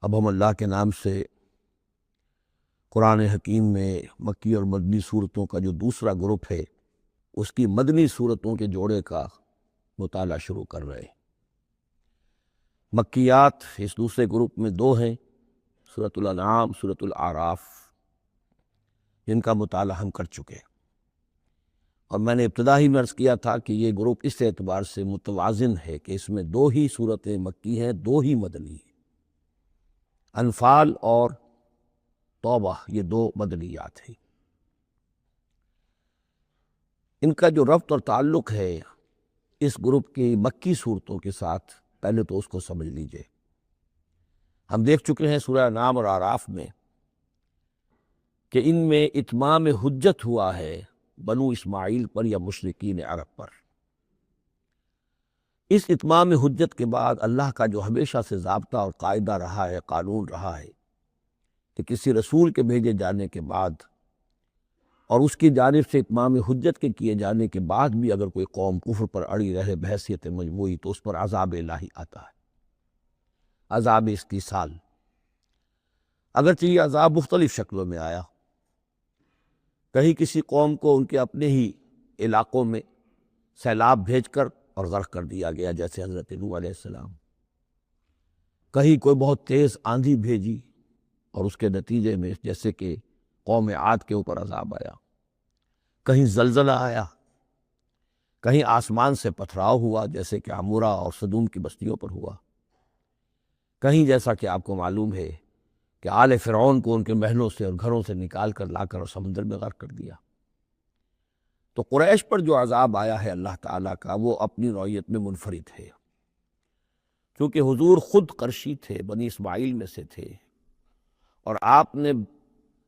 اب ہم اللہ کے نام سے قرآن حکیم میں مکی اور مدنی صورتوں کا جو دوسرا گروپ ہے اس کی مدنی صورتوں کے جوڑے کا مطالعہ شروع کر رہے ہیں۔ مکیات اس دوسرے گروپ میں دو ہیں، سورۃ الانعام، سورۃ الاعراف، جن کا مطالعہ ہم کر چکے ہیں۔ اور میں نے ابتدا ہی میں عرض کیا تھا کہ یہ گروپ اس اعتبار سے متوازن ہے کہ اس میں دو ہی صورتیں مکی ہیں، دو ہی مدنی ہیں۔ انفال اور توبہ یہ دو مدنیات ہیں۔ ان کا جو ربط اور تعلق ہے اس گروپ کی مکی صورتوں کے ساتھ، پہلے تو اس کو سمجھ لیجئے۔ ہم دیکھ چکے ہیں سورہ انعام اور اعراف میں کہ ان میں اتمام حجت ہوا ہے بنو اسماعیل پر یا مشرکین عرب پر۔ اس اتمام حجت کے بعد اللہ کا جو ہمیشہ سے ضابطہ اور قاعدہ رہا ہے، قانون رہا ہے کہ کسی رسول کے بھیجے جانے کے بعد اور اس کی جانب سے اتمام حجت کے کیے جانے کے بعد بھی اگر کوئی قوم کفر پر اڑی رہے بحیثیت مجموعی تو اس پر عذاب الہی آتا ہے، عذاب استیصال۔ اگرچہ یہ عذاب مختلف شکلوں میں آیا، کہیں کسی قوم کو ان کے اپنے ہی علاقوں میں سیلاب بھیج کر اور غرق کر دیا گیا جیسے حضرت نوح علیہ السلام، کہیں کوئی بہت تیز آندھی بھیجی اور اس کے نتیجے میں جیسے کہ قوم عاد کے اوپر عذاب آیا، کہیں زلزلہ آیا، کہیں آسمان سے پتھراؤ ہوا جیسے کہ عمورہ اور صدوم کی بستیوں پر ہوا، کہیں جیسا کہ آپ کو معلوم ہے کہ آل فرعون کو ان کے محلوں سے اور گھروں سے نکال کر لا کر اور سمندر میں غرق کر دیا۔ تو قریش پر جو عذاب آیا ہے اللہ تعالیٰ کا وہ اپنی نوعیت میں منفرد ہے، کیونکہ حضور خود قرشی تھے، بنی اسماعیل میں سے تھے، اور آپ نے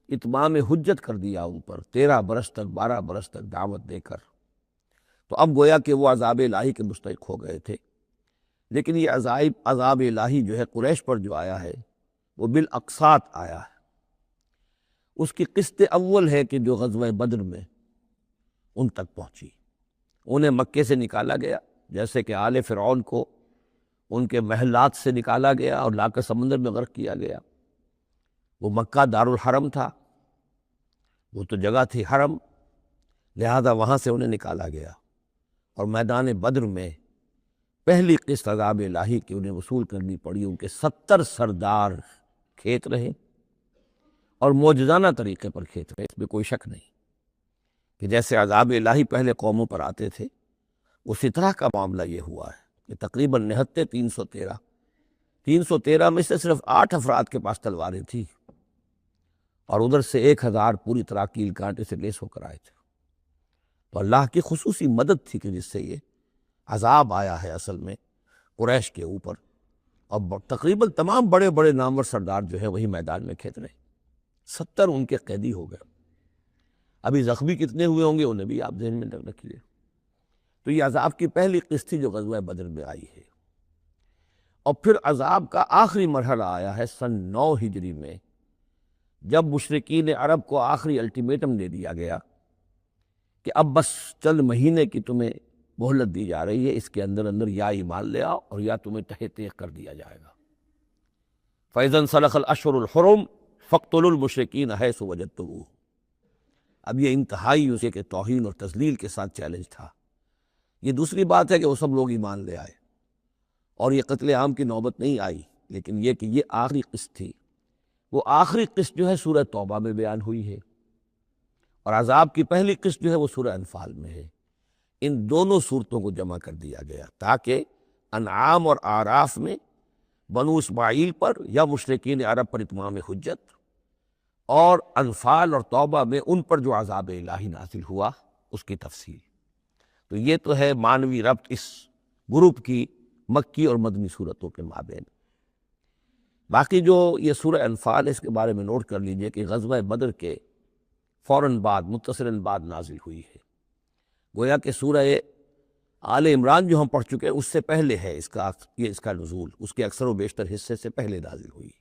اتمام حجت کر دیا ان پر 13 برس تک، 12 برس تک دعوت دے کر۔ تو اب گویا کہ وہ عذاب الہی کے مستحق ہو گئے تھے، لیکن یہ عذاب الہی جو ہے قریش پر جو آیا ہے وہ بالاقساط آیا ہے۔ اس کی قسط اول ہے کہ جو غزوہ بدر میں ان تک پہنچی، انہیں مکے سے نکالا گیا جیسے کہ آل فرعون کو ان کے محلات سے نکالا گیا اور لا کر سمندر میں غرق کیا گیا۔ وہ مکہ دارالحرم تھا، وہ تو جگہ تھی حرم، لہذا وہاں سے انہیں نکالا گیا، اور میدان بدر میں پہلی قسط عذاب الہی کی انہیں وصول کرنی پڑی۔ ان کے 70 سردار کھیت رہے اور معجزانہ طریقے پر کھیت رہے، اس میں کوئی شک نہیں کہ جیسے عذاب الہی پہلے قوموں پر آتے تھے اسی طرح کا معاملہ یہ ہوا ہے کہ تقریباً نہتے 313 میں سے صرف 8 افراد کے پاس تلواریں تھیں، اور ادھر سے 1000 پوری طرح کیل کانٹے سے لیس ہو کر آئے تھے۔ تو اللہ کی خصوصی مدد تھی کہ جس سے یہ عذاب آیا ہے اصل میں قریش کے اوپر، اور تقریباً تمام بڑے بڑے نامور سردار جو ہیں وہی میدان میں کھیت رہے، 70 ان کے قیدی ہو گئے۔ ابھی زخمی کتنے ہوئے ہوں گے انہیں بھی آپ ذہن میں رکھیے۔ تو یہ عذاب کی پہلی قسط تھی جو غزوہ بدر میں آئی ہے، اور پھر عذاب کا آخری مرحلہ آیا ہے سن 9 ہجری میں، جب مشرکین عرب کو آخری الٹیمیٹم دے دیا گیا کہ اب بس چند مہینے کی تمہیں مہلت دی جا رہی ہے، اس کے اندر اندر یا ایمان لے آؤ اور یا تمہیں تہہ تیغ کر دیا جائے گا۔ فَإِذَا انسَلَخَ الْأَشْهُرُ الْحُرُمُ فَاقْتُلُوا الْمُشْرِكِينَ حَيْثُ وَجَدتُّمُوهُمْ۔ اب یہ انتہائی اسے کہ توہین اور تذلیل کے ساتھ چیلنج تھا۔ یہ دوسری بات ہے کہ وہ سب لوگ ایمان لے آئے اور یہ قتل عام کی نوبت نہیں آئی، لیکن یہ کہ یہ آخری قسط تھی۔ وہ آخری قسط جو ہے سورہ توبہ میں بیان ہوئی ہے، اور عذاب کی پہلی قسط جو ہے وہ سورہ انفال میں ہے۔ ان دونوں صورتوں کو جمع کر دیا گیا تاکہ انعام اور اعراف میں بنو اسماعیل پر یا مشرکین عرب پر اتمام حجت، اور انفال اور توبہ میں ان پر جو عذاب الہی نازل ہوا اس کی تفصیل۔ تو یہ تو ہے معنوی ربط اس گروپ کی مکی اور مدنی صورتوں کے مابین۔ باقی جو یہ سورہ انفال ہے اس کے بارے میں نوٹ کر لیجئے کہ غزوہ بدر کے فوراً بعد متصلاً بعد نازل ہوئی ہے، گویا کہ سورہ آل عمران جو ہم پڑھ چکے ہیں اس سے پہلے ہے اس کا نزول، اس کے اکثر و بیشتر حصے سے پہلے نازل ہوئی۔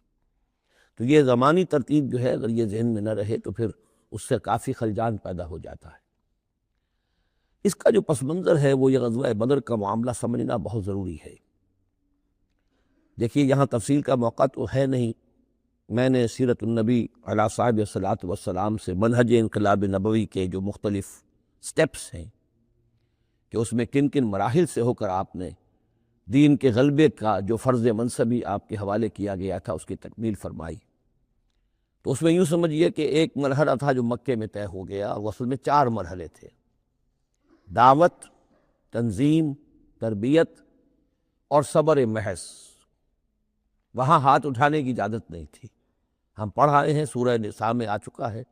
تو یہ زمانی ترتیب جو ہے اگر یہ ذہن میں نہ رہے تو پھر اس سے کافی خلجان پیدا ہو جاتا ہے۔ اس کا جو پس منظر ہے وہ یہ غزوہ بدر کا معاملہ سمجھنا بہت ضروری ہے۔ دیکھیے یہاں تفصیل کا موقع تو ہے نہیں، میں نے سیرت النبی علیہ صاحب صلاۃ والسلام سے منہج انقلاب نبوی کے جو مختلف سٹیپس ہیں کہ اس میں کن کن مراحل سے ہو کر آپ نے دین کے غلبے کا جو فرض منصبی آپ کے حوالے کیا گیا تھا اس کی تکمیل فرمائی، تو اس میں یوں سمجھیے کہ ایک مرحلہ تھا جو مکے میں طے ہو گیا، اور اصل میں 4 مرحلے تھے: دعوت، تنظیم، تربیت اور صبر محض۔ وہاں ہاتھ اٹھانے کی اجازت نہیں تھی۔ ہم پڑھ آئے ہیں، سورہ نساء میں آ چکا ہے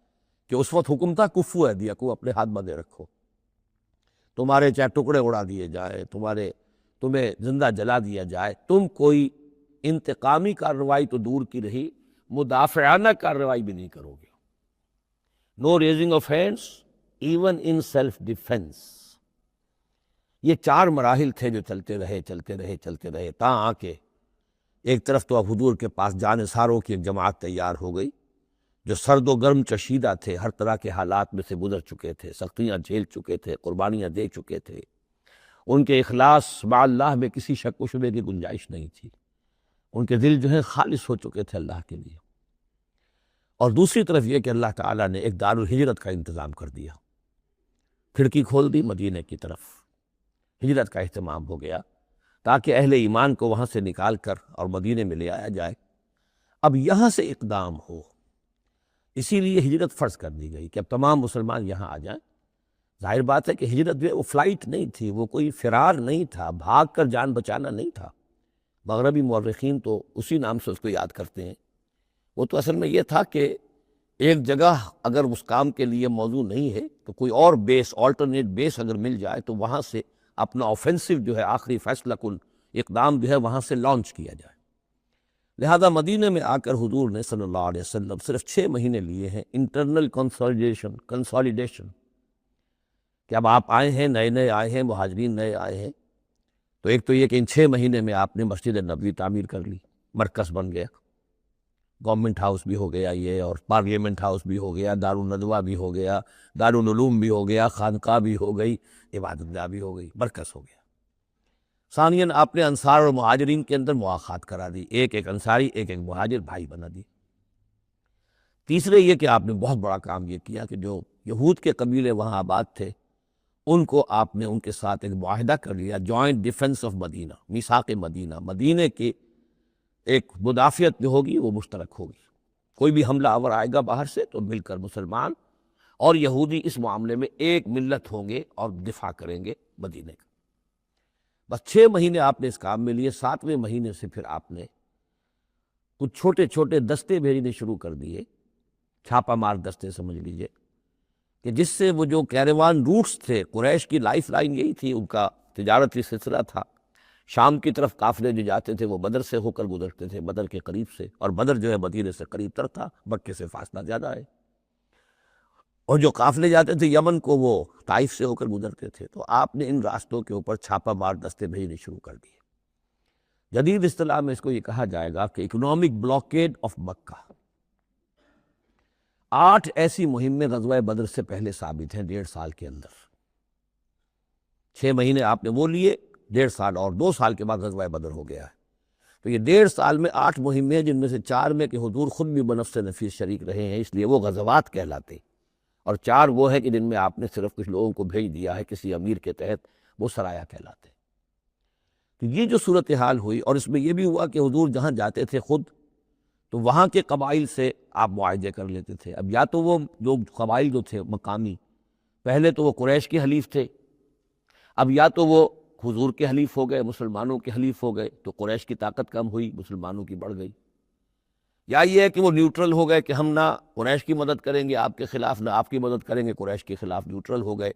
کہ اس وقت حکم تھا کفو ایدیکم، اپنے ہاتھ بندھے رکھو، تمہارے چاہے ٹکڑے اڑا دیے جائے، تمہیں زندہ جلا دیا جائے، تم کوئی انتقامی کارروائی تو دور کی رہی، مدافعانہ کارروائی بھی نہیں کرو گے۔ No raising of hands even in self defence. یہ 4 مراحل تھے جو چلتے رہے تاں آ کے ایک طرف تو اب حضور کے پاس جانثاروں کی ایک جماعت تیار ہو گئی جو سرد و گرم چشیدہ تھے، ہر طرح کے حالات میں سے گزر چکے تھے، سختیاں جھیل چکے تھے، قربانیاں دے چکے تھے، ان کے اخلاص مع اللہ میں کسی شک و شبے کی گنجائش نہیں تھی، ان کے دل جو ہے خالص ہو چکے تھے اللہ کے لیے۔ اور دوسری طرف یہ کہ اللہ تعالیٰ نے ایک دارالہجرت کا انتظام کر دیا، کھڑکی کھول دی مدینے کی طرف، ہجرت کا اہتمام ہو گیا تاکہ اہل ایمان کو وہاں سے نکال کر اور مدینے میں لے آیا جائے۔ اب یہاں سے اقدام ہو، اسی لیے ہجرت فرض کر دی گئی کہ اب تمام مسلمان یہاں آ جائیں۔ ظاہر بات ہے کہ ہجرت جو ہے وہ فلائٹ نہیں تھی، وہ کوئی فرار نہیں تھا، بھاگ کر جان بچانا نہیں تھا۔ مغربی مورخین تو اسی نام سے اس کو یاد کرتے ہیں۔ وہ تو اصل میں یہ تھا کہ ایک جگہ اگر اس کام کے لیے موضوع نہیں ہے تو کوئی اور بیس، آلٹرنیٹ بیس اگر مل جائے تو وہاں سے اپنا آفینسو جو ہے، آخری فیصلہ کن اقدام جو ہے وہاں سے لانچ کیا جائے۔ لہذا مدینہ میں آ کر حضور نے صلی اللہ علیہ وسلم صرف 6 مہینے لیے ہیں انٹرنل کنسالیڈیشن، کہ اب آپ آئے ہیں، نئے آئے ہیں، مہاجرین نئے آئے ہیں، تو ایک تو یہ کہ ان 6 مہینے میں آپ نے مسجد نبوی تعمیر کر لی، مرکز بن گیا، گورنمنٹ ہاؤس بھی ہو گیا یہ، اور پارلیمنٹ ہاؤس بھی ہو گیا، دارالندوہ بھی ہو گیا، دارالعلوم بھی ہو گیا، خانقاہ بھی ہو گئی، عبادت گاہ بھی ہو گئی، مرکز ہو گیا۔ ثانیاً آپ نے انصار اور مہاجرین کے اندر مواخات کرا دی، ایک انصاری ایک مہاجر بھائی بنا دی۔ تیسرے یہ کہ آپ نے بہت بڑا کام یہ کیا کہ جو یہود کے قبیلے وہاں آباد تھے ان کو آپ نے ان کے ساتھ ایک معاہدہ کر لیا، جوائنٹ ڈیفنس آف مدینہ، میثاق مدینہ، مدینے کی ایک مدافعت جو ہوگی وہ مشترک ہوگی، کوئی بھی حملہ آور آئے گا باہر سے تو مل کر مسلمان اور یہودی اس معاملے میں ایک ملت ہوں گے اور دفاع کریں گے مدینے کا۔ بس 6 مہینے آپ نے اس کام میں لیے، 7ویں مہینے سے پھر آپ نے کچھ چھوٹے چھوٹے دستے بھیجنے شروع کر دیے، چھاپہ مار دستے سمجھ لیجئے، کہ جس سے وہ جو کیروان روٹس تھے، قریش کی لائف لائن یہی تھی، ان کا تجارتی سلسلہ تھا، شام کی طرف قافلے جو جاتے تھے وہ بدر سے ہو کر گزرتے تھے، بدر کے قریب سے، اور بدر جو ہے مدینے سے قریب تر تھا، مکے سے فاصلہ زیادہ ہے، اور جو قافلے جاتے تھے یمن کو وہ طائف سے ہو کر گزرتے تھے۔ تو آپ نے ان راستوں کے اوپر چھاپہ مار دستے بھیجنے شروع کر دیے۔ جدید اصطلاح میں اس کو یہ کہا جائے گا کہ اکنامک بلاکیڈ آف مکہ۔ 8 ایسی مہمیں غزوہ بدر سے پہلے ثابت ہیں 1.5 سال کے اندر۔ 6 مہینے آپ نے وہ لیے، 1.5 سال اور 2 سال کے بعد غزوہ بدر ہو گیا ہے۔ تو یہ 1.5 سال میں 8 مہمیں، جن میں سے 4 میں کہ حضور خود بھی بنفس نفیس شریک رہے ہیں، اس لیے وہ غزوات کہلاتے، اور 4 وہ ہے کہ جن میں آپ نے صرف کچھ لوگوں کو بھیج دیا ہے کسی امیر کے تحت، وہ سرایا کہلاتے۔ تو یہ جو صورتحال ہوئی، اور اس میں یہ بھی ہوا کہ حضور جہاں جاتے تھے خود تو وہاں کے قبائل سے آپ معاہدے کر لیتے تھے۔ اب یا تو وہ جو قبائل جو تھے مقامی، پہلے تو وہ قریش کے حلیف تھے، اب یا تو وہ حضور کے حلیف ہو گئے، مسلمانوں کے حلیف ہو گئے، تو قریش کی طاقت کم ہوئی، مسلمانوں کی بڑھ گئی، یا یہ ہے کہ وہ نیوٹرل ہو گئے کہ ہم نہ قریش کی مدد کریں گے آپ کے خلاف، نہ آپ کی مدد کریں گے قریش کے خلاف، نیوٹرل ہو گئے۔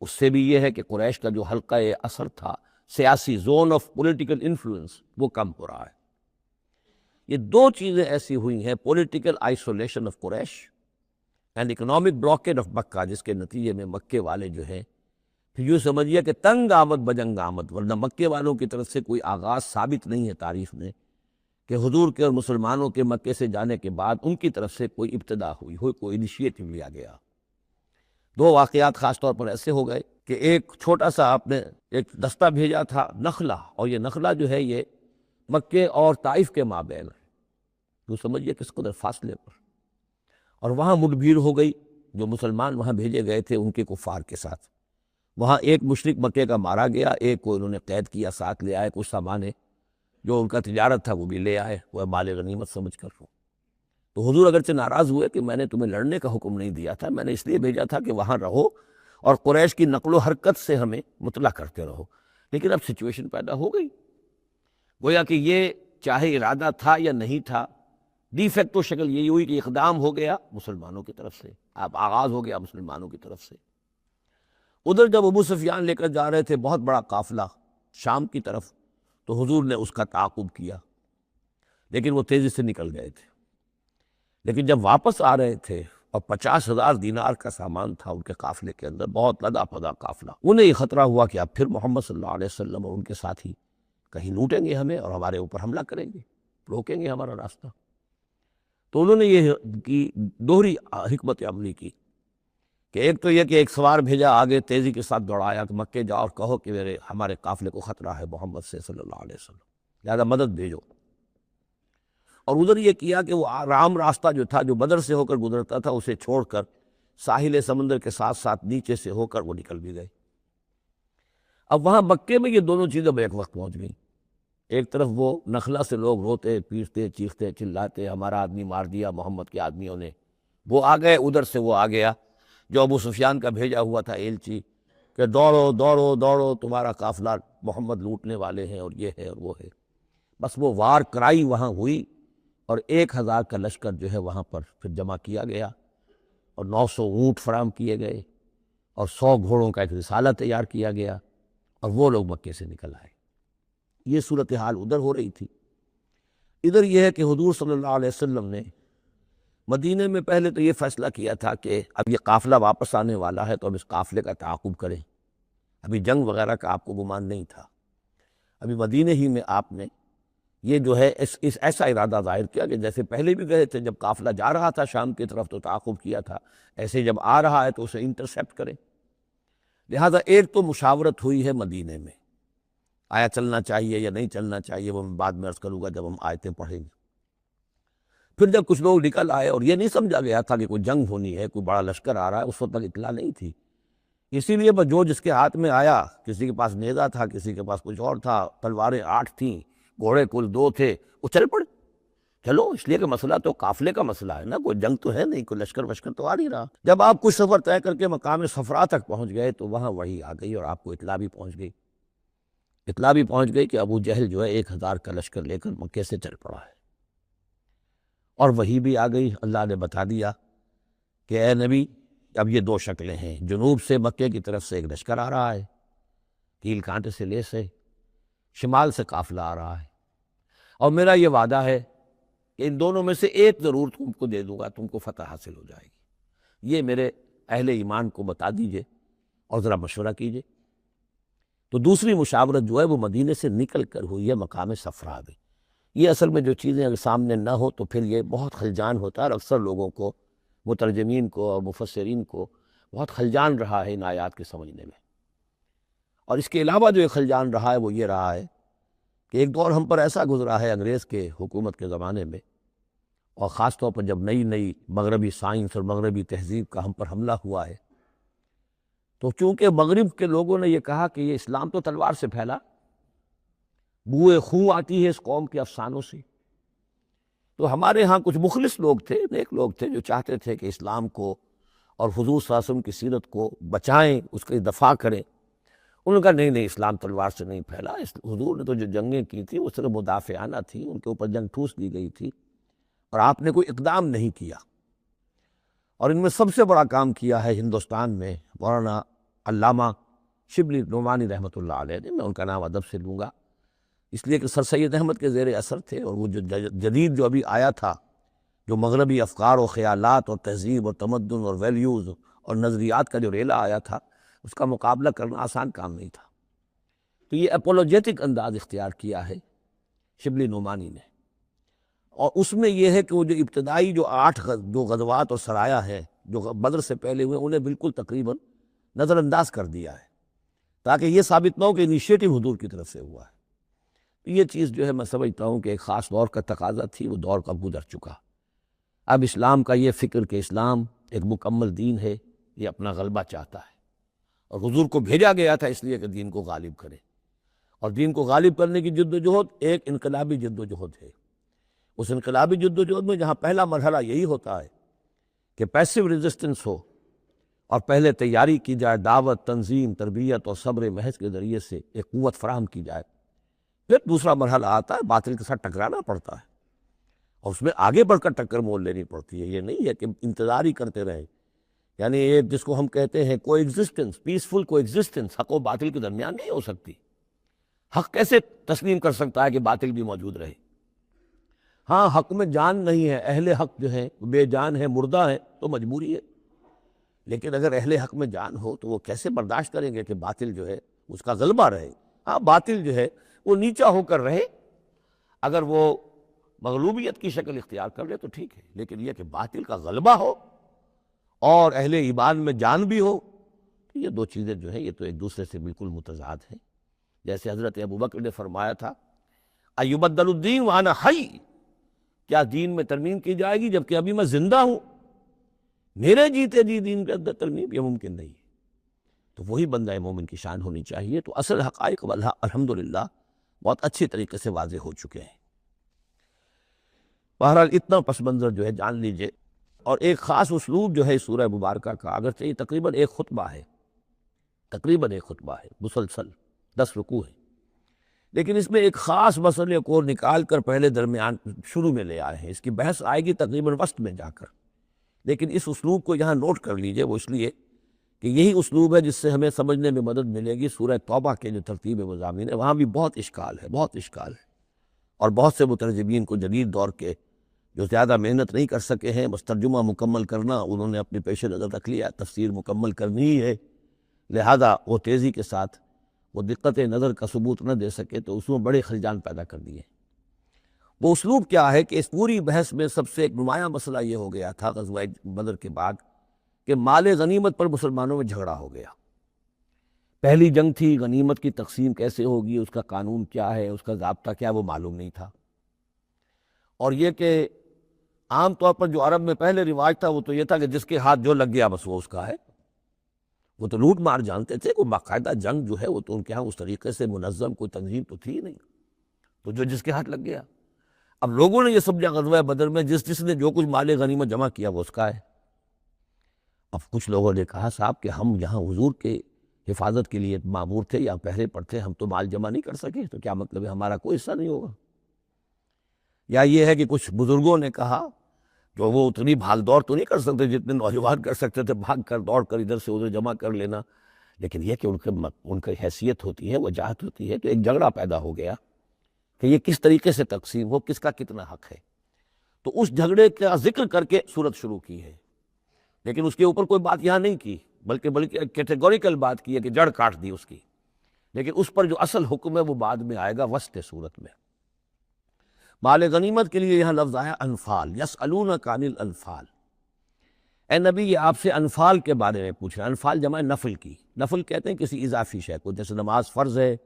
اس سے بھی یہ ہے کہ قریش کا جو حلقہ اثر تھا، سیاسی زون آف پولیٹیکل انفلوئنس، وہ کم ہو رہا ہے۔ یہ 2 چیزیں ایسی ہوئی ہیں، political isolation of Quraysh and economic blockade of Mecca, جس کے نتیجے میں مکے والے جو ہیں پھر یوں سمجھیے کہ تنگ آمد بجنگ آمد، ورنہ مکے والوں کی طرف سے کوئی آغاز ثابت نہیں ہے تاریخ میں کہ حضور کے اور مسلمانوں کے مکے سے جانے کے بعد ان کی طرف سے کوئی ابتدا ہوئی، کوئی انیشیٹو لیا گیا۔ 2 واقعات خاص طور پر ایسے ہو گئے کہ ایک چھوٹا سا آپ نے ایک دستہ بھیجا تھا نخلہ، اور یہ نخلہ جو ہے یہ مکے اور طائف کے مابین ہے، تو سمجھیے کس قدر فاصلے پر، اور وہاں مدبھیر ہو گئی، جو مسلمان وہاں بھیجے گئے تھے ان کے کفار کے ساتھ۔ وہاں ایک مشرک مکے کا مارا گیا، ایک کو انہوں نے قید کیا، ساتھ لے آئے، کچھ سامان جو ان کا تجارت تھا وہ بھی لے آئے، وہ مال غنیمت سمجھ کر۔ تو حضور اگرچہ ناراض ہوئے کہ میں نے تمہیں لڑنے کا حکم نہیں دیا تھا، میں نے اس لیے بھیجا تھا کہ وہاں رہو اور قریش کی نقل و حرکت سے ہمیں مطلع کرتے رہو، لیکن اب سچویشن پیدا ہو گئی، گویا کہ یہ چاہے ارادہ تھا یا نہیں تھا، ڈی فیکٹو شکل یہی ہوئی کہ اقدام ہو گیا مسلمانوں کی طرف سے، اب آغاز ہو گیا مسلمانوں کی طرف سے۔ ادھر جب ابو سفیان لے کر جا رہے تھے بہت بڑا قافلہ شام کی طرف، تو حضور نے اس کا تعاقب کیا، لیکن وہ تیزی سے نکل گئے تھے۔ لیکن جب واپس آ رہے تھے اور 50,000 دینار کا سامان تھا ان کے قافلے کے اندر، بہت لدا پدا قافلہ، انہیں یہ خطرہ ہوا کہ اب پھر محمد صلی اللہ علیہ وسلم اور ان کے ساتھی کہیں لوٹیں گے ہمیں اور ہمارے اوپر حملہ کریں گے، روکیں گے ہمارا راستہ۔ تو انہوں نے یہ کی دوہری حکمت عملی کی کہ ایک تو یہ کہ ایک سوار بھیجا آگے تیزی کے ساتھ دوڑایا کہ مکے جاؤ اور کہو کہ ہمارے قافلے کو خطرہ ہے محمد سے صلی اللہ علیہ وسلم، لہذا مدد بھیجو۔ اور ادھر یہ کیا کہ وہ رام راستہ جو تھا، جو بدر سے ہو کر گزرتا تھا، اسے چھوڑ کر ساحل سمندر کے ساتھ ساتھ نیچے سے ہو کر وہ نکل بھی گئے۔ اب وہاں مکے میں یہ دونوں چیزیں ایک وقت پہنچ گئیں، ایک طرف وہ نخلا سے لوگ روتے پیٹتے چیختے چلاتے ہمارا آدمی مار دیا محمد کے آدمیوں نے، وہ آ گئے، ادھر سے وہ آ گیا جو ابو سفیان کا بھیجا ہوا تھا ایلچی کہ دوڑو دوڑو دوڑو تمہارا قافلہ محمد لوٹنے والے ہیں اور یہ ہے اور وہ ہے۔ بس وہ وار کرائی وہاں ہوئی اور 1,000 کا لشکر جو ہے وہاں پر پھر جمع کیا گیا اور 900 اونٹ فراہم کیے گئے اور 100 گھوڑوں کا ایک رسالہ تیار کیا گیا اور وہ لوگ مکے سے نکل آئے۔ یہ صورتحال ادھر ہو رہی تھی۔ ادھر یہ ہے کہ حضور صلی اللہ علیہ وسلم نے مدینے میں پہلے تو یہ فیصلہ کیا تھا کہ اب یہ قافلہ واپس آنے والا ہے تو اب اس قافلے کا تعاقب کریں، ابھی جنگ وغیرہ کا آپ کو گمان نہیں تھا، ابھی مدینے ہی میں آپ نے یہ جو ہے اس ایسا ارادہ ظاہر کیا کہ جیسے پہلے بھی گئے تھے، جب قافلہ جا رہا تھا شام کی طرف تو تعاقب کیا تھا، ایسے جب آ رہا ہے تو اسے انٹرسیپٹ کریں۔ لہٰذا ایک تو مشاورت ہوئی ہے مدینے میں، آیا چلنا چاہیے یا نہیں چلنا چاہیے، وہ میں بعد میں عرض کروں گا جب ہم آیتیں پڑھیں گے۔ پھر جب کچھ لوگ نکل آئے اور یہ نہیں سمجھا گیا تھا کہ کوئی جنگ ہونی ہے، کوئی بڑا لشکر آ رہا ہے، اس وقت تک اطلاع نہیں تھی، اسی لیے بس جو جس کے ہاتھ میں آیا، کسی کے پاس نیزہ تھا، کسی کے پاس کچھ اور تھا، تلواریں 8 تھیں، گھوڑے کل 2 تھے، وہ چل پڑے۔ چلو اس لیے کہ مسئلہ تو قافلے کا مسئلہ ہے نا، کوئی جنگ تو ہے نہیں، کوئی لشکر وشکر تو آ نہیں رہا۔ جب آپ کچھ سفر طے کر کے مقام صفرا تک پہنچ گئے تو وہاں وحی آ گئی اور آپ کو اطلاع بھی پہنچ گئی، اطلاع بھی پہنچ گئی کہ ابو جہل جو ہے 1,000 کا لشکر لے کر مکے سے چل پڑا ہے، اور وحی بھی آ گئی، اللہ نے بتا دیا کہ اے نبی اب یہ 2 شکلیں ہیں، جنوب سے مکے کی طرف سے ایک لشکر آ رہا ہے، کیل کانٹے سے لیس ہے، شمال سے قافلہ آ رہا ہے، اور میرا یہ وعدہ ہے کہ ان دونوں میں سے ایک ضرور تم کو دے دوں گا، تم کو فتح حاصل ہو جائے گی، یہ میرے اہل ایمان کو بتا دیجئے اور ذرا مشورہ کیجئے۔ تو دوسری مشاورت جو ہے وہ مدینے سے نکل کر ہوئی ہے مقام صفرا میں۔ یہ اصل میں جو چیزیں اگر سامنے نہ ہو تو پھر یہ بہت خلجان ہوتا ہے، اور اکثر لوگوں کو، مترجمین کو اور مفسرین کو بہت خلجان رہا ہے ان آیات کے سمجھنے میں۔ اور اس کے علاوہ جو ایک خلجان رہا ہے وہ یہ رہا ہے کہ ایک دور ہم پر ایسا گزرا ہے انگریز کے حکومت کے زمانے میں، اور خاص طور پر جب نئی نئی مغربی سائنس اور مغربی تہذیب کا ہم پر حملہ ہوا ہے، تو چونکہ مغرب کے لوگوں نے یہ کہا کہ یہ اسلام تو تلوار سے پھیلا، بوئے خوں آتی ہے اس قوم کے افسانوں سے، تو ہمارے ہاں کچھ مخلص لوگ تھے، نیک لوگ تھے، جو چاہتے تھے کہ اسلام کو اور حضور صلی اللہ علیہ وسلم کی سیرت کو بچائیں، اس کی دفاع کریں۔ انہوں نے کہا نہیں اسلام تلوار سے نہیں پھیلا، حضور نے تو جو جنگیں کی تھی وہ صرف مدافعانہ تھی، ان کے اوپر جنگ ٹھوس دی گئی تھی اور آپ نے کوئی اقدام نہیں کیا۔ اور ان میں سب سے بڑا کام کیا ہے ہندوستان میں مولانا علامہ شبلی نعمانی رحمۃ اللہ علیہ نے، میں ان کا نام ادب سے لوں گا اس لیے کہ سر سید احمد کے زیر اثر تھے، اور وہ جو جدید جو ابھی آیا تھا، جو مغربی افکار و خیالات اور تہذیب اور تمدن اور ویلیوز اور نظریات کا جو ریلا آیا تھا، اس کا مقابلہ کرنا آسان کام نہیں تھا۔ تو یہ اپولوجیٹک انداز اختیار کیا ہے شبلی نعمانی نے، اور اس میں یہ ہے کہ وہ جو ابتدائی جو 8 جو غزوات اور سرایا ہے جو بدر سے پہلے ہوئے، انہیں بالکل تقریباً نظر انداز کر دیا ہے، تاکہ یہ ثابت نہ ہو کہ انیشیٹو حضور کی طرف سے ہوا ہے۔ یہ چیز جو ہے میں سمجھتا ہوں کہ ایک خاص دور کا تقاضا تھی، وہ دور کا گزر چکا۔ اب اسلام کا یہ فکر کہ اسلام ایک مکمل دین ہے، یہ اپنا غلبہ چاہتا ہے، اور حضور کو بھیجا گیا تھا اس لیے کہ دین کو غالب کرے، اور دین کو غالب کرنے کی جد و جہد ایک انقلابی جد و جہد ہے۔ اس انقلابی جد و جہد میں جہاں پہلا مرحلہ یہی ہوتا ہے کہ پیسو ریزسٹنس ہو، اور پہلے تیاری کی جائے، دعوت، تنظیم، تربیت اور صبر محض کے ذریعے سے ایک قوت فراہم کی جائے، پھر دوسرا مرحلہ آتا ہے، باطل کے ساتھ ٹکرانا پڑتا ہے، اور اس میں آگے بڑھ کر ٹکر مول لینی پڑتی ہے۔ یہ نہیں ہے کہ انتظار ہی کرتے رہیں، یعنی ایک جس کو ہم کہتے ہیں کو ایگزسٹنس، پیسفل کو ایگزسٹنس، حق و باطل کے درمیان نہیں ہو سکتی۔ حق کیسے تسلیم کر سکتا ہے کہ باطل بھی موجود رہے؟ ہاں، حق میں جان نہیں ہے، اہل حق جو ہے بے جان ہے، مردہ ہے، تو مجبوری ہے، لیکن اگر اہل حق میں جان ہو تو وہ کیسے برداشت کریں گے کہ باطل جو ہے اس کا غلبہ رہے؟ ہاں، باطل جو ہے وہ نیچا ہو کر رہے، اگر وہ مغلوبیت کی شکل اختیار کر لے تو ٹھیک ہے، لیکن یہ کہ باطل کا غلبہ ہو اور اہل ایمان میں جان بھی ہو، یہ دو چیزیں جو ہیں یہ تو ایک دوسرے سے بالکل متضاد ہیں۔ جیسے حضرت ابوبکر نے فرمایا تھا ایبدل الدین وانا حی، کیا دین میں ترمیم کی جائے گی جبکہ ابھی میں زندہ ہوں؟ میرے جیتے جی دین کے اندر ترمیم، یہ ممکن نہیں ہے۔ تو وہی بندہ مومن کی شان ہونی چاہیے۔ تو اصل حقائق الحمدللہ بہت اچھی طریقے سے واضح ہو چکے ہیں۔ بہرحال اتنا پس منظر جو ہے جان لیجئے، اور ایک خاص اسلوب جو ہے سورہ مبارکہ کا، اگرچہ یہ تقریباً ایک خطبہ ہے مسلسل 10 رکوع ہے، لیکن اس میں ایک خاص مسئلے کو نکال کر پہلے درمیان شروع میں لے آئے ہیں۔ اس کی بحث آئے گی تقریباً وسط میں جا کر، لیکن اس اسلوب کو یہاں نوٹ کر لیجئے، وہ اس لیے کہ یہی اسلوب ہے جس سے ہمیں سمجھنے میں مدد ملے گی۔ سورہ توبہ کے جو ترتیب مضامین ہے وہاں بھی بہت اشکال ہے، اور بہت سے مترجمین کو جدید دور کے جو زیادہ محنت نہیں کر سکے ہیں، بس ترجمہ مکمل کرنا انہوں نے اپنے پیش نظر رکھ لیا، تفسیر مکمل کرنی ہی ہے، لہذا وہ تیزی کے ساتھ وہ دقت نظر کا ثبوت نہ دے سکے تو اس میں بڑے خلجان پیدا کر دیے۔ وہ اسلوب کیا ہے کہ اس پوری بحث میں سب سے ایک نمایاں مسئلہ یہ ہو گیا تھا غزوہ بدر کے بعد کہ مال غنیمت پر مسلمانوں میں جھگڑا ہو گیا۔ پہلی جنگ تھی، غنیمت کی تقسیم کیسے ہوگی، اس کا قانون کیا ہے، اس کا ضابطہ کیا، وہ معلوم نہیں تھا۔ اور یہ کہ عام طور پر جو عرب میں پہلے رواج تھا وہ تو یہ تھا کہ جس کے ہاتھ جو لگ گیا بس وہ اس کا ہے، وہ تو لوٹ مار جانتے تھے، کوئی باقاعدہ جنگ جو ہے وہ تو ان کے ہاں اس طریقے سے منظم کوئی تنظیم تو تھی نہیں، تو جو جس کے ہاتھ لگ گیا۔ اب لوگوں نے یہ سمجھا غزوہ بدر میں جس نے جو کچھ مال غنیمت جمع کیا وہ اس کا ہے۔ اب کچھ لوگوں نے کہا صاحب کہ ہم یہاں حضور کے حفاظت کے لیے مامور تھے یا پہرے پر تھے، ہم تو مال جمع نہیں کر سکے، تو کیا مطلب ہے ہمارا کوئی حصہ نہیں ہوگا؟ یا یہ ہے کہ کچھ بزرگوں نے کہا جو وہ اتنی بھاگ دوڑ تو نہیں کر سکتے جتنے نوجوان کر سکتے تھے، بھاگ کر دوڑ کر ادھر سے ادھر جمع کر لینا، لیکن یہ کہ ان کی حیثیت ہوتی ہے، وجاہت ہوتی ہے، تو ایک جھگڑا پیدا ہو گیا کہ یہ کس طریقے سے تقسیم ہو، کس کا کتنا حق ہے۔ تو اس جھگڑے کا ذکر کر کے سورت شروع کی ہے، لیکن اس کے اوپر کوئی بات یہاں نہیں کی، بلکہ کیٹیگوریکل بات کی ہے کہ جڑ کاٹ دی اس کی، لیکن اس پر جو اصل حکم ہے وہ بعد میں آئے گا وسط سورت میں۔ مال غنیمت کے لیے یہاں لفظ آیا انفال، یسألونک عن الانفال، اے نبی یہ آپ سے انفال کے بارے میں پوچھ رہے ہیں۔ انفال جمع نفل کی، نفل کہتے ہیں کسی اضافی شے کو، جیسے نماز فرض ہے،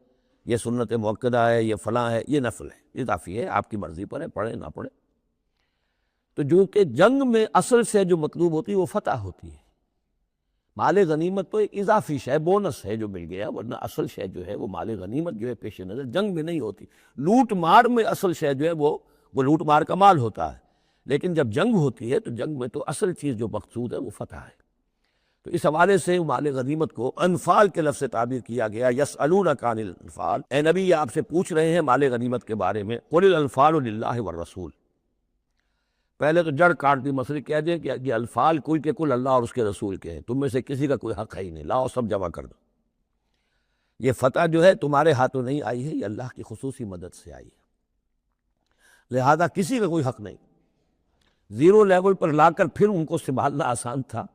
یہ سنت مؤکدہ ہے، یہ فلاں ہے، یہ نفل ہے، اضافی ہے، آپ کی مرضی پر ہے، پڑھیں نہ پڑھیں۔ تو جو کہ جنگ میں اصل سے جو مطلوب ہوتی ہے وہ فتح ہوتی ہے، مال غنیمت تو ایک اضافی شے، بونس ہے جو مل گیا، ورنہ اصل شے جو ہے وہ مال غنیمت جو ہے پیش نظر جنگ میں نہیں ہوتی۔ لوٹ مار میں اصل شے جو ہے وہ لوٹ مار کا مال ہوتا ہے، لیکن جب جنگ ہوتی ہے تو جنگ میں تو اصل چیز جو مقصود ہے وہ فتح ہے۔ تو اس حوالے سے مال غنیمت کو انفال کے لفظ سے تعبیر کیا گیا، یسألونک عن الانفال، اے نبی یہ آپ سے پوچھ رہے ہیں مال غنیمت کے بارے میں، قل الانفال للہ والرسول۔ پہلے تو جڑ کاٹ دی، مسئلے کہہ دیں کہ یہ انفال کل کے کل اللہ اور اس کے رسول کے ہیں، تم میں سے کسی کا کوئی حق ہے ہی نہیں، لاؤ سب جمع کر دو۔ یہ فتح جو ہے تمہارے ہاتھوں نہیں آئی ہے، یہ اللہ کی خصوصی مدد سے آئی ہے، لہذا کسی کا کوئی حق نہیں۔ زیرو لیول پر لا کر پھر ان کو سنبھالنا آسان تھا،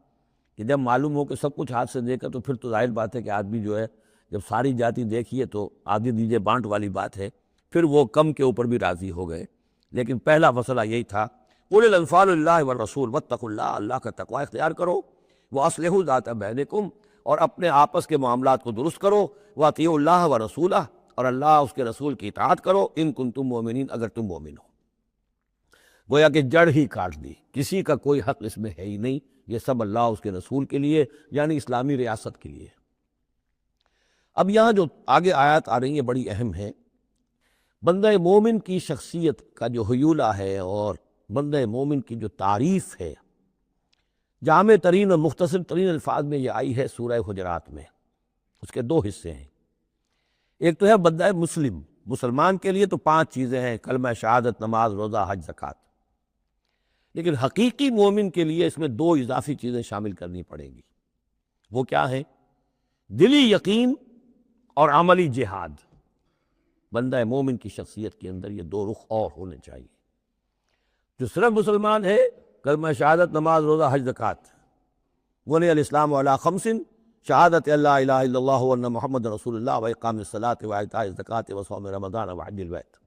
کہ جب معلوم ہو کہ سب کچھ ہاتھ سے دے کر، تو پھر تو ظاہر بات ہے کہ آدمی جو ہے جب ساری جاتی دیکھیے تو آدھی دیجیے بانٹ والی بات ہے، پھر وہ کم کے اوپر بھی راضی ہو گئے۔ لیکن پہلا مسئلہ یہی تھا، قل الانفال للہ والرسول واتقوا اللہ، اللہ کا تقوی اختیار کرو، واصلحوا ذات بینکم، اور اپنے آپس کے معاملات کو درست کرو، واطیعوا اللہ ورسولہ، اور اللہ اس کے رسول کی اطاعت کرو، ان کنتم مومنین، اگر تم مومن ہو۔ گویا کہ جڑ ہی کاٹ دی، کسی کا کوئی حق اس میں ہے ہی نہیں، یہ سب اللہ اس کے رسول کے لیے، یعنی اسلامی ریاست کے لیے۔ اب یہاں جو آگے آیات آ رہی ہیں بڑی اہم ہیں۔ بندہ مومن کی شخصیت کا جو حیولہ ہے اور بندہ مومن کی جو تعریف ہے، جامع ترین اور مختصر ترین الفاظ میں یہ آئی ہے سورہ حجرات میں۔ اس کے دو حصے ہیں، ایک تو ہے بندہ مسلم، مسلمان کے لیے تو 5 چیزیں ہیں، کلمہ شہادت، نماز، روزہ، حج، زکوٰۃ۔ لیکن حقیقی مومن کے لیے اس میں 2 اضافی چیزیں شامل کرنی پڑیں گی۔ وہ کیا ہے؟ دلی یقین اور عملی جہاد۔ بندہ مومن کی شخصیت کے اندر یہ 2 رخ اور ہونے چاہیے۔ جو صرف مسلمان ہے، کلمہ شہادت، نماز، روزہ، حج، زکوٰۃ، بنی الاسلام علی 5، شہادت اللہ الہ الا اللہ وان محمد رسول اللہ واقام الصلاۃ وایتاء الزکوٰۃ وصوم رمضان وحج البیت۔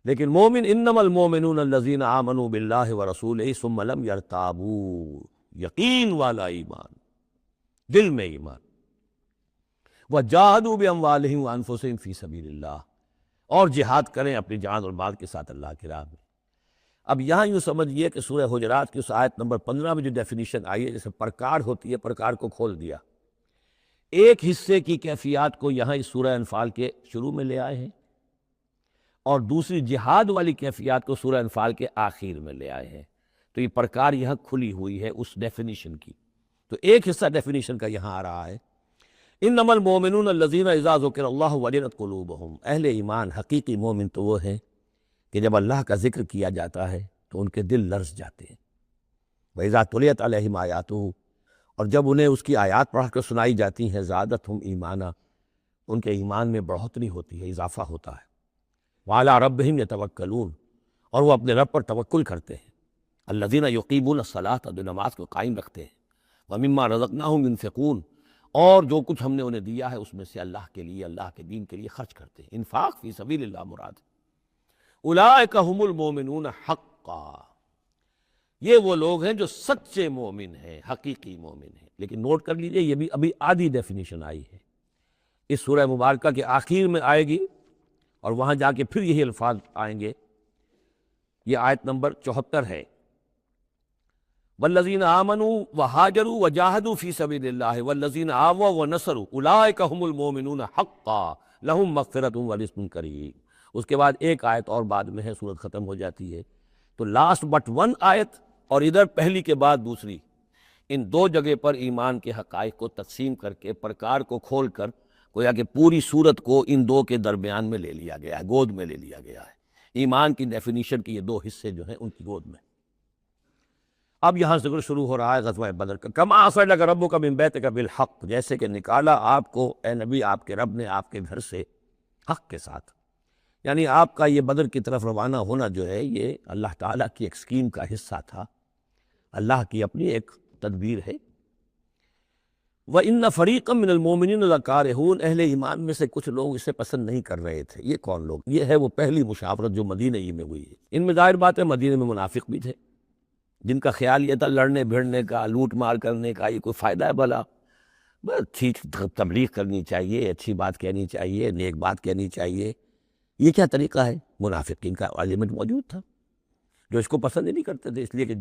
لیکن مومن، انما المومنون الذین آمنوا باللہ ورسولہ ثم لم یرتابوا، یقین والا ایمان، دل میں ایمان، وجاہدوا باموالہم وانفسہم فی سبیل اللہ، اور جہاد کریں اپنی جان اور مال کے ساتھ اللہ کی راہ میں۔ اب یہاں یوں سمجھئے کہ سورہ حجرات کی اس آیت نمبر 15 میں جو ڈیفینیشن آئی ہے، جیسے پرکار ہوتی ہے، پرکار کو کھول دیا۔ ایک حصے کی کیفیات کو یہاں اس سورہ انفال کے شروع میں لے آئے ہیں، اور دوسری جہاد والی کیفیات کو سورہ انفال کے آخر میں لے آئے ہیں۔ تو یہ پرکار یہاں کھلی ہوئی ہے اس ڈیفینیشن کی۔ تو ایک حصہ ڈیفینیشن کا یہاں آ رہا ہے، انما المومنون الذین اذا ذکر اللہ وجلت قلوبہم۔ اہل ایمان، حقیقی مومن تو وہ ہیں کہ جب اللہ کا ذکر کیا جاتا ہے تو ان کے دل لرز جاتے ہیں۔ وَإِذَا تُلِيَتْ عَلَيْهِمْ آیَاتُهُ، اور جب انہیں اس کی آیات پڑھ کر سنائی جاتی ہیں، زادتہم ایمانا، ان کے ایمان میں بڑھوتری ہوتی ہے، اضافہ ہوتا ہے۔ وَعَلَىٰ رَبِّهِمْ يَتَوَكَّلُونَ، اور وہ اپنے رب پر توکل کرتے ہیں۔ الَّذِينَ يُقِيمُونَ الصَّلَاةَ، جو نماز کو قائم رکھتے ہیں۔ وَمِمَّا رَزَقْنَاهُمْ يُنْفِقُونَ، اور جو کچھ ہم نے انہیں دیا ہے اس میں سے اللہ کے لیے، اللہ کے دین کے لیے خرچ کرتے ہیں۔ انفاق فی سبیل اللہ مراد۔ اولئک ھم المؤمنون حقا، یہ وہ لوگ ہیں جو سچے مومن ہیں، حقیقی مومن ہیں۔ لیکن نوٹ کر لیجئے، یہ بھی ابھی آدھی ڈیفینیشن آئی ہے، اس سورہ مبارکہ کے آخر میں آئے گی، اور وہاں جا کے پھر یہی الفاظ آئیں گے۔ یہ آیت نمبر 74 ہے، والذین آمنوا وہاجروا وجاہدوا فی سبیل اللہ والذین آووا ونصروا اولئک ھم المؤمنون حقا لہم مغفرۃ ورزق کریم۔ اس کے بعد ایک آیت اور بعد میں ہے، سورت ختم ہو جاتی ہے۔ تو لاسٹ بٹ 1 آیت، اور ادھر پہلی کے بعد دوسری، ان 2 جگہ پر ایمان کے حقائق کو تقسیم کر کے، پرکار کو کھول کر، گویا کہ پوری صورت کو ان 2 کے درمیان میں لے لیا گیا ہے، گود میں لے لیا گیا ہے۔ ایمان کی ڈیفینیشن کے یہ 2 حصے جو ہیں ان کی گود میں۔ اب یہاں ذکر شروع ہو رہا ہے غزوہ بدر کا۔ کما اخرجک ربک من بیتک بالحق، جیسے کہ نکالا آپ کو اے نبی آپ کے رب نے آپ کے گھر سے حق کے ساتھ۔ یعنی آپ کا یہ بدر کی طرف روانہ ہونا جو ہے، یہ اللہ تعالیٰ کی ایک اسکیم کا حصہ تھا، اللہ کی اپنی ایک تدبیر ہے۔ وَإِنَّ فَرِيقًا مِّنَ الْمُؤْمِنِينَ لَكَارِهُونَ، اہل ایمان میں سے کچھ لوگ اسے پسند نہیں کر رہے تھے۔ یہ کون لوگ؟ یہ ہے وہ پہلی مشاورت جو مدینہ ہی میں ہوئی ہے۔ ان میں ظاہر بات ہے مدینہ میں منافق بھی تھے، جن کا خیال یہ تھا لڑنے بھیڑنے کا، لوٹ مار کرنے کا، یہ کوئی فائدہ ہے بھلا؟ بس ٹھیک تبلیغ کرنی چاہیے، اچھی بات کہنی چاہیے، نیک بات کہنی چاہیے۔ یہ کیا طریقہ ہے؟ منافقین کا ایلیمنٹ موجود تھا جو اس کو پسند ہی نہیں کرتے تھے، اس لیے کہ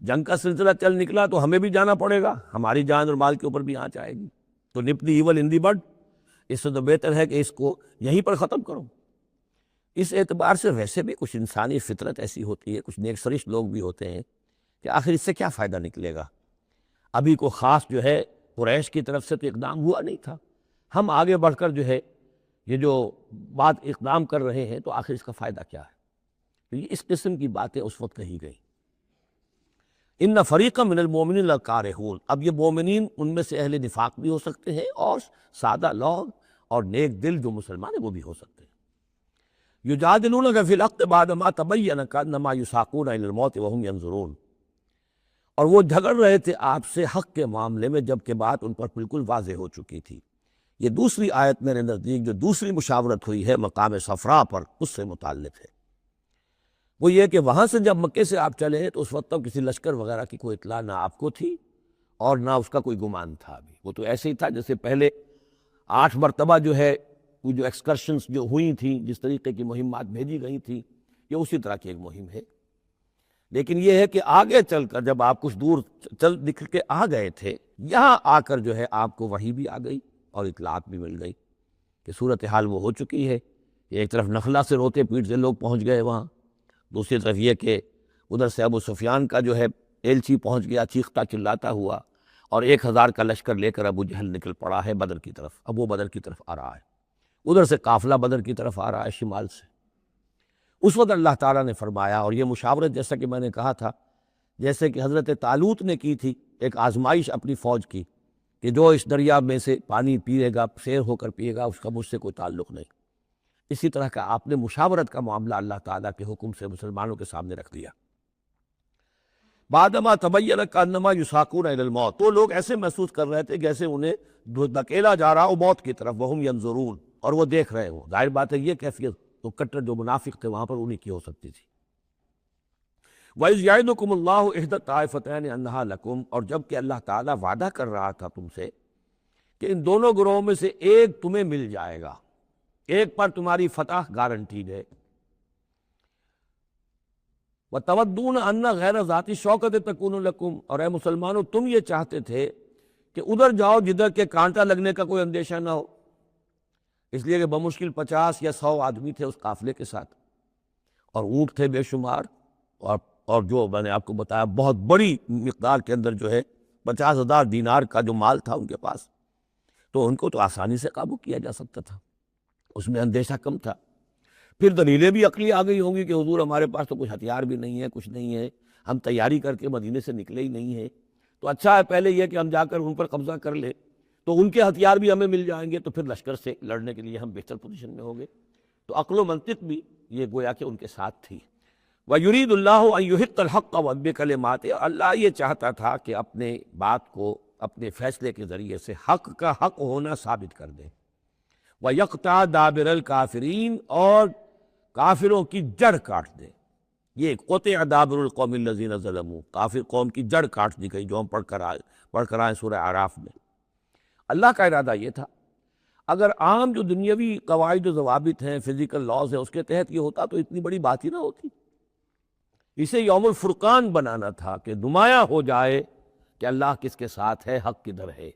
جنگ کا سلسلہ چل نکلا تو ہمیں بھی جانا پڑے گا، ہماری جان اور مال کے اوپر بھی آنچ آئے گی۔ تو نپ دی ایول ان دی بڈ، اس سے تو بہتر ہے کہ اس کو یہیں پر ختم کرو۔ اس اعتبار سے ویسے بھی کچھ انسانی فطرت ایسی ہوتی ہے، کچھ نیک سرشت لوگ بھی ہوتے ہیں کہ آخر اس سے کیا فائدہ نکلے گا؟ ابھی کو خاص جو ہے قریش کی طرف سے تو اقدام ہوا نہیں تھا، ہم آگے بڑھ کر جو ہے یہ جو بات اقدام کر رہے ہیں تو آخر اس کا فائدہ کیا ہے؟ تو یہ اس قسم کی باتیں اس وقت کہی گئیں۔ ان فریقا من المؤمنین لکارہون، اب یہ مومنین ان میں سے اہل نفاق بھی ہو سکتے ہیں، اور سادہ لوگ اور نیک دل جو مسلمان ہیں وہ بھی ہو سکتے ہیں۔ یجادلونک فی الحق بعد ما تبین کانما یساقون الی الموت وہم ینظرون، اور وہ جھگڑ رہے تھے آپ سے حق کے معاملے میں جبکہ بات ان پر بالکل واضح ہو چکی تھی۔ یہ دوسری آیت میرے نزدیک جو دوسری مشاورت ہوئی ہے مقام صفرا پر، اس سے متعلق ہے۔ وہ یہ کہ وہاں سے جب مکے سے آپ چلے تو اس وقت تک کسی لشکر وغیرہ کی کوئی اطلاع نہ آپ کو تھی اور نہ اس کا کوئی گمان تھا۔ ابھی وہ تو ایسے ہی تھا جیسے پہلے 8 مرتبہ جو ہے وہ جو ایکسکرشنز جو ہوئی تھیں، جس طریقے کی مہمات بھیجی گئی تھیں، یہ اسی طرح کی ایک مہم ہے۔ لیکن یہ ہے کہ آگے چل کر جب آپ کچھ دور چل نکل کے آ گئے تھے، یہاں آ کر جو ہے آپ کو وحی بھی آ گئی اور اطلاعات بھی مل گئی کہ صورتحال وہ ہو چکی ہے کہ ایک طرف نخلا سے روتے پیٹتے لوگ پہنچ گئے وہاں، دوسری طرف یہ کہ ادھر سے ابو سفیان کا جو ہے ایلچی پہنچ گیا چیختا چلاتا ہوا، اور 1000 کا لشکر لے کر ابو جہل نکل پڑا ہے بدر کی طرف۔ اب وہ بدر کی طرف آ رہا ہے، ادھر سے قافلہ بدر کی طرف آ رہا ہے شمال سے۔ اس وقت اللہ تعالیٰ نے فرمایا، اور یہ مشاورت جیسا کہ میں نے کہا تھا، جیسے کہ حضرت طالوت نے کی تھی ایک آزمائش اپنی فوج کی کہ جو اس دریا میں سے پانی پیے گا، سیر ہو کر پیے گا، اس کا مجھ سے کوئی تعلق نہیں۔ اسی طرح کا آپ نے مشاورت کا معاملہ اللہ تعالیٰ کے حکم سے مسلمانوں کے سامنے رکھ دیا۔ بعدما تبین کانما یساقون الی الموت، تو لوگ ایسے محسوس کر رہے تھے جیسے انہیں دھکیلا جا رہا ہو موت کی طرف، وہم ینظرون، اور وہ دیکھ رہے ہوں۔ ظاہر بات ہے یہ کیفیت تو کٹر جو منافق تھے وہاں پر انہی کی ہو سکتی تھی۔ وَإِذْ يَعِدُكُمُ اللَّهُ إِحْدَى الطَّائِفَتَيْنِ أَنَّهَا لَكُمْ، اور جب کہ اللہ تعالیٰ وعدہ کر رہا تھا تم سے کہ ان دونوں گروہوں میں سے ایک تمہیں مل جائے گا، ایک پر تمہاری فتح گارنٹیڈ ہے۔ وَتَوَدُّونَ أَنَّ غَيْرَ ذَاتِ الشَّوْكَةِ تَكُونُ لَكُمْ، اور اے مسلمانوں تم یہ چاہتے تھے کہ ادھر جاؤ جدھر کے کانٹا لگنے کا کوئی اندیشہ نہ ہو، اس لیے کہ بمشکل 50 یا 100 آدمی تھے اس قافلے کے ساتھ، اور اونٹ تھے بے شمار، اور جو میں نے آپ کو بتایا بہت بڑی مقدار کے اندر جو ہے 50,000 دینار کا جو مال تھا ان کے پاس، تو ان کو تو آسانی سے قابو کیا جا سکتا تھا، اس میں اندیشہ کم تھا۔ پھر دلیلیں بھی عقلی آ گئی ہوں گی کہ حضور ہمارے پاس تو کچھ ہتھیار بھی نہیں ہے، کچھ نہیں ہے، ہم تیاری کر کے مدینے سے نکلے ہی نہیں ہیں، تو اچھا ہے پہلے یہ کہ ہم جا کر ان پر قبضہ کر لیں، تو ان کے ہتھیار بھی ہمیں مل جائیں گے، تو پھر لشکر سے لڑنے کے لیے ہم بہتر پوزیشن میں ہوں گے۔ تو عقل و منطق بھی یہ گویا کہ ان کے ساتھ تھی۔ وَيُرِيدُ اللَّهُ أَن يُحِقَّ الْحَقَّ بِكَلِمَاتِهِ، اللہ یہ چاہتا تھا کہ اپنے بات کو اپنے فیصلے کے ذریعے سے حق کا حق ہونا ثابت کر دے، وَيَقْطَعَ دَابِرَ الْكَافِرِينَ، اور کافروں کی جڑ کاٹ دے۔ یہ قُطِعَ دَابِرُ الْقَوْمِ الَّذِينَ ظَلَمُوا، کافر قوم کی جڑ کاٹ دی گئی، جو ہم پڑھ کر آئے سورہ اعراف میں۔ اللہ کا ارادہ یہ تھا، اگر عام جو دنیاوی قواعد و ضوابط ہیں، فزیکل لاز ہیں، اس کے تحت یہ ہوتا تو اتنی بڑی بات ہی نہ ہوتی۔ اسے یوم الفرقان بنانا تھا کہ نمایاں ہو جائے کہ اللہ کس کے ساتھ ہے، حق کدھر ہے،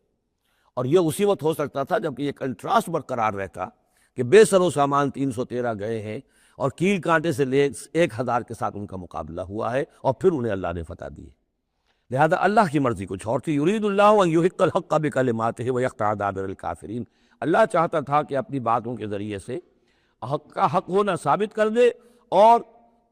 اور یہ اسی وقت ہو سکتا تھا جب کہ یہ کنٹراسٹ برقرار رہتا کہ بے سر و سامان 313 گئے ہیں، اور کیل کانٹے سے لے 1000 کے ساتھ ان کا مقابلہ ہوا ہے، اور پھر انہیں اللہ نے فتح دی۔ لہذا اللہ کی مرضی کچھ اور تھی۔ یرید اللہ ان یحق الحق بکلماتہ ویقطع دابر الکافرین، اللہ چاہتا تھا کہ اپنی باتوں کے ذریعے سے حق کا حق ہونا ثابت کر دے اور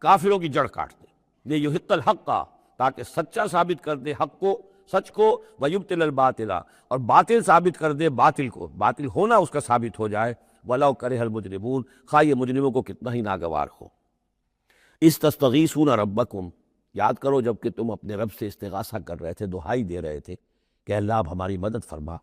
کافروں کی جڑ کاٹ دے۔ یہ یحق الحق کا، تاکہ سچا ثابت کر دے حق کو، سچ کو، ویبطل الباطل، اور باطل ثابت کر دے باطل کو، باطل ہونا اس کا ثابت ہو جائے، ولو کرہ المجرمون، خواہ یہ مجرموں کو کتنا ہی ناگوار ہو۔ اذ تستغیثون ربکم، یاد کرو جب کہ تم اپنے رب سے استغاثہ کر رہے تھے، دعائی دے رہے تھے کہ اللہ اب ہماری مدد فرما۔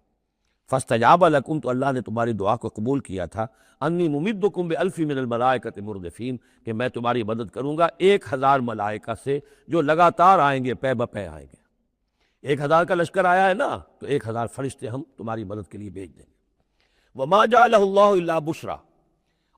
فاستجاب لکم، تو اللہ نے تمہاری دعا کو قبول کیا تھا۔ انی ممدکم بألف من الملائکۃ مردفین، کہ میں تمہاری مدد کروں گا 1000 ملائکہ سے جو لگاتار آئیں گے، پے بپے آئیں گے۔ 1000 کا لشکر آیا ہے نا، تو 1000 فرشتے ہم تمہاری مدد کے لیے بھیج دیں گے۔ وما جعلہ اللہ الا بشرا،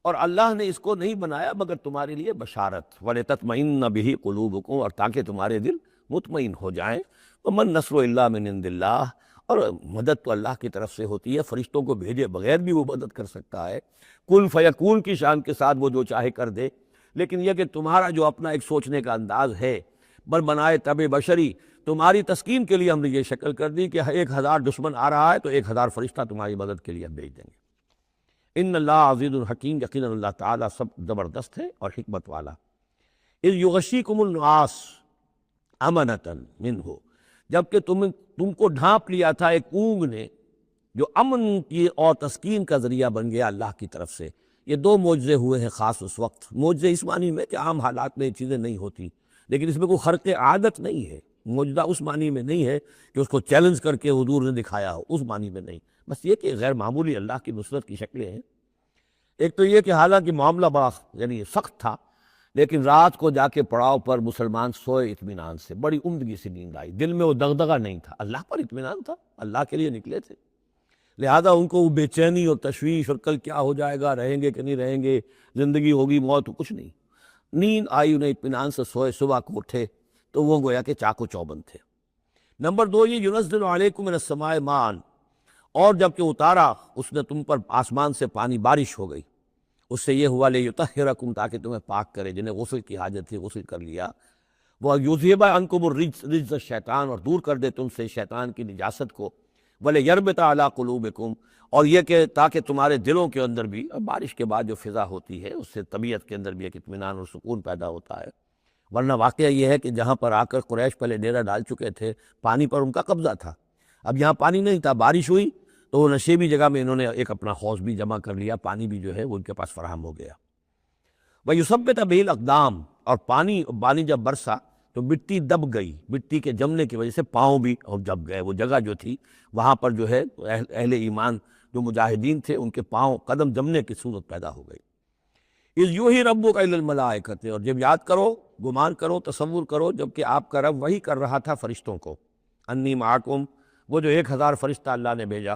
اور اللہ نے اس کو نہیں بنایا مگر تمہارے لیے بشارت، وَلِتَطْمَئِنَّ بِهِ قُلُوبُكُمْ، اور تاکہ تمہارے دل مطمئن ہو جائیں۔ وَمَن نَّصْرُ إِلَّا مِنْ عِندِ اللَّهِ، اور مدد تو اللہ کی طرف سے ہوتی ہے، فرشتوں کو بھیجے بغیر بھی وہ مدد کر سکتا ہے، کن فیکون کی شان کے ساتھ وہ جو چاہے کر دے۔ لیکن یہ کہ تمہارا جو اپنا ایک سوچنے کا انداز ہے، بنائے طبع بشری، تمہاری تسکین کے لیے ہم نے یہ شکل کر دی کہ 1000 دشمن آ رہا ہے تو 1000 فرشتہ تمہاری مدد کے لیے ہم بھیج دیں گے۔ ان اللہ عزیز الحکیم، یقیناً اللہ تعالیٰ سب زبردست ہے اور حکمت والا۔ اذ یغشیکم النعاس امنۃ منہ، جب کہ تم کو ڈھانپ لیا تھا ایک اونگ نے، جو امن کی اور تسکین کا ذریعہ بن گیا اللہ کی طرف سے۔ یہ 2 معجزے ہوئے ہیں خاص اس وقت، معجزے اس معنی میں کہ عام حالات میں یہ چیزیں نہیں ہوتی، لیکن اس میں کوئی خرق عادت نہیں ہے۔ معجزہ اس معنی میں نہیں ہے کہ اس کو چیلنج کر کے حضور نے دکھایا ہو، اس معنی میں نہیں، بس یہ کہ غیر معمولی اللہ کی نصرت کی شکلیں ہیں۔ ایک تو یہ کہ حالانکہ معاملہ بڑا یعنی سخت تھا، لیکن رات کو جا کے پڑاؤ پر مسلمان سوئے اطمینان سے، بڑی عمدگی سے نیند آئی، دل میں وہ دغدغہ نہیں تھا، اللہ پر اطمینان تھا، اللہ کے لیے نکلے تھے۔ لہذا ان کو وہ بے چینی اور تشویش اور کل کیا ہو جائے گا، رہیں گے کہ نہیں رہیں گے، زندگی ہوگی موت، کچھ نہیں۔ نیند آئی انہیں، اطمینان سے سوئے، صبح کو اٹھے تو وہ گویا کہ چاق و چوبند تھے۔ نمبر دو، یہ ینزل علیکم من السماء ماء، اور جب کہ اتارا اس نے تم پر آسمان سے پانی، بارش ہو گئی، اس سے یہ ہوا لیطہرکم، تاکہ تمہیں پاک کرے، جنہیں غسل کی حاجت تھی غسل کر لیا، وہ یذہب عنکم الرجس، رجس الشیطان، اور دور کر دے تم سے شیطان کی نجاست کو، ولیربط علی قلوبکم، اور یہ کہ تاکہ تمہارے دلوں کے اندر بھی، بارش کے بعد جو فضا ہوتی ہے اس سے طبیعت کے اندر بھی ایک اطمینان اور سکون پیدا ہوتا ہے۔ ورنہ واقعہ یہ ہے کہ جہاں پر آ کر قریش پہلے ڈیرہ ڈال چکے تھے، پانی پر ان کا قبضہ تھا، اب یہاں پانی نہیں تھا، بارش ہوئی تو وہ نشیبی جگہ میں انہوں نے ایک اپنا حوض بھی جمع کر لیا، پانی بھی جو ہے وہ ان کے پاس فراہم ہو گیا۔ وَيُثَبِّتَ بِهِ الْأَقْدَامَ، اور پانی جب برسا تو مٹی دب گئی، مٹی کے جمنے کی وجہ سے پاؤں بھی دب گئے، وہ جگہ جو تھی وہاں پر جو ہے اہل ایمان جو مجاہدین تھے ان کے پاؤں قدم جمنے کی صورت پیدا ہو گئی۔ اِذْ یوحی ربک الی الملائکۃ، اور جب یاد کرو، گمان کرو، تصور کرو، جب کہ آپ کا رب وحی کر رہا تھا فرشتوں کو، انی معکم، وہ جو 1000 فرشتہ اللہ نے بھیجا،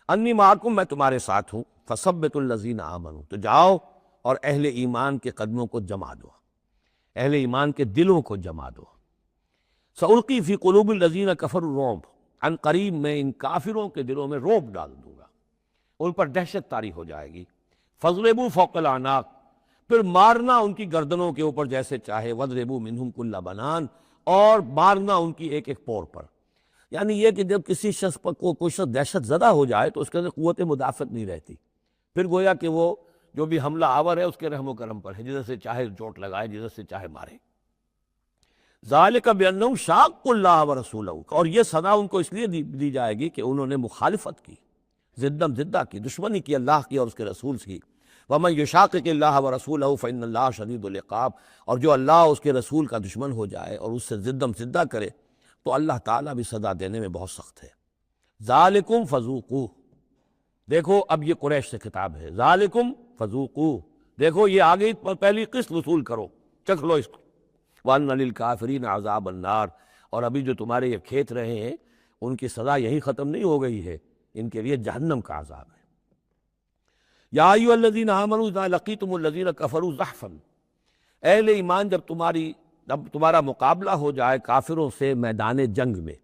انی معکم، میں تمہارے ساتھ ہوں، فثبتوا الذین آمنوا، تو جاؤ اور اہل ایمان کے قدموں کو جما دو، اہل ایمان کے دلوں کو جما دو۔ سألقی فی قلوب الذین کفروا الرعب، عن قریب میں ان کافروں کے دلوں میں رعب ڈال دوں گا، ان پر دہشت طاری ہو جائے گی۔ فاضربوا فوق الاعناق، پھر مارنا ان کی گردنوں کے اوپر جیسے چاہے، واضربوا منہم کل بنان، اور مارنا ان کی ایک ایک پور پر۔ یعنی یہ کہ جب کسی شخص پر کوئی شخص دہشت زدہ ہو جائے تو اس کے اندر قوت مدافعت نہیں رہتی، پھر گویا کہ وہ جو بھی حملہ آور ہے اس کے رحم و کرم پر ہے، جدھر سے چاہے چوٹ لگائے، جدھر سے چاہے مارے۔ ذالک بانہم شاقوا اللہ ورسولہ، اور یہ سزا ان کو اس لیے دی جائے گی کہ انہوں نے مخالفت کی، ضدم ضدہ کی، دشمنی کی اللہ کی اور اس کے رسول کی۔ ومن یشاقق اللہ ورسولہ فإن اللہ شدید العقاب، اور جو اللہ اور اس کے رسول کا دشمن ہو جائے اور اس سے ضدم ضدہ کرے تو اللہ تعالیٰ بھی سزا دینے میں بہت سخت ہے۔ ذالکم فذوقوہ، دیکھو اب یہ قریش سے خطاب ہے، ذالکم فذوقوہ، دیکھو یہ آگئی پہلی قسط وصول کرو، چکھ لو اس کو۔ وَأَنَّ لِلْكَافِرِينَ عَذَابَ النَّارِ، اور ابھی جو تمہارے یہ کھیت رہے ہیں ان کی سزا یہی ختم نہیں ہو گئی ہے، ان کے لیے جہنم کا عذاب ہے۔ یا ایھا الذین آمنوا اذا لقیتم الذین کفروا زحفا، اہل ایمان جب تمہارا مقابلہ ہو جائے کافروں سے میدان جنگ میں،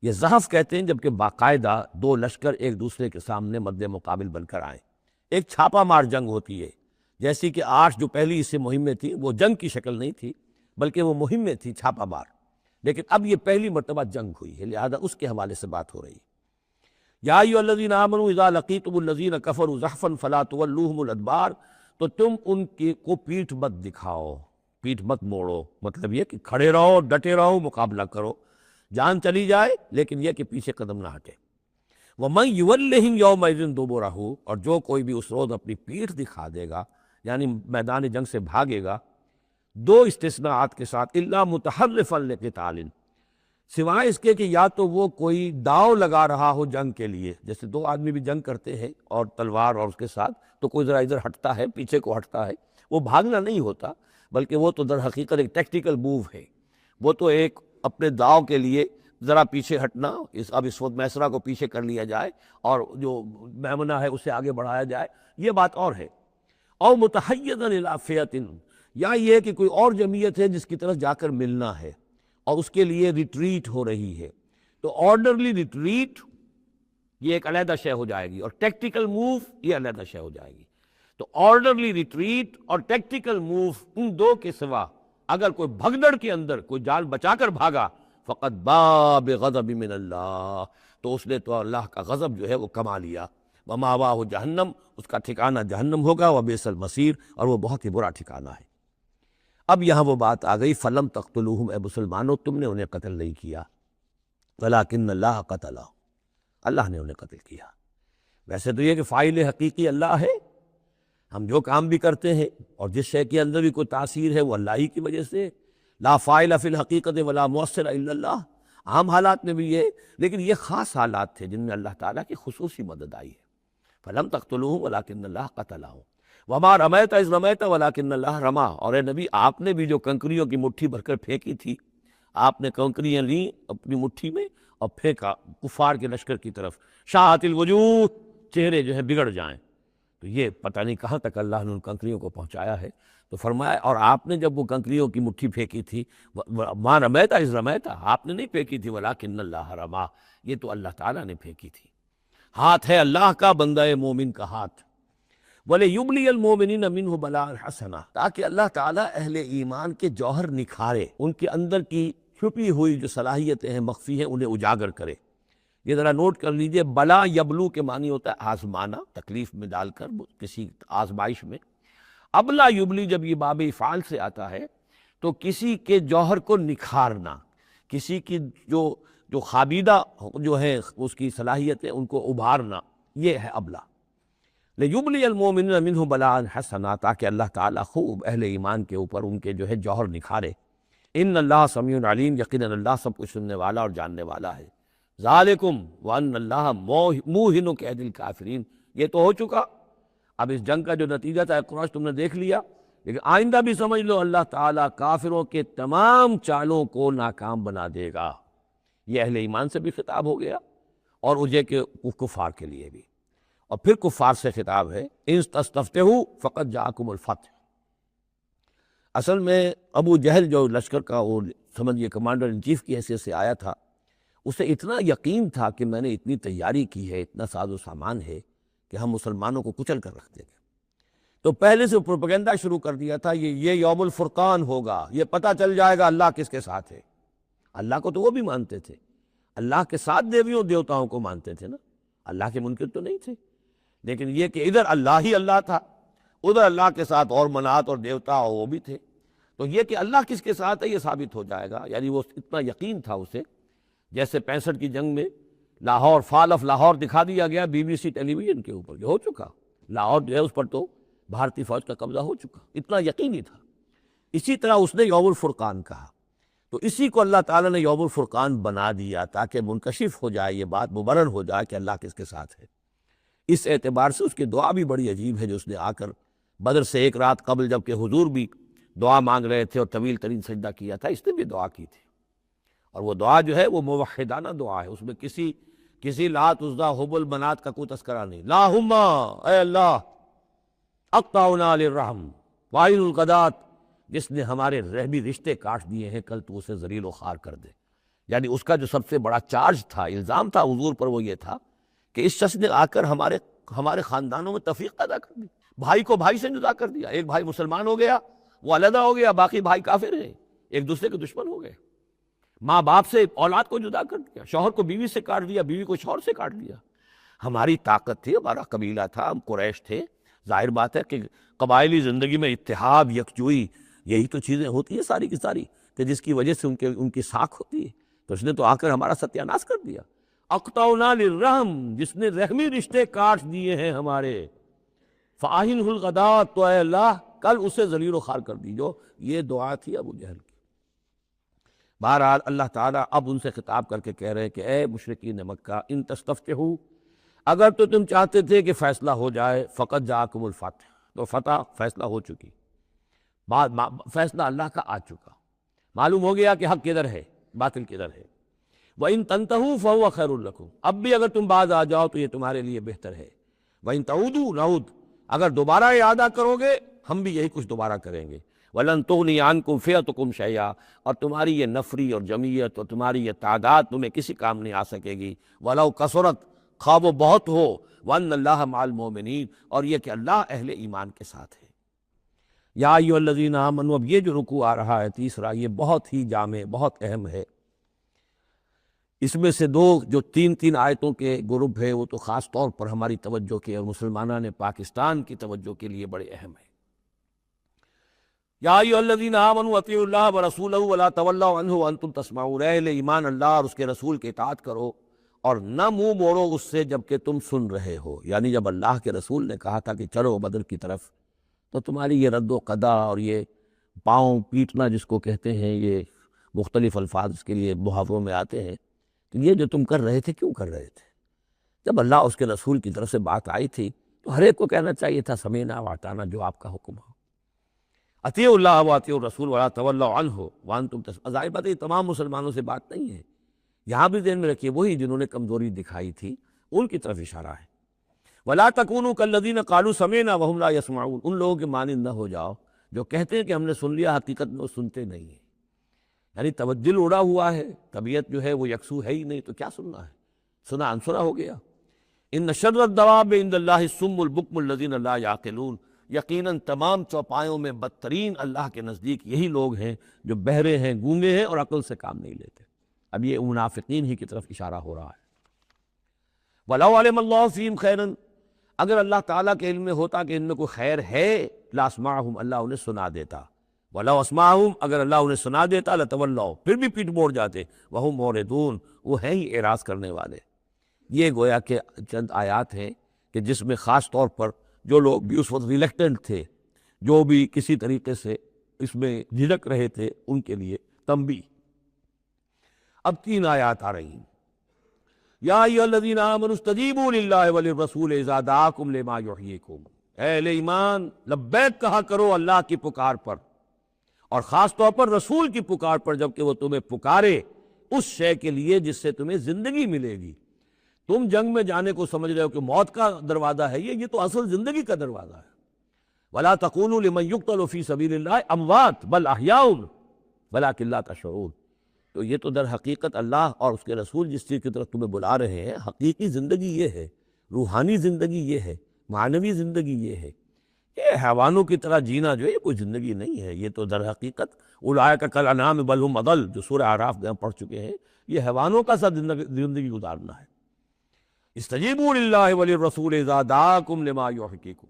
یہ زحف کہتے ہیں جبکہ باقاعدہ دو لشکر ایک دوسرے کے سامنے مد مقابل بن کر آئیں، ایک چھاپا مار جنگ ہوتی ہے، جیسی کہ 8 جو پہلی اس سے مہمیں تھیں وہ جنگ کی شکل نہیں تھی بلکہ وہ مہمیں تھی چھاپا مار، لیکن اب یہ پہلی مرتبہ جنگ ہوئی ہے، لہذا اس کے حوالے سے بات ہو رہی ہے۔ یا ایھا الذین آمنوا اذا لقیتم الذین کفروا زحفا فلا تولوہم الادبار، تو تم ان کو پیٹھ مت دکھاؤ، پیٹھ مت موڑو، مطلب یہ کہ کھڑے رہو، ڈٹے رہو، مقابلہ کرو، جان چلی جائے لیکن یہ کہ پیچھے قدم نہ ہٹے۔ وَمَن یُوَلِّھِم یَوْمَئِذٍ دُبُرَہُ، اور جو کوئی بھی اس روز اپنی پیٹھ دکھا دے گا، یعنی میدان جنگ سے بھاگے گا، 2 استثناءات کے ساتھ، الا متحرفا لقتال، سوائے اس کے کہ یا تو وہ کوئی داؤ لگا رہا ہو جنگ کے لیے، جیسے 2 آدمی بھی جنگ کرتے ہیں اور تلوار اور اس کے ساتھ، تو کوئی ذرا ادھر ہٹتا ہے، پیچھے کو ہٹتا ہے، وہ بھاگنا نہیں ہوتا بلکہ وہ تو در حقیقت ایک ٹیکٹیکل موو ہے، وہ تو ایک اپنے داؤ کے لیے ذرا پیچھے ہٹنا، اب اس وقت میسرہ کو پیچھے کر لیا جائے اور جو میمنہ ہے اسے آگے بڑھایا جائے، یہ بات اور ہے۔ او متحیزا الی فئۃ، یا یہ کہ کوئی اور جمعیت ہے جس کی طرف جا کر ملنا ہے اور اس کے لیے ریٹریٹ ہو رہی ہے، تو آرڈرلی ریٹریٹ یہ ایک علیحدہ شے ہو جائے گی، اور ٹیکٹیکل موو یہ علیحدہ شے ہو جائے گی۔ تو آرڈرلی ریٹریٹ اور ٹیکٹیکل موو، ان 2 کے سوا اگر کوئی بھگدڑ کے اندر کوئی جان بچا کر بھاگا، فقط باء بغضب من اللہ، تو اس نے تو اللہ کا غضب جو ہے وہ کما لیا۔ ومأواہ جہنم، اس کا ٹھکانہ جہنم ہوگا، وبئس المصیر، اور وہ بہت ہی برا ٹھکانہ ہے۔ اب یہاں وہ بات آ گئی، فلم تقتلوہم، اے مسلمانوں تم نے انہیں قتل نہیں کیا، ولکن اللہ قتلہم، اللہ نے انہیں قتل کیا۔ ویسے تو یہ کہ فاعل حقیقی اللہ ہے، ہم جو کام بھی کرتے ہیں اور جس شے کے اندر بھی کوئی تاثیر ہے وہ اللہ ہی کی وجہ سے، لا فاعل فی الحقیقت ولا مؤثر الا اللہ، عام حالات میں بھی یہ، لیکن یہ خاص حالات تھے جن میں اللہ تعالیٰ کی خصوصی مدد آئی ہے۔ فلم تقتلوہم ولکن اللہ قتلہم وما رمیت اذ رمیت ولکن اللہ رما، اور اے نبی آپ نے بھی جو کنکریوں کی مٹھی بھر کر پھینکی تھی، آپ نے کنکریاں لیں اپنی مٹھی میں اور پھینکا کفار کے لشکر کی طرف، شاہت الوجوہ، چہرے جو ہے بگڑ جائیں۔ تو یہ پتہ نہیں کہاں تک اللہ نے ان کنکریوں کو پہنچایا ہے۔ تو فرمایا اور آپ نے جب وہ کنکریوں کی مٹھی پھینکی تھی، ماں رمیتا اذ رمیتا، آپ نے نہیں پھینکی تھی، ولکن اللہ رما، یہ تو اللہ تعالیٰ نے پھینکی تھی۔ ہاتھ ہے اللہ کا، بندہ مومن کا ہاتھ۔ وَلِيُبْلِيَ الْمُؤْمِنِينَ مِنْهُ بَلَاءً حَسَنًا، تاکہ اللہ تعالیٰ اہل ایمان کے جوہر نکھارے، ان کے اندر کی چھپی ہوئی جو صلاحیتیں ہیں، مخفی ہیں، انہیں اجاگر کرے۔ یہ ذرا نوٹ کر لیجئے، بلا یبلو کے معنی ہوتا ہے آزمانا، تکلیف میں ڈال کر کسی آزمائش میں۔ ابلا یبلی جب یہ باب افعال سے آتا ہے تو کسی کے جوہر کو نکھارنا، کسی کی جو خابیدہ جو ہے اس کی صلاحیتیں ان کو ابھارنا، یہ ہے ابلا۔ لیبلی المؤمنین منہ بلاء حسنا، تاکہ اللہ تعالیٰ خوب اہل ایمان کے اوپر ان کے جو ہے جوہر نکھارے۔ ان اللہ سمیع علیم، یقیناً اللہ سب کچھ سننے والا اور جاننے والا ہے۔ ذالکم وان اللہ موہن کید الکافرین، یہ تو ہو چکا۔ اب اس جنگ کا جو نتیجہ تھا قریش تم نے دیکھ لیا، لیکن آئندہ بھی سمجھ لو اللہ تعالیٰ کافروں کے تمام چالوں کو ناکام بنا دے گا۔ یہ اہل ایمان سے بھی خطاب ہو گیا اور اجے کے کفار کے لیے بھی، اور پھر کفار سے خطاب ہے، ان تستفتحوا فقد جاءکم الفتح۔ اصل میں ابو جہل جو لشکر کا وہ سمجھیے کمانڈر ان چیف کی حیثیت سے آیا تھا، اسے اتنا یقین تھا کہ میں نے اتنی تیاری کی ہے، اتنا ساز و سامان ہے کہ ہم مسلمانوں کو کچل کر رکھ دیں گے۔ تو پہلے سے پروپیگنڈا شروع کر دیا تھا، یہ یوم الفرقان ہوگا، یہ پتہ چل جائے گا اللہ کس کے ساتھ ہے۔ اللہ کو تو وہ بھی مانتے تھے، اللہ کے ساتھ دیویوں دیوتاؤں کو مانتے تھے نا، اللہ کے منکر تو نہیں تھے، لیکن یہ کہ ادھر اللہ ہی اللہ تھا، ادھر اللہ کے ساتھ اور منات اور دیوتا وہ بھی تھے، تو یہ کہ اللہ کس کے ساتھ ہے یہ ثابت ہو جائے گا۔ یعنی وہ اتنا یقین تھا اسے، جیسے 65 کی جنگ میں لاہور، فال آف لاہور دکھا دیا گیا BBC ٹیلی ویژن کے اوپر، جو ہو چکا، لاہور جو ہے اس پر تو بھارتی فوج کا قبضہ ہو چکا، اتنا یقینی تھا۔ اسی طرح اس نے یوم الفرقان کہا، تو اسی کو اللہ تعالیٰ نے یوم الفرقان بنا دیا تاکہ منکشف ہو جائے، یہ بات مبرر ہو جائے کہ اللہ کس کے ساتھ ہے۔ اس اعتبار سے اس کی دعا بھی بڑی عجیب ہے، جو اس نے آ کر بدر سے ایک رات قبل جب کہ حضور بھی دعا مانگ رہے تھے اور طویل ترین سجدہ کیا تھا، اس نے بھی دعا کی تھی، اور وہ دعا جو ہے وہ موحدانہ دعا ہے، اس میں کسی لات عزا حبل منات کا کوئی تذکرہ نہیں۔ اللہم، اے اللہ، اقطعنا للرحم وعین القدات، جس نے ہمارے رحمی رشتے کاٹ دیے ہیں، کل تو اسے ذلیل و خوار کر دے۔ یعنی اس کا جو سب سے بڑا چارج تھا، الزام تھا حضور پر، وہ یہ تھا کہ اس شخص نے آ کر ہمارے خاندانوں میں تفریق پیدا کر دی، بھائی کو بھائی سے جدا کر دیا، ایک بھائی مسلمان ہو گیا، وہ علیحدہ ہو گیا، باقی بھائی کافر ہیں، ایک دوسرے کے دشمن ہو گئے، ماں باپ سے اولاد کو جدا کر دیا، شوہر کو بیوی سے کاٹ دیا، بیوی کو شوہر سے کاٹ دیا۔ ہماری طاقت تھی، ہمارا قبیلہ تھا، ہم قریش تھے، ظاہر بات ہے کہ قبائلی زندگی میں اتحاد، یکجوئی، یہی تو چیزیں ہوتی ہیں ساری کی ساری، کہ جس کی وجہ سے ان کی ساکھ ہوتی ہے۔ تو اس نے تو آ کر ہمارا ستیہ ناش کر دیا۔ اقطعنا للرحم، جس نے رحمی رشتے کاٹ دیے ہیں ہمارے، فاہنہ الغدات، تو اے اللہ کل اسے ذلیل و خوار کر دیجو۔ یہ دعا تھی ابو جہل کی۔ بہرحال اللہ تعالیٰ اب ان سے خطاب کر کے کہہ رہے کہ اے مشرکین مکہ، ان تستفتحوا، اگر تو تم چاہتے تھے کہ فیصلہ ہو جائے، فقد جاءکم الفتح، تو فتح فیصلہ ہو چکی، فیصلہ اللہ کا آ چکا، معلوم ہو گیا کہ حق کدھر ہے، باطل کدھر ہے۔ وَإِن تَنْتَهُوا فَهُوَ خَيْرٌ لَكُمْ، اب بھی اگر تم باز آ جاؤ تو یہ تمہارے لیے بہتر ہے۔ وَإِن تَعُودُوا نَعُودْ، اگر دوبارہ اعادہ کرو گے ہم بھی یہی کچھ دوبارہ کریں گے۔ وَلَن تُغْنِيَ عَنْكُمْ فِئَتُكُمْ شَيْئًا، اور تمہاری یہ نفری اور جمعیت اور تمہاری یہ تعداد تمہیں کسی کام نہیں آ سکے گی۔ وَلَوْ كَثُرَتْ، خواہ وہ بہت ہو، وَأَنَّ اللَّهَ مَعَ الْمُؤْمِنِينَ، اور یہ کہ اللہ اہل ایمان کے ساتھ ہے۔ یا ایھا الذین آمنوا، اب یہ جو رکوع آ رہا ہے تیسرا، یہ بہت ہی جامع، بہت اہم ہے۔ اس میں سے دو جو تین آیتوں کے گروپ ہے، وہ تو خاص طور پر ہماری توجہ کے اور مسلمانوں نے پاکستان کی توجہ کے لیے بڑے اہم ہیں۔ یا ایھا الذین آمنوا اطیعوا اللہ ورسولہ ولا تولوا عنہ وانتم تسمعون، اے اہل ایمان اللہ اور اس کے رسول کی اطاعت کرو اور نہ منہ موڑو اس سے جبکہ تم سن رہے ہو۔ یعنی جب اللہ کے رسول نے کہا تھا کہ چلو بدر کی طرف، تو تمہاری یہ رد و قدا اور یہ پاؤں پیٹنا جس کو کہتے ہیں، یہ مختلف الفاظ اس کے لیے محاوروں میں آتے ہیں، تو یہ جو تم کر رہے تھے کیوں کر رہے تھے؟ جب اللہ اس کے رسول کی طرف سے بات آئی تھی تو ہر ایک کو کہنا چاہیے تھا سمیعنا واطعنا، جو آپ کا حکم ہو۔ اطیعوا اللہ و اطیعوا الرسول ولا تولوا عنہ وانتم تسمعون۔ ظاہر بات ہے یہ تمام مسلمانوں سے بات نہیں ہے، یہاں بھی ذہن میں رکھیے وہی جنہوں نے کمزوری دکھائی تھی ان کی طرف اشارہ ہے۔ ولا تکونوا کالذین قالوا سمعنا وهم لا يسمعون، ان لوگوں کے مانند نہ ہو جاؤ جو کہتے ہیں کہ ہم نے سن لیا، حقیقت میں وہ سنتے نہیں ہیں، یعنی توجہ اڑا ہوا ہے، طبیعت جو ہے وہ یکسو ہے ہی نہیں، تو کیا سننا ہے، سنا انسنا ہو گیا۔ ان شر الدواب عند اللہ الصم البکم الذین لا یعقلون، یقیناً تمام چوپایوں میں بدترین اللہ کے نزدیک یہی لوگ ہیں جو بہرے ہیں، گونگے ہیں اور عقل سے کام نہیں لیتے۔ اب یہ منافقین ہی کی طرف اشارہ ہو رہا ہے۔ وَلَوْ عَلِمَ اللَّهُ فِيهِمْ خَيْرًا، اگر اللہ تعالیٰ کے علم میں ہوتا کہ ان میں کوئی خیر ہے، لَأَسْمَعَهُمْ، اللہ انہیں سنا دیتا۔ وَلَوْ أَسْمَعَهُمْ، اگر اللہ انہیں سنا دیتا لَتَوَلَّوْا، پھر بھی پیٹ موڑ جاتے، وَهُمْ مُعْرِضُونَ، وہ ہیں ہی اعراض کرنے والے۔ یہ گویا کہ چند آیات ہیں کہ جس میں خاص طور پر جو لوگ بھی اس وقت ریلیکٹنٹ تھے، جو بھی کسی طریقے سے اس میں جھجک رہے تھے، ان کے لیے تنبیہ۔ اب 3 آیات آ رہی ہیں۔ یا ایھا الذین آمنوا استجیبوا للہ وللرسول اذا دعاکم لما یحییکم، اے اہل ایمان لبیک کہا کرو اللہ کی پکار پر، اور خاص طور پر رسول کی پکار پر جب کہ وہ تمہیں پکارے اس شے کے لیے جس سے تمہیں زندگی ملے گی۔ تم جنگ میں جانے کو سمجھ رہے ہو کہ موت کا دروازہ ہے، یہ تو اصل زندگی کا دروازہ ہے۔ ولا تقولوا لمن يقتل في سبيل الله اموات بل احیاء ولكن لا تشعرون، تو یہ تو در حقیقت اللہ اور اس کے رسول جس چیز کی طرف تمہیں بلا رہے ہیں، حقیقی زندگی یہ ہے، روحانی زندگی یہ ہے، معنوی زندگی یہ ہے۔ یہ حیوانوں کی طرح جینا جو ہے یہ کوئی زندگی نہیں ہے، یہ تو در حقیقت اولئک کالانعام بل هم اضل، جو سورہ اعراف میں ہم پڑھ چکے ہیں، یہ حیوانوں کا سا زندگی گزارنا ہے۔ استجیبوا للہ وللرسول اذا دعاکم لما یحییکم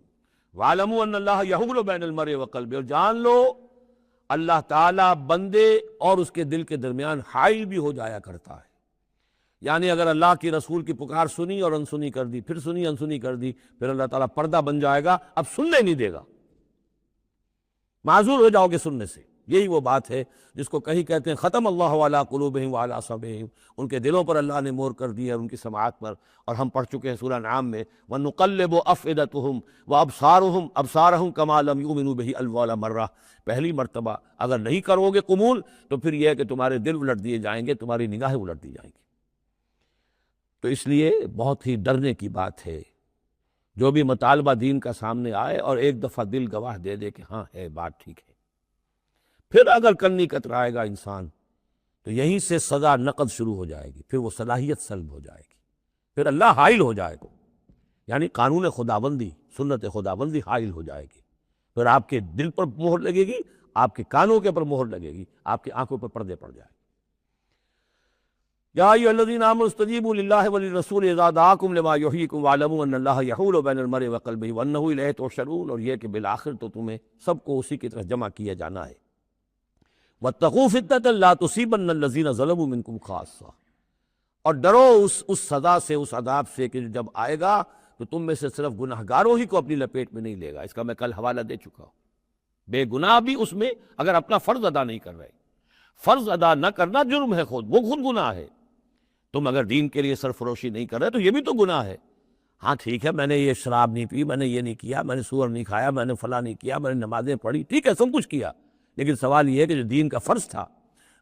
وَاعْلَمُوا أَنَّ اللَّهَ يَحُولُ بَيْنَ الْمَرْءِ وَقَلْبِهِ، اور جان لو اللہ تعالیٰ بندے اور اس کے دل کے درمیان حائل بھی ہو جایا کرتا ہے۔ یعنی اگر اللہ کی رسول کی پکار سنی اور انسنی کر دی، پھر سنی انسنی کر دی، پھر اللہ تعالیٰ پردہ بن جائے گا، اب سننے نہیں دے گا، معذور ہو جاؤ گے سننے سے۔ یہی وہ بات ہے جس کو کہیں کہتے ہیں ختم اللہ علی قلوبہم وعلی سمعہم، ان کے دلوں پر اللہ نے مہر کر دی ہے، ان کی سماعت پر، اور ہم پڑھ چکے ہیں سورہ انعام میں وَنُقَلِّبُ أَفْئِدَتَهُمْ وَأَبْصَارَهُمْ كَمَا لَمْ يُؤْمِنُوا بِهِ أَوَّلَ مَرَّةٍ، پہلی مرتبہ اگر نہیں کرو گے قبول تو پھر یہ ہے کہ تمہارے دل الٹ دیے جائیں گے، تمہاری نگاہیں الٹ دی جائیں گی۔ تو اس لیے بہت ہی ڈرنے کی بات ہے جو بھی مطالبہ دین کا سامنے آئے اور ایک دفعہ دل گواہ دے دے کہ ہاں ہے بات ٹھیک ہے، پھر اگر کنی کترائے گا انسان تو یہیں سے سزا نقد شروع ہو جائے گی، پھر وہ صلاحیت سلب ہو جائے گی، پھر اللہ حائل ہو جائے گا، یعنی قانون خداوندی، سنت خداوندی حائل ہو جائے گی، پھر آپ کے دل پر مہر لگے گی، آپ کے کانوں کے پر مہر لگے گی، آپ کی آنکھوں پر پردے پڑ جائے گے۔ یا ایھا الذین آمنوا استجیبوا للہ وللرسول اذا دعاکم لما یحییکم واعلموا ان اللہ یحول بین المرء وقلبہ وانہ الیہ تحشرون، اور یہ کہ بالآخر تو تمہیں سب کو اسی کی طرف جمع کیا جانا ہے۔ واتقوا فتنة لا تصیبن الذین ظلموا منکم خاصہ، اور ڈرو اس سزا سے، اس عذاب سے کہ جب آئے گا تو تم میں سے صرف گناہگاروں ہی کو اپنی لپیٹ میں نہیں لے گا۔ اس کا میں کل حوالہ دے چکا ہوں، بے گناہ بھی اس میں اگر اپنا فرض ادا نہیں کر رہے، فرض ادا نہ کرنا جرم ہے، وہ خود گناہ ہے۔ تم اگر دین کے لیے سرفروشی نہیں کر رہے تو یہ بھی تو گناہ ہے۔ ہاں ٹھیک ہے، میں نے یہ شراب نہیں پی، میں نے یہ نہیں کیا، میں نے سور نہیں کھایا، میں نے فلاں نہیں کیا، میں نے نمازیں پڑھی، ٹھیک ہے سب کچھ کیا، لیکن سوال یہ ہے کہ جو دین کا فرض تھا،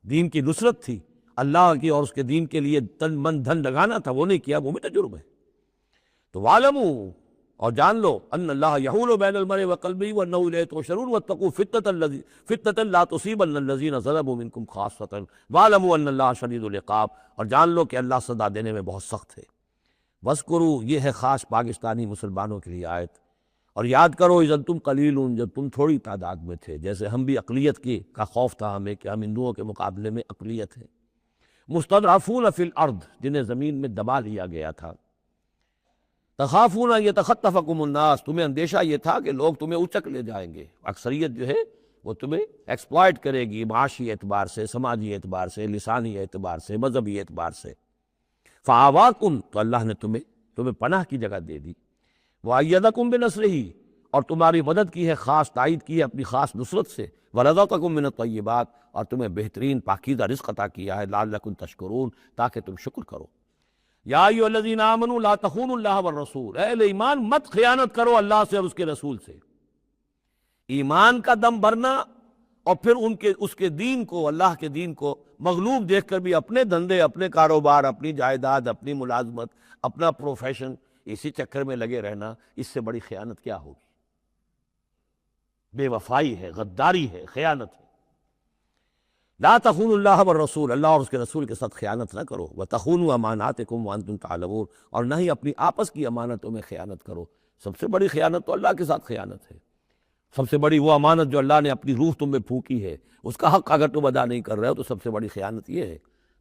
دین کی نصرت تھی، اللہ کی اور اس کے دین کے لیے تن من دھن لگانا تھا، وہ نہیں کیا، وہ بھی تو جرم ہے۔ تو وَاعْلَمُوا، اور جان لو ان اللہ یحول بین المرء وقلبہ وانہ الیہ تحشرون واتقوا فتنة لا تصیبن الذین ظلموا منکم خاصۃ واعلموا ان اللہ شدید العقاب، اور جان لو کہ اللہ سزا دینے میں بہت سخت ہے۔ وَاذْكُرُوا، یہ ہے خاص پاکستانی مسلمانوں کے لیے آیت، اور یاد کرو اذ انتم قلیل، جب تم تھوڑی تعداد میں تھے، جیسے ہم بھی اقلیت کا خوف تھا ہمیں کہ ہم ہندوؤں کے مقابلے میں اقلیت ہے، مستضعفون فی الارض، جنہیں زمین میں دبا لیا گیا تھا، تخافون ان یتخطفکم الناس، تمہیں اندیشہ یہ تھا کہ لوگ تمہیں اچک لے جائیں گے، اکثریت جو ہے وہ تمہیں ایکسپلائٹ کرے گی، معاشی اعتبار سے، سماجی اعتبار سے، لسانی اعتبار سے، مذہبی اعتبار سے۔ فآواکم، تو اللہ نے تمہیں پناہ کی جگہ دے دی، وأیدکم بنصرہ، اور تمہاری مدد کی ہے، خاص تائید کی ہے اپنی خاص نصرت سے، ورزقکم من الطیبات، اور تمہیں بہترین پاکیزہ رزق عطا کیا ہے، لعلکم تشکرون، تاکہ تم شکر کرو۔ یا ایھا الذین آمنوا لا تخونوا اللہ والرسول، اے اہل ایمان مت خیانت کرو اللہ سے اور اس کے رسول سے، ایمان کا دم بھرنا اور پھر اس کے دین کو، اللہ کے دین کو مغلوب دیکھ کر بھی اپنے دھندے، اپنے کاروبار، اپنی جائیداد، اپنی ملازمت، اپنا پروفیشن، اسی چکر میں لگے رہنا، اس سے بڑی خیانت کیا ہوگی؟ بے وفائی ہے، غداری ہے، خیانت ہے۔ لا تخونوا اللہ والرسول، اللہ اور اس کے رسول کے ساتھ خیانت نہ کرو، وتخونوا اماناتکم وانتم تعلمون، اور نہ ہی اپنی آپس کی امانتوں میں خیانت کرو۔ سب سے بڑی خیانت تو اللہ کے ساتھ خیانت ہے۔ سب سے بڑی وہ امانت جو اللہ نے اپنی روح تم میں پھونکی ہے، اس کا حق اگر تم ادا نہیں کر رہے ہو تو سب سے بڑی خیانت یہ ہے،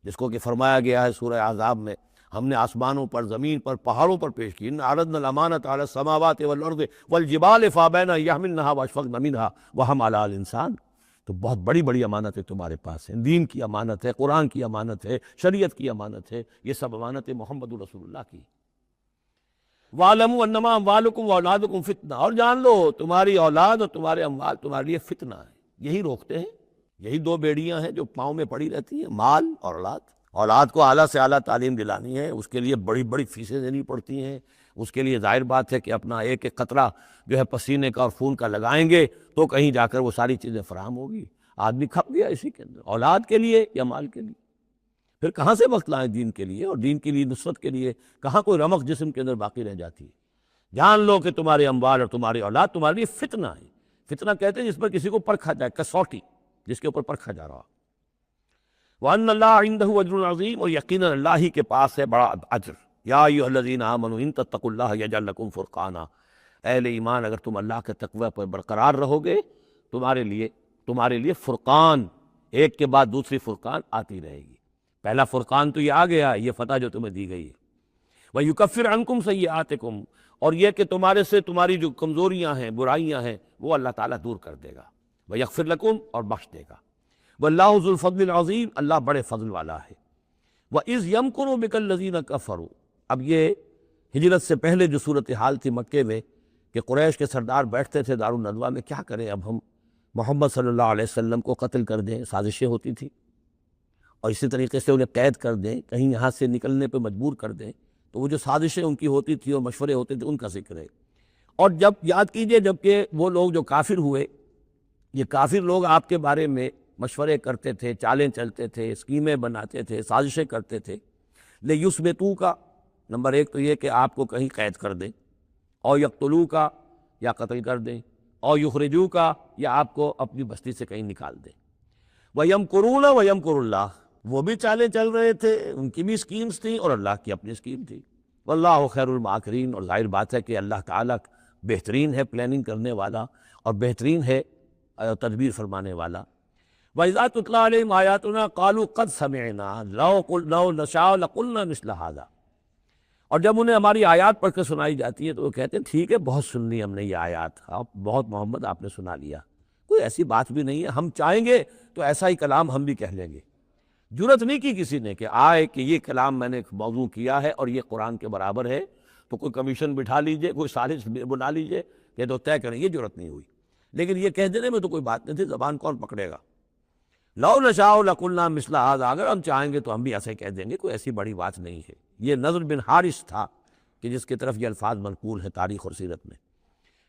جس کو کہ فرمایا گیا ہے سورہ احزاب میں، ہم نے آسمانوں پر، زمین پر، پہاڑوں پر پیش کی، ان عرضنا الامانۃ علی السماوات والارض والجبال فابین ان یحملنها واشفقن منها وحملها الانسان۔ تو بہت بڑی بڑی امانتیں تمہارے پاس ہیں، دین کی امانت ہے، قرآن کی امانت ہے، شریعت کی امانت ہے، یہ سب امانتیں محمد رسول اللہ کی۔ وَاعْلَمُوا أَنَّمَا أَمْوَالُكُمْ وَأَوْلَادُكُمْ فِتْنَةٌ، اور جان لو تمہاری اولاد اور تمہارے اموال تمہارے لیے فتنہ ہے۔ یہی روکتے ہیں، یہی دو بیڑیاں ہیں جو پاؤں میں پڑی رہتی ہیں، مال اور اولاد۔ اولاد کو اعلیٰ سے اعلیٰ تعلیم دلانی ہے، اس کے لیے بڑی بڑی فیسیں دینی پڑتی ہیں، اس کے لیے ظاہر بات ہے کہ اپنا ایک ایک قطرہ جو ہے پسینے کا اور خون کا لگائیں گے تو کہیں جا کر وہ ساری چیزیں فراہم ہوگی۔ آدمی کھپ گیا اسی کے اندر، اولاد کے لیے یا مال کے لیے، پھر کہاں سے وقت لائیں دین کے لیے اور دین کے لیے نصرت کے لیے؟ کہاں کوئی رمق جسم کے اندر باقی رہ جاتی ہے؟ جان لو کہ تمہارے اموال اور تمہاری اولاد تمہارے لیے فتنہ ہے۔ فتنہ کہتے ہیں جس پر کسی کو پرکھا جائے، کسوٹی جس کے اوپر پرکھا جا رہا۔ وَأَنَّ اللَّهَ عِندَهُ أَجْرٌ عَظِيمٌ، اور یقیناً اللہ ہی کے پاس ہے بڑا اجر۔ یا ایھا الذین آمنوا ان تتقوا اللہ یجعل لکم فرقانا، اہل ایمان اگر تم اللہ کے تقوی پر برقرار رہو گے، تمہارے لیے فرقان، ایک کے بعد دوسری فرقان آتی رہے گی۔ پہلا فرقان تو یہ آ گیا، یہ فتح جو تمہیں دی گئی ہے۔ وَيُكَفِّرْ عَنْكُمْ سَيِّئَاتِكُمْ، اور یہ کہ تمہارے سے تمہاری جو کمزوریاں ہیں، برائیاں ہیں، وہ اللہ تعالیٰ دور کر دے گا۔ وَيَغْفِرْ لَكُمْ، اور بخش دے گا۔ وَاللَّهُ ذُو الْفَضْلِ الْعَظِيمِ، اللہ بڑے فضل والا ہے۔ وَإِذْ يَمْكُرُ بِكَ الَّذِينَ كَفَرُوا، اب یہ ہجرت سے پہلے جو صورتحال تھی مکے میں کہ قریش کے سردار بیٹھتے تھے دارالندوہ میں، کیا کریں اب ہم محمد صلی اللہ علیہ وسلم کو قتل کر دیں، سازشیں ہوتی تھیں، اور اسی طریقے سے انہیں قید کر دیں، کہیں یہاں سے نکلنے پہ مجبور کر دیں، تو وہ جو سازشیں ان کی ہوتی تھی اور مشورے ہوتے تھے ان کا ذکر ہے۔ اور جب یاد کیجئے، جب کہ وہ لوگ جو کافر ہوئے، یہ کافر لوگ آپ کے بارے میں مشورے کرتے تھے، چالیں چلتے تھے، اسکیمیں بناتے تھے، سازشیں کرتے تھے۔ لِیُثْبِتُوکَ، نمبر ایک تو یہ کہ آپ کو کہیں قید کر دیں، اور یقتلوک، یا قتل کر دیں، اور یخرجوک، یا آپ کو اپنی بستی سے کہیں نکال دیں۔ وَيَمْكُرُونَ وَيَمْكُرُ اللَّهُ، وہ بھی چالیں چل رہے تھے، ان کی بھی اسکیمز تھیں اور اللہ کی اپنی اسکیم تھی۔ واللہ خیر الماکرین، اور ظاہر بات ہے کہ اللہ تعالیٰ بہترین ہے پلاننگ کرنے والا اور بہترین ہے تدبیر فرمانے والا۔ وَإِذَا تُتْلَىٰ عَلَيْهِمْ آيَاتُنَا قَالُوا قَدْ سَمِعْنَا لَوْ نَشَاءُ لَقُلْنَا مِثْلَ هَٰذَا، اور جب انہیں ہماری آیات پڑھ کے سنائی جاتی ہے تو وہ کہتے ہیں ٹھیک ہے، بہت سن لی ہم نے یہ آیات، بہت محمد آپ نے سنا لیا، کوئی ایسی بات بھی نہیں ہے، ہم چاہیں گے تو ایسا ہی کلام ہم بھی کہہ لیں گے۔ جرت نہیں کی کسی نے کہ آئے کہ یہ کلام میں نے موضوع کیا ہے اور یہ قرآن کے برابر ہے، تو کوئی کمیشن بٹھا لیجئے، کوئی سازش بنا لیجئے کہ تو طے کریں، یہ جرت نہیں ہوئی۔ لیکن یہ کہہ دینے میں تو کوئی بات نہیں تھی، زبان کون پکڑے گا؟ لو نشاء لقلنا مثل ھذا، اگر ہم چاہیں گے تو ہم بھی ایسے کہہ دیں گے، کوئی ایسی بڑی بات نہیں ہے۔ یہ نضر بن حارث تھا کہ جس کی طرف یہ الفاظ منقول ہیں تاریخ اور سیرت میں۔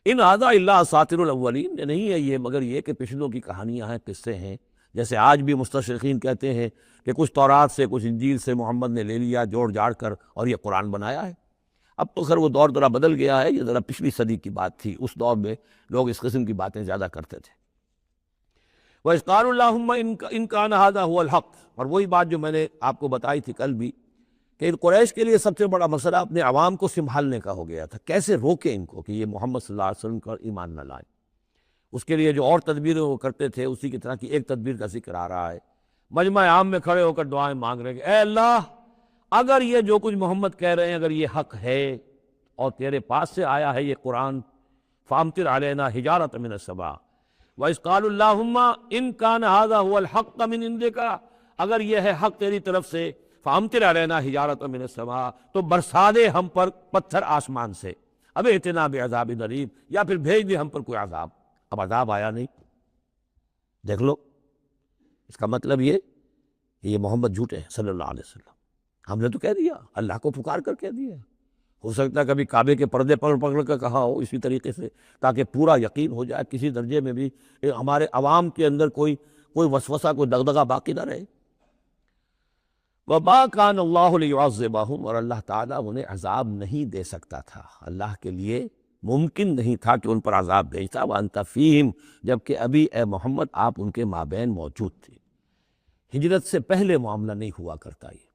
ان ھذا الا اساطیر الاولین، نہیں ہے یہ مگر یہ کہ پچھلوں کی کہانیاں ہیں، قصے ہیں، جیسے آج بھی مستشرقین کہتے ہیں کہ کچھ تورات سے، کچھ انجیل سے محمد نے لے لیا جوڑ جاڑ کر اور یہ قرآن بنایا ہے۔ اب تو خیر وہ دور ذرا بدل گیا ہے، یہ ذرا پچھلی صدی کی بات تھی، اس دور میں لوگ اس قسم کی باتیں زیادہ کرتے تھے۔ وَإِذْ قَالُوا اللَّهُمَّ إِنْ كَانَ هَذَا هُوَ الْحَقُّ، اور وہی بات جو میں نے آپ کو بتائی تھی کل بھی کہ قریش کے لیے سب سے بڑا مسئلہ اپنے عوام کو سنبھالنے کا ہو گیا تھا، کیسے روکیں ان کو کہ یہ محمد صلی اللہ علیہ وسلم کا ایمان نہ لائیں۔ اس کے لیے جو اور تدبیریں وہ کرتے تھے، اسی کی طرح کی ایک تدبیر کا ذکر آ رہا ہے۔ مجمع عام میں کھڑے ہو کر دعائیں مانگ رہے ہیں کہ اے اللہ، اگر یہ جو کچھ محمد کہہ رہے ہیں اگر یہ حق ہے اور تیرے پاس سے آیا ہے یہ قرآن، فامطر علینا حجارۃ من السماء۔ وَإِذْ قَالُوا اللَّهُمَّ إِنْ كَانَ هَذَا هُوَ الْحَقُّ مِنْ عِنْدِكَ، اگر یہ ہے حق تیری طرف سے، فامطر علینا حجارۃ من السماء، تو برسا دے ہم پر پتھر آسمان سے، اب ائتنا بعذاب الیم، یا پھر بھیج دے ہم پر کوئی عذاب۔ اب عذاب آیا نہیں، دیکھ لو، اس کا مطلب یہ کہ یہ محمد جھوٹے ہیں صلی اللہ علیہ وسلم۔ ہم نے تو کہہ دیا، اللہ کو پکار کر کہہ دیا، ہو سکتا ہے کبھی کعبے کے پردے پکڑ پکڑ کر کہا ہو اسی طریقے سے، تاکہ پورا یقین ہو جائے، کسی درجے میں بھی ہمارے عوام کے اندر کوئی وسوسہ، کوئی دغدغہ باقی نہ رہے۔ وَمَا كَانَ اللَّهُ لِيُعَذِّبَهُمْ، اور اللہ تعالیٰ انہیں عذاب نہیں دے سکتا تھا، اللہ کے لیے ممکن نہیں تھا کہ ان پر عذاب بھیجتا، وَأَنْتَ فِيهِمْ، جبکہ ابھی اے محمد آپ ان کے مابین موجود تھے۔ ہجرت سے پہلے معاملہ نہیں ہوا کرتا یہ،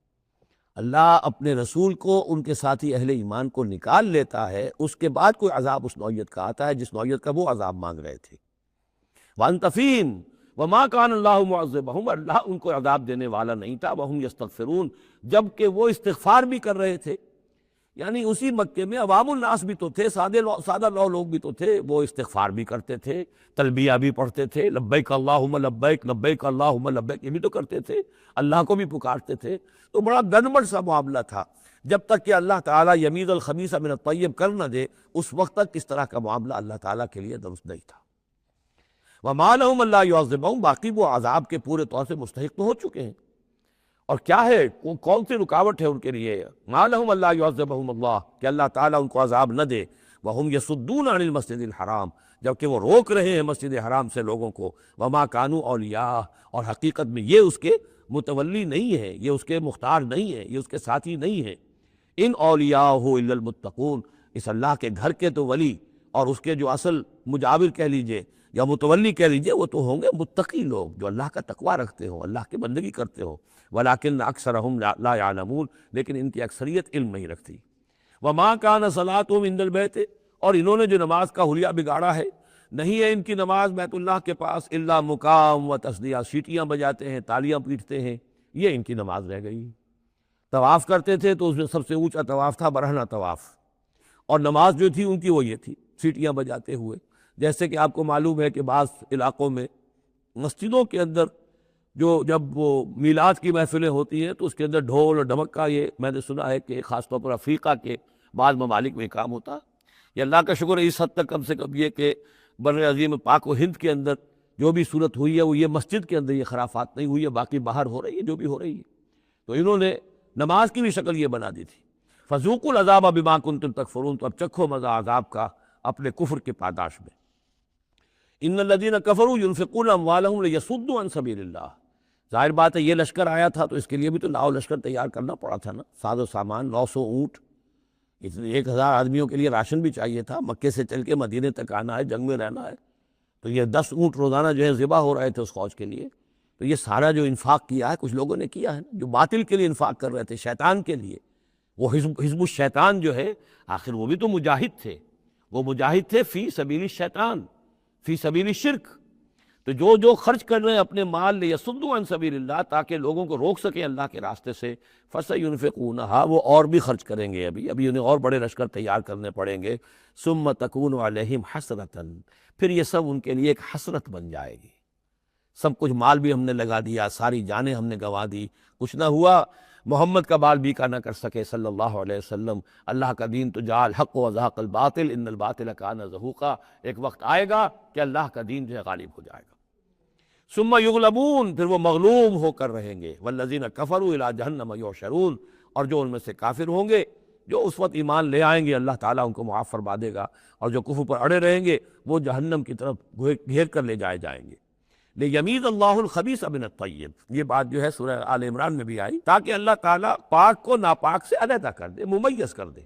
اللہ اپنے رسول کو، ان کے ساتھی اہل ایمان کو نکال لیتا ہے، اس کے بعد کوئی عذاب اس نوعیت کا آتا ہے جس نوعیت کا وہ عذاب مانگ رہے تھے۔ وَأَنْتَ فِيهِمْ وَمَا كَانَ اللَّهُ مُعَذِّبَهُمْ، اللہ ان کو عذاب دینے والا نہیں تھا، وَهُمْ يَسْتَغْفِرُونَ، جبکہ وہ استغفار بھی کر رہے تھے۔ یعنی اسی مکے میں عوام الناس بھی تو تھے، سادہ لوگ بھی تو تھے، وہ استغفار بھی کرتے تھے، تلبیہ بھی پڑھتے تھے، لبیک اللہم لبیک، لبیک اللہم لبیک، یہ بھی تو کرتے تھے، اللہ کو بھی پکارتے تھے۔ تو بڑا گڑبڑ سا معاملہ تھا، جب تک کہ اللہ تعالیٰ یمیز الخبیث من الطیب کر نہ دے، اس وقت تک اس طرح کا معاملہ اللہ تعالیٰ کے لیے درست نہیں تھا۔ وَمَا لَهُمْ أَلَّا يُعَذِّبَهُمْ، باقی وہ عذاب کے پورے طور سے مستحق تو ہو چکے ہیں، اور کیا ہے، کون سی رکاوٹ ہے ان کے لیے؟ مَا لَهُمْ أَلَّا يُعَذِّبَهُمُ اللَّهُ، کہ اللہ تعالیٰ ان کو عذاب نہ دے، وَهُمْ يَصُدُّونَ عَنِ الْمَسْجِدِ الْحَرَامِ، جبکہ وہ روک رہے ہیں مسجد حرام سے لوگوں کو، وَمَا كَانُوا أَوْلِيَاءَهُ، اور حقیقت میں یہ اس کے متولی نہیں ہے، یہ اس کے مختار نہیں ہے، یہ اس کے ساتھی نہیں ہے۔ ان اولیاءہ الا المتقون، اس اللہ کے گھر کے تو ولی اور اس کے جو اصل مجاور کہہ لیجئے یا متولی کہہ لیجئے، وہ تو ہوں گے متقی لوگ جو اللہ کا تقوی رکھتے ہوں، اللہ کی بندگی کرتے ہوں، ولیکن اکثرہم لا یعلمون، لیکن ان کی اکثریت علم نہیں رکھتی۔ وما کان صلاتہم عند البیت، اور انہوں نے جو نماز کا حلیہ بگاڑا ہے، نہیں ہے ان کی نماز بیت اللہ کے پاس الا مقام و تصدیہ، سیٹیاں بجاتے ہیں، تالیاں پیٹتے ہیں، یہ ان کی نماز رہ گئی۔ طواف کرتے تھے تو اس میں سب سے اونچا طواف تھا برہنہ طواف، اور نماز جو تھی ان کی وہ یہ تھی، سیٹیاں بجاتے ہوئے۔ جیسے کہ آپ کو معلوم ہے کہ بعض علاقوں میں مسجدوں کے اندر جب وہ میلاد کی محفلیں ہوتی ہیں تو اس کے اندر ڈھول اور ڈھمک کا، یہ میں نے سنا ہے کہ خاص طور پر افریقہ کے بعض ممالک میں کام ہوتا۔ یہ اللہ کا شکر ہے اس حد تک کم سے کم یہ کہ بر عظیم پاک و ہند کے اندر جو بھی صورت ہوئی ہے وہ یہ مسجد کے اندر یہ خرافات نہیں ہوئی ہے، باقی باہر ہو رہی ہے جو بھی ہو رہی ہے۔ تو انہوں نے نماز کی بھی شکل یہ بنا دی تھی، فذوقوا العذاب بما کنتم تکفرون، تو اب چکھو مزہ عذاب کا اپنے کفر کے پاداش میں۔ ان الذین کفروا ينفقون اموالهم لیصدوا عن سبیل اللہ، ظاہر بات ہے یہ لشکر آیا تھا تو اس کے لیے بھی تو لاؤ لشکر تیار کرنا پڑا تھا نا، ساز و سامان، 900 اونٹ، 1000 آدمیوں کے لیے راشن بھی چاہیے تھا، مکے سے چل کے مدینے تک آنا ہے، جنگ میں رہنا ہے، تو یہ 10 اونٹ روزانہ جو ہے ذبح ہو رہے تھے اس فوج کے لیے۔ تو یہ سارا جو انفاق کیا ہے کچھ لوگوں نے کیا ہے نا، جو باطل کے لیے انفاق کر رہے تھے، شیطان کے لیے، وہ حزب الشیطان جو ہے، آخر وہ بھی تو مجاہد تھے، وہ مجاہد تھے فی سبیل الشیطان، فی سبیل الشرک۔ تو جو خرچ کر رہے ہیں اپنے مال لیصدوا عن سبیل اللہ، تاکہ لوگوں کو روک سکیں اللہ کے راستے سے، فسینفقونھا، وہ اور بھی خرچ کریں گے، ابھی انہیں اور بڑے لشکر تیار کرنے پڑیں گے، ثم تکون علیہم حسرۃ، پھر یہ سب ان کے لیے ایک حسرت بن جائے گی۔ سب کچھ مال بھی ہم نے لگا دیا، ساری جانیں ہم نے گنوا دی، کچھ نہ ہوا، محمد کا بال بیکا نہ کر سکے صلی اللہ علیہ وسلم، اللہ کا دین تو جا الحق وزہق الباطل ان الباطل کان زہوقا، ایک وقت آئے گا کہ اللہ کا دین جو ہے غالب ہو جائے گا۔ ثم یغلبون، پھر وہ مغلوب ہو کر رہیں گے، والذین کفروا الی جہنم یحشرون، اور جو ان میں سے کافر ہوں گے، جو اس وقت ایمان لے آئیں گے اللہ تعالیٰ ان کو معاف فرما دے گا، اور جو کفر پر اڑے رہیں گے وہ جہنم کی طرف گھیر کر لے جائے جائیں گے۔ لیمیز اللہ الخبیث من الطیب، یہ بات جو ہے سورہ آل عمران میں بھی آئی، تاکہ اللہ تعالیٰ پاک کو ناپاک سے علیحدہ کر دے، ممیز کر دے۔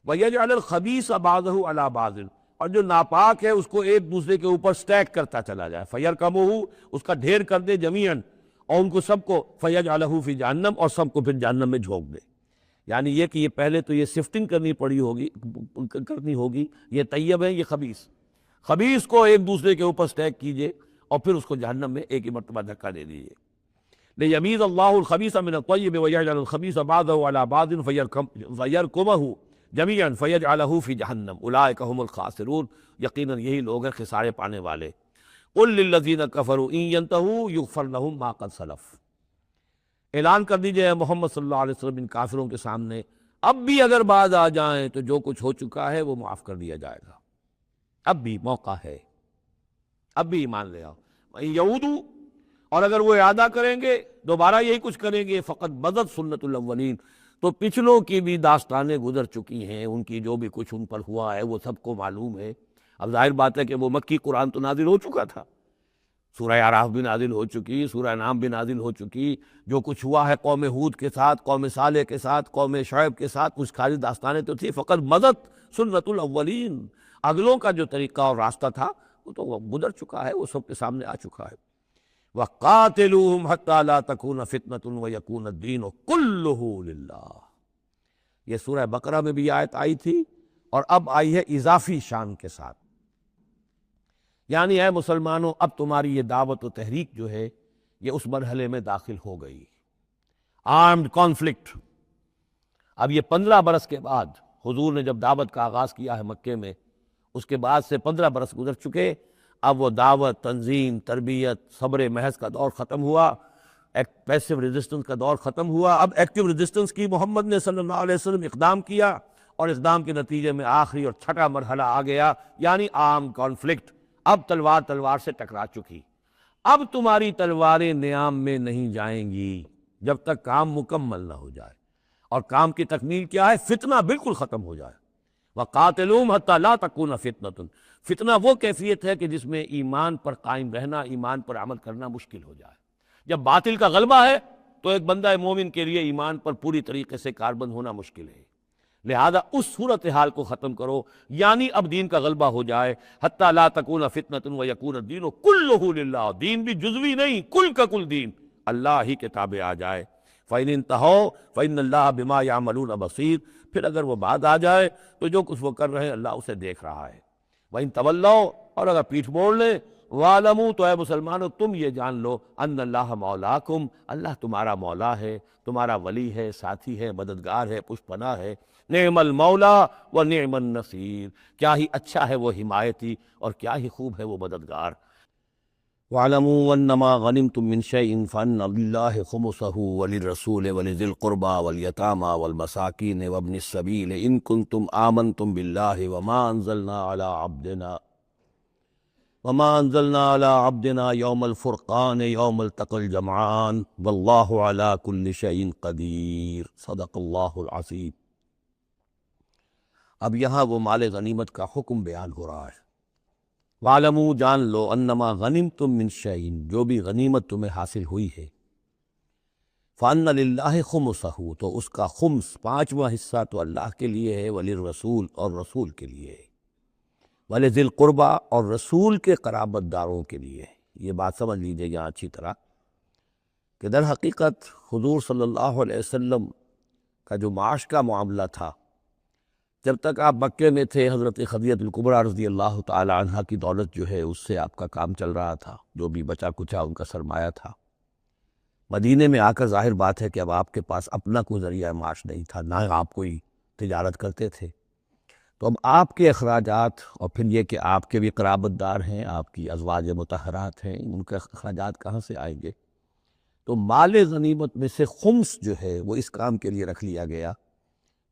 وَيَجْعَلَ الْخَبِيثَ بَعْضَهُ عَلَى بَعْضٍ، اور جو ناپاک ہے اس کو ایک دوسرے کے اوپر سٹیک کرتا چلا جائے، فَيَرْكَمُهُ، اس کا ڈھیر کر دے، جَمِيعًا، اور ان کو سب کو فَيَجْعَلَهُ فِي جَهَنَّمَ، اور سب کو پھر جہنم میں جھونک دے۔ یعنی یہ کہ یہ پہلے تو یہ سفٹنگ کرنی ہوگی، یہ طیب ہے، یہ خبیث کو ایک دوسرے کے اوپر سٹیک کیجئے، اور پھر اس کو جہنم میں ایک ہی مرتبہ دھکا دے دیجئے۔ لیمیز اللہ الخبیث من الطیب ویجعل الخبیث بعضه علی بعض فیرکمہ جمیعا فیجعلہ فی جہنم اولئک هم الخاسرون، یقیناً یہی لوگ ہیں خسارے پانے والے۔ قل للذین کفروا ان ینتہوا یغفر لهم ما قد سلف، اعلان کر دیجئے محمد صلی اللہ علیہ وسلم ان کافروں کے سامنے، اب بھی اگر باز آ جائیں تو جو کچھ ہو چکا ہے وہ معاف کر دیا جائے گا، اب بھی موقع ہے، اب بھی ایمان لے آؤ۔ یعودو، اور اگر وہ اعادہ کریں گے، دوبارہ یہی کچھ کریں گے، فقط بدت سنت الاولین، تو پچھلوں کی بھی داستانیں گزر چکی ہیں، ان کی جو بھی کچھ ان پر ہوا ہے وہ سب کو معلوم ہے۔ اب ظاہر بات ہے کہ وہ مکی قرآن تو نازل ہو چکا تھا، سورہ اعراف بھی نازل ہو چکی، سورہ انعام بھی نازل ہو چکی، جو کچھ ہوا ہے قوم ہود کے ساتھ، قوم صالح کے ساتھ، قوم شعیب کے ساتھ، کچھ خالی داستانیں تو تھی، فقط مضت سنت الاولین، اگلوں کا جو طریقہ اور راستہ تھا وہ تو گزر چکا ہے، وہ سب کے سامنے آ چکا ہے۔ وَقَاتِلُوهُمْ حَتَّى لَا تَكُونَ فِتْنَةٌ وَيَكُونَ الدِّينُ كُلُّهُ لِلَّهِ۔ یہ سورہ بقرہ میں بھی آیت آئی تھی اور اب آئی ہے اضافی شان کے ساتھ، یعنی اے مسلمانوں اب تمہاری یہ دعوت و تحریک جو ہے یہ اس مرحلے میں داخل ہو گئی، آرمڈ کانفلکٹ۔ اب یہ 15 برس کے بعد حضور نے جب دعوت کا آغاز کیا ہے مکے میں، اس کے بعد سے 15 برس گزر چکے، اب وہ دعوت، تنظیم، تربیت، صبر محض کا دور ختم ہوا، پیسو ریزسٹنس کا دور ختم ہوا، اب ایکٹیو ریزسٹنس کی محمد نے صلی اللہ علیہ وسلم اقدام کیا، اور اقدام کے نتیجے میں آخری اور چھٹا مرحلہ آ گیا، یعنی عام کانفلکٹ۔ اب تلوار تلوار سے ٹکرا چکی، اب تمہاری تلواریں نیام میں نہیں جائیں گی جب تک کام مکمل نہ ہو جائے، اور کام کی تکمیل کیا ہے؟ فتنہ بالکل ختم ہو جائے۔ وَقَاتِلُوهُمْ حَتَّى لَا تَكُونَ فِتْنَةٌ، فتنہ وہ کیفیت ہے کہ جس میں ایمان پر قائم رہنا، ایمان پر عمل کرنا مشکل ہو جائے۔ جب باطل کا غلبہ ہے تو ایک بندہ مومن کے لیے ایمان پر پوری طریقے سے کاربند ہونا مشکل ہے، لہذا اس صورتحال کو ختم کرو، یعنی اب دین کا غلبہ ہو جائے۔ حَتَّى لَا تَكُونَ فِتْنَةٌ وَيَكُونَ الدِّينُ كُلُّهُ لِلَّهِ، دین بھی جزوی نہیں، کل کا کل دین اللہ ہی کے تابع آ جائے۔ فَإِنِ انْتَهَوْا فَإِنَّ اللَّهَ بِمَا يَعْمَلُونَ بَصِيرٌ، پھر اگر وہ بات آ جائے تو جو کچھ وہ کر رہے ہیں اللہ اسے دیکھ رہا ہے۔ وَإِن تَوَلَّوْا، اور اگر پیٹھ موڑ لیں، وَاعْلَمُوا، تو اے مسلمانوں تم یہ جان لو، أَنَّ اللَّهَ مَوْلَاكُمْ، اللہ تمہارا مولا ہے، تمہارا ولی ہے، ساتھی ہے، مددگار ہے، پشت پناہ ہے۔ نعم المولا و نعم النصیر، کیا ہی اچھا ہے وہ حمایتی اور کیا ہی خوب ہے وہ مددگار۔ وَاعْلَمُوا أَنَّمَا غَنِمْتُم مِّن شَيْءٍ فَأَنَّ لِلَّهِ خُمُسَهُ وَلِلرَّسُولِ وَلِذِي الْقُرْبَىٰ وَالْيَتَامَىٰ وَالْمَسَاكِينِ وَابْنِ السَّبِيلِ إِن كُنتُمْ آمَنتُم بِاللَّهِ وَمَا أَنزَلْنَا عَلَىٰ عَبْدِنَا يَوْمَ الْفُرْقَانِ يَوْمَ الْتَقَى الْجَمْعَانِ وَاللَّهُ عَلَىٰ كُلِّ شَيْءٍ قَدِيرٌ صدق اللہ العظیم۔ اب یہاں وہ مال غنیمت کا حکم بیان ہو رہا ہے۔ وَاعْلَمُوا، جان لو، انما غنمتم من شیء، جو بھی غنیمت تمہیں حاصل ہوئی ہے، فَأَنَّ لِلَّهِ خُمُسَهُ، تو اس کا خمس، پانچواں حصہ تو اللہ کے لیے ہے، وَلِلرَّسُولِ، اور رسول کے لیے ہے، وَلِذِي الْقُرْبَىٰ، اور رسول کے قرابت داروں کے لیے ہے۔ یہ بات سمجھ لیجئے یہاں اچھی طرح کہ در حقیقت حضور صلی اللہ علیہ وسلم کا جو معاش کا معاملہ تھا، جب تک آپ مکے میں تھے، حضرت خدیجہ الکبریٰ رضی اللہ تعالی عنہ کی دولت جو ہے اس سے آپ کا کام چل رہا تھا، جو بھی بچا کچا ان کا سرمایہ تھا۔ مدینے میں آ کر ظاہر بات ہے کہ اب آپ کے پاس اپنا کوئی ذریعہ معاش نہیں تھا، نہ آپ کوئی تجارت کرتے تھے، تو اب آپ کے اخراجات، اور پھر یہ کہ آپ کے بھی قرابت دار ہیں، آپ کی ازواج مطہرات ہیں، ان کے اخراجات کہاں سے آئیں گے؟ تو مال غنیمت میں سے خمس جو ہے وہ اس کام کے لیے رکھ لیا گیا،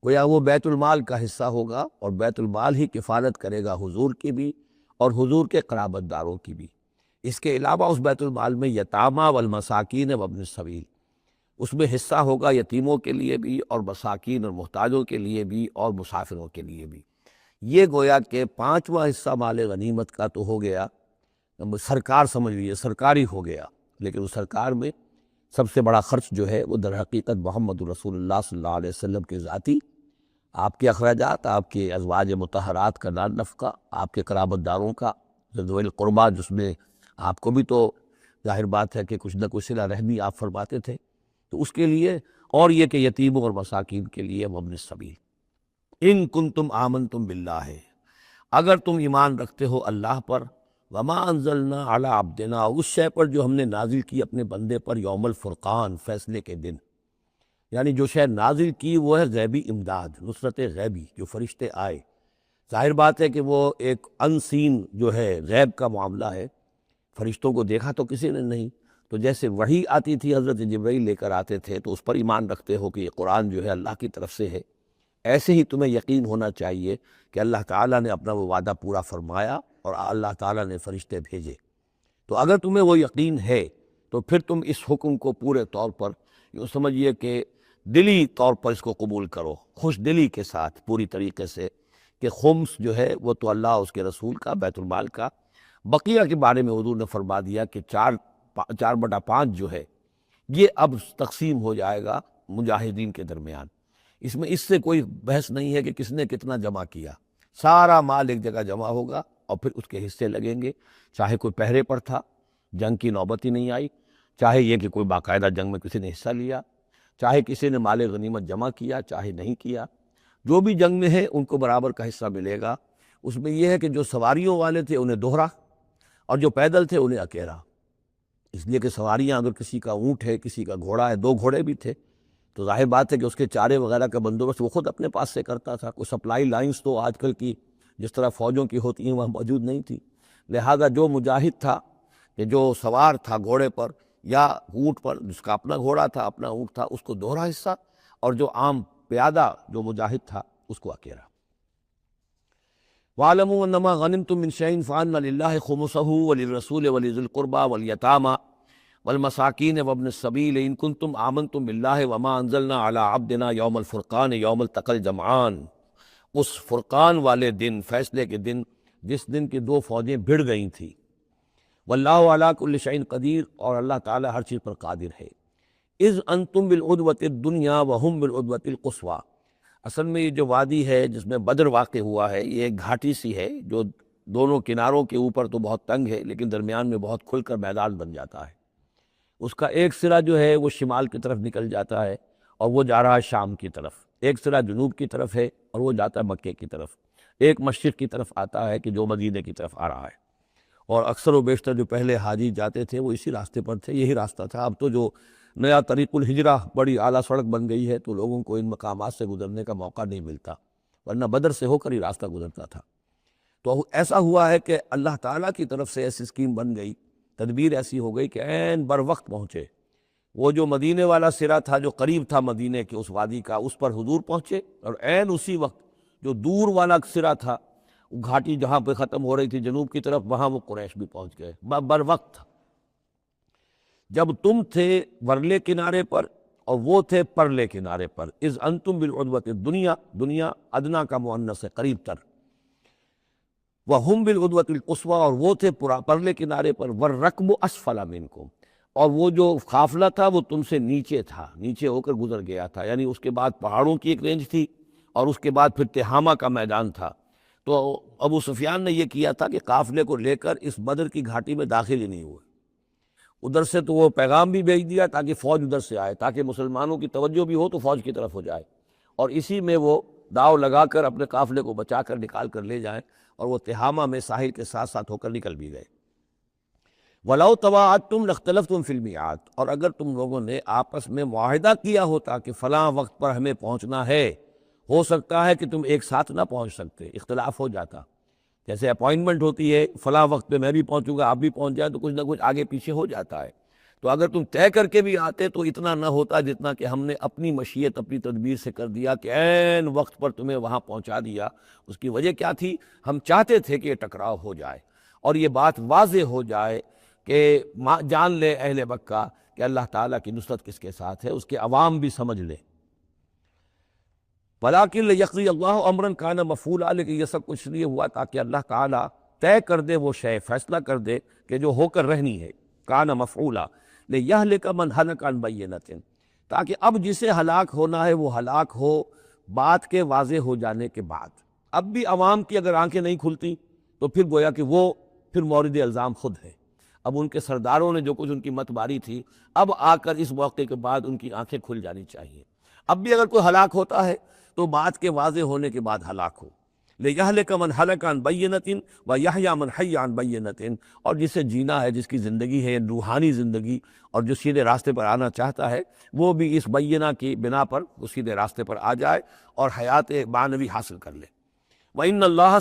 گویا وہ بیت المال کا حصہ ہوگا، اور بیت المال ہی کفالت کرے گا حضور کی بھی اور حضور کے قرابت داروں کی بھی۔ اس کے علاوہ اس بیت المال میں یتامہ والمساکین وابن السبیل، اس میں حصہ ہوگا یتیموں کے لیے بھی اور مساکین اور محتاجوں کے لیے بھی اور مسافروں کے لیے بھی۔ یہ گویا کہ پانچواں حصہ مال غنیمت کا تو ہو گیا، سرکار سمجھ لیجیے سرکاری ہو گیا، لیکن اس سرکار میں سب سے بڑا خرچ جو ہے وہ در حقیقت محمد رسول اللہ صلی اللہ علیہ وسلم کے ذاتی، آپ کے اخراجات، آپ کے ازواج مطہرات کا نان نفقہ، آپ کے قرابت داروں کا ذوی القربیٰ، جس میں آپ کو بھی تو ظاہر بات ہے کہ کچھ نہ کچھ صلہ رحمی آپ فرماتے تھے، تو اس کے لیے، اور یہ کہ یتیموں اور مساکین کے لیے وابن السبیل۔ ان کنتم آمنتم باللہ، اگر تم ایمان رکھتے ہو اللہ پر، وما انزلنا علی عبدنا، اس شے پر جو ہم نے نازل کی اپنے بندے پر، یوم الفرقان، فیصلے کے دن، یعنی جو شے نازل کی وہ ہے غیبی امداد، نصرت غیبی، جو فرشتے آئے۔ ظاہر بات ہے کہ وہ ایک ان سین جو ہے غیب کا معاملہ ہے، فرشتوں کو دیکھا تو کسی نے نہیں، تو جیسے وحی آتی تھی حضرت جبرائیل لے کر آتے تھے تو اس پر ایمان رکھتے ہو کہ یہ قرآن جو ہے اللہ کی طرف سے ہے، ایسے ہی تمہیں یقین ہونا چاہیے کہ اللہ تعالیٰ نے اپنا وہ وعدہ پورا فرمایا اور اللہ تعالیٰ نے فرشتے بھیجے۔ تو اگر تمہیں وہ یقین ہے تو پھر تم اس حکم کو پورے طور پر یوں سمجھیے کہ دلی طور پر اس کو قبول کرو، خوش دلی کے ساتھ پوری طریقے سے، کہ خمس جو ہے وہ تو اللہ اس کے رسول کا، بیت المال کا۔ بقیہ کے بارے میں حضور نے فرما دیا کہ 4/5 جو ہے یہ اب تقسیم ہو جائے گا مجاہدین کے درمیان۔ اس سے کوئی بحث نہیں ہے کہ کس نے کتنا جمع کیا، سارا مال ایک جگہ جمع ہوگا اور پھر اس کے حصے لگیں گے، چاہے کوئی پہرے پر تھا، جنگ کی نوبت ہی نہیں آئی، چاہے یہ کہ کوئی باقاعدہ جنگ میں کسی نے حصہ لیا، چاہے کسی نے مال غنیمت جمع کیا، چاہے نہیں کیا، جو بھی جنگ میں ہے ان کو برابر کا حصہ ملے گا۔ اس میں یہ ہے کہ جو سواریوں والے تھے انہیں دوہرا، اور جو پیدل تھے انہیں اکیلا، اس لیے کہ سواریاں اگر کسی کا اونٹ ہے، کسی کا گھوڑا ہے، 2 گھوڑے بھی تھے تو ظاہر بات ہے کہ اس کے چارے وغیرہ کا بندوبست وہ خود اپنے پاس سے کرتا تھا۔ کوئی سپلائی لائنز تو آج کل کی جس طرح فوجوں کی ہوتی ہیں وہاں موجود نہیں تھی، لہذا جو مجاہد تھا کہ جو سوار تھا گھوڑے پر یا اونٹ پر، جس کا اپنا گھوڑا تھا، اپنا اونٹ تھا، اس کو دوہرا حصہ، اور جو عام پیادہ جو مجاہد تھا اس کو اکیلا۔ وَاعْلَمُوا أَنَّمَا غَنِمْتُم مِّن شَيْءٍ فَأَنَّ لِلَّهِ خُمُسَهُ وَلِلرَّسُولِ وَلِذِي الْقُرْبَى وَالْيَتَامَى وَالْمَسَاكِينِ وَابْنِ السَّبِيلِ إِن كُنتُمْ آمَنتُم بِاللَّهِ وَمَا أَنزَلْنَا عَلَىٰ عَبْدِنَا يَوْمَ الْفُرْقَانِ يَوْمَ الْتَقَى الْجَمْعَانِ، اس فرقان والے دن، فیصلے کے دن، جس دن کی 2 فوجیں بھڑ گئی تھیں۔ واللہ علی کل شیء قدیر، اور اللہ تعالیٰ ہر چیز پر قادر ہے۔ اذ انتم بالعدوۃ الدنیا وہم بالعدوۃ القصویٰ، اصل میں یہ جو وادی ہے جس میں بدر واقع ہوا ہے، یہ ایک گھاٹی سی ہے جو دونوں کناروں کے اوپر تو بہت تنگ ہے لیکن درمیان میں بہت کھل کر میدان بن جاتا ہے۔ اس کا ایک سرا جو ہے وہ شمال کی طرف نکل جاتا ہے اور وہ جا رہا ہے شام کی طرف، ایک سرا جنوب کی طرف ہے اور وہ جاتا ہے مکے کی طرف، ایک مشرق کی طرف آتا ہے کہ جو مدینے کی طرف آ رہا ہے، اور اکثر و بیشتر جو پہلے حاجی جاتے تھے وہ اسی راستے پر تھے، یہی راستہ تھا۔ اب تو جو نیا طریق الہجرہ بڑی اعلیٰ سڑک بن گئی ہے تو لوگوں کو ان مقامات سے گزرنے کا موقع نہیں ملتا، ورنہ بدر سے ہو کر ہی راستہ گزرتا تھا۔ تو ایسا ہوا ہے کہ اللہ تعالیٰ کی طرف سے ایسی اسکیم بن گئی، تدبیر ایسی ہو گئی کہ عین بر وقت پہنچے۔ وہ جو مدینے والا سرا تھا جو قریب تھا مدینے کے اس وادی کا، اس پر حضور پہنچے، اور عین اسی وقت جو دور والا سرا تھا، گھاٹی جہاں پہ ختم ہو رہی تھی جنوب کی طرف، وہاں وہ قریش بھی پہنچ گئے بر وقت۔ جب تم تھے ورلے کنارے پر اور وہ تھے پرلے کنارے پر، اذ انتم بالعدوۃ الدنیا، دنیا ادنا کا مؤنث ہے، قریب تر، وہم بالعدوۃ القصویٰ، اور وہ تھے پرلے کنارے پر، والرکب اسفل منکم، اور وہ جو قافلہ تھا وہ تم سے نیچے تھا، نیچے ہو کر گزر گیا تھا، یعنی اس کے بعد پہاڑوں کی ایک رینج تھی اور اس کے بعد پھر تہامہ کا میدان تھا۔ تو ابو سفیان نے یہ کیا تھا کہ قافلے کو لے کر اس بدر کی گھاٹی میں داخل ہی نہیں ہوئے، ادھر سے تو وہ پیغام بھی بھیج دیا تاکہ فوج ادھر سے آئے، تاکہ مسلمانوں کی توجہ بھی ہو تو فوج کی طرف ہو جائے، اور اسی میں وہ داؤ لگا کر اپنے قافلے کو بچا کر نکال کر لے جائیں، اور وہ تہامہ میں ساحل کے ساتھ ساتھ ہو کر نکل بھی گئے۔ وَلَوْ تَوَاعَدْتُمْ لَاخْتَلَفْتُمْ فِي الْمِيعَادِ، اور اگر تم لوگوں نے آپس میں معاہدہ کیا ہوتا کہ فلاں وقت پر ہمیں پہنچنا ہے، ہو سکتا ہے کہ تم ایک ساتھ نہ پہنچ سکتے، اختلاف ہو جاتا، جیسے اپوائنٹمنٹ ہوتی ہے فلاں وقت پہ میں بھی پہنچوں گا آپ بھی پہنچ جائیں تو کچھ نہ کچھ آگے پیچھے ہو جاتا ہے، تو اگر تم طے کر کے بھی آتے تو اتنا نہ ہوتا جتنا کہ ہم نے اپنی مشیت اپنی تدبیر سے کر دیا کہ عین وقت پر تمہیں وہاں پہنچا دیا۔ اس کی وجہ کیا تھی؟ ہم چاہتے تھے کہ یہ ٹکراؤ ہو جائے اور یہ بات واضح ہو جائے کہ جان لے اہل مکہ کہ اللہ تعالیٰ کی نصرت کس کے ساتھ ہے، اس کے عوام بھی سمجھ لیں۔ وَلَٰكِن لِيَقْضِيَ اللَّهُ أَمْرًا كَانَ مَفْعُولًا، لیکن یہ سب کچھ لیے ہوا تاکہ اللہ تعالیٰ طے کر دے وہ شے، فیصلہ کر دے کہ جو ہو کر رہنی ہے، کان مفعولا، لِيَهْلِكَ مَنْ هَلَكَ عَنْ بَيِّنَةٍ، تاکہ اب جسے ہلاک ہونا ہے وہ ہلاک ہو بات کے واضح ہو جانے کے بعد۔ اب بھی عوام کی اگر آنکھیں نہیں کھلتی تو پھر گویا کہ وہ پھر مورد الزام خود ہے، اب ان کے سرداروں نے جو کچھ ان کی مت ماری تھی، اب آ کر اس موقع کے بعد ان کی آنکھیں کھل جانی چاہیے۔ اب بھی اگر کوئی ہلاک ہوتا ہے تو بات کے واضح ہونے کے بعد ہلاک ہو، لِيَهْلِكَ مَنْ هَلَكَ عَنْ بَيِّنَةٍ وَيَحْيَىٰ مَنْ حَيَّ عَنْ بَيِّنَةٍ، اور جسے جینا ہے، جس کی زندگی ہے روحانی زندگی اور جو سیدھے راستے پر آنا چاہتا ہے، وہ بھی اس بینہ کی بنا پر وہ سیدھے راستے پر آ جائے اور حیات معنوی حاصل کر لے۔ وَإِنَّ اللَّهَ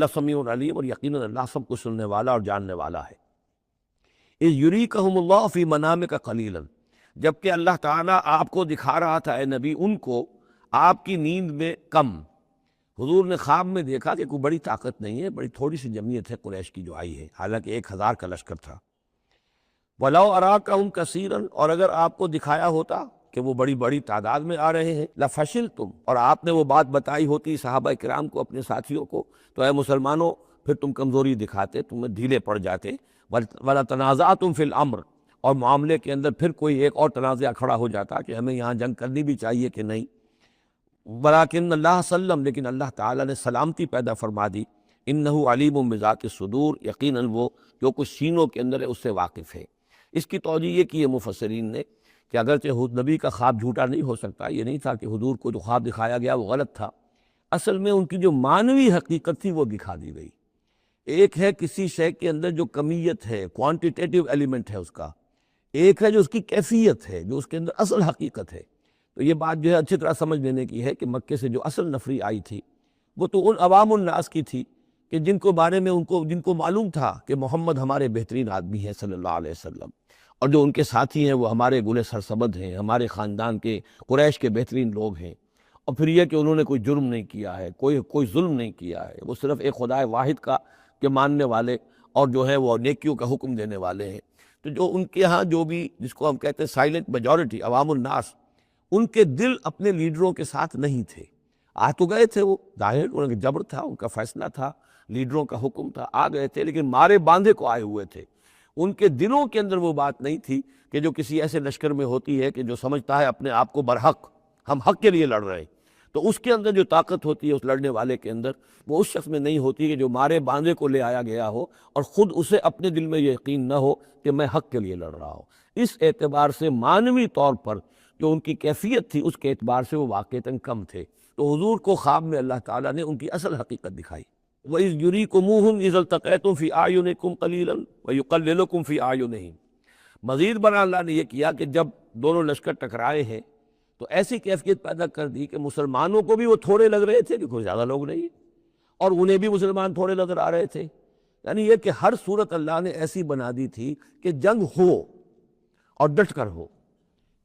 سَمِيعٌ عَلِيمٌ، اور یقیناً اللہ سب کچھ سننے والا اور جاننے والا ہے۔ اِذْ يُرِيكَهُمُ اللَّهُ فِي مَنَامِكَ قَلِيلًا، جبکہ اللہ تعالیٰ آپ کو دکھا رہا تھا اے نبی ان کو آپ کی نیند میں کم۔ حضور نے خواب میں دیکھا کہ کوئی بڑی طاقت نہیں ہے، بڑی تھوڑی سی جمعیت ہے قریش کی جو آئی ہے، حالانکہ 1000 کا لشکر تھا۔ وَلَوْ أَرَاكَهُمْ كَثِيرًا، اور اگر آپ کو دکھایا ہوتا کہ وہ بڑی بڑی تعداد میں آ رہے ہیں، لفشلتم، اور آپ نے وہ بات بتائی ہوتی صحابہ کرام کو، اپنے ساتھیوں کو، تو اے مسلمانوں پھر تم کمزوری دکھاتے، تم ڈھیلے پڑ جاتے، ولا تنازعتم فی الامر، اور معاملے کے اندر پھر کوئی ایک اور تنازع کھڑا ہو جاتا کہ ہمیں یہاں جنگ کرنی بھی چاہیے کہ نہیں، ولیکن اللہ سلم، لیکن اللہ تعالیٰ نے سلامتی پیدا فرما دی، انہ علیم بذات الصدور، یقیناً وہ جو کچھ سینوں کے اندر ہے اس سے واقف ہے۔ اس کی توجہ یہ کی ہے مفسرین نے کہ اگرچہ نبی کا خواب جھوٹا نہیں ہو سکتا، یہ نہیں تھا کہ حضور کو جو خواب دکھایا گیا وہ غلط تھا، اصل میں ان کی جو معنوی حقیقت تھی وہ دکھا دی گئی۔ ایک ہے کسی شے کے اندر جو کمیت ہے، کوانٹیٹیو ایلیمنٹ ہے اس کا، ایک ہے جو اس کی کیفیت ہے، جو اس کے اندر اصل حقیقت ہے۔ تو یہ بات جو ہے اچھی طرح سمجھ لینے کی ہے کہ مکے سے جو اصل نفری آئی تھی وہ تو ان عوام الناس کی تھی کہ جن کو بارے میں جن کو معلوم تھا کہ محمد ہمارے بہترین آدمی ہیں صلی اللہ علیہ وسلم، اور جو ان کے ساتھی ہیں وہ ہمارے گلے سرسبد ہیں، ہمارے خاندان کے قریش کے بہترین لوگ ہیں، اور پھر یہ کہ انہوں نے کوئی جرم نہیں کیا ہے، کوئی ظلم نہیں کیا ہے، وہ صرف ایک خدا واحد کا کے ماننے والے اور جو ہے وہ نیکیوں کا حکم دینے والے ہیں۔ تو جو ان کے ہاں جو بھی جس کو ہم کہتے ہیں سائلنٹ میجورٹی، عوام الناس، ان کے دل اپنے لیڈروں کے ساتھ نہیں تھے۔ آ تو گئے تھے وہ، ظاہر ان کا جبر تھا، ان کا فیصلہ تھا، لیڈروں کا حکم تھا، آ گئے تھے، لیکن مارے باندھے کو آئے ہوئے تھے۔ ان کے دلوں کے اندر وہ بات نہیں تھی کہ جو کسی ایسے لشکر میں ہوتی ہے کہ جو سمجھتا ہے اپنے آپ کو برحق، ہم حق کے لیے لڑ رہے ہیں، تو اس کے اندر جو طاقت ہوتی ہے اس لڑنے والے کے اندر، وہ اس شخص میں نہیں ہوتی کہ جو مارے باندھے کو لے آیا گیا ہو اور خود اسے اپنے دل میں یہ یقین نہ ہو کہ میں حق کے لیے لڑ رہا ہوں۔ اس اعتبار سے معنوی طور پر جو ان کی کیفیت تھی اس کے اعتبار سے وہ واقعتاً کم تھے۔ تو حضور کو خواب میں اللہ تعالیٰ نے ان کی اصل حقیقت دکھائی۔ وَإِذْ يُرِيكُمُوهُمْ إِذْ الْتَقَيْتُمْ فِي أَعْيُنِكُمْ قَلِيلًا وَيُقَلِّلُكُمْ فِي أَعْيُنِهِمْ، مزید برآں اللہ نے یہ کیا کہ جب دونوں لشکر ٹکرائے ہیں تو ایسی کیفیت پیدا کر دی کہ مسلمانوں کو بھی وہ تھوڑے لگ رہے تھے کہ کوئی زیادہ لوگ نہیں، اور انہیں بھی مسلمان تھوڑے نظر آ رہے تھے۔ یعنی یہ کہ ہر صورت اللہ نے ایسی بنا دی تھی کہ جنگ ہو اور ڈٹ کر ہو،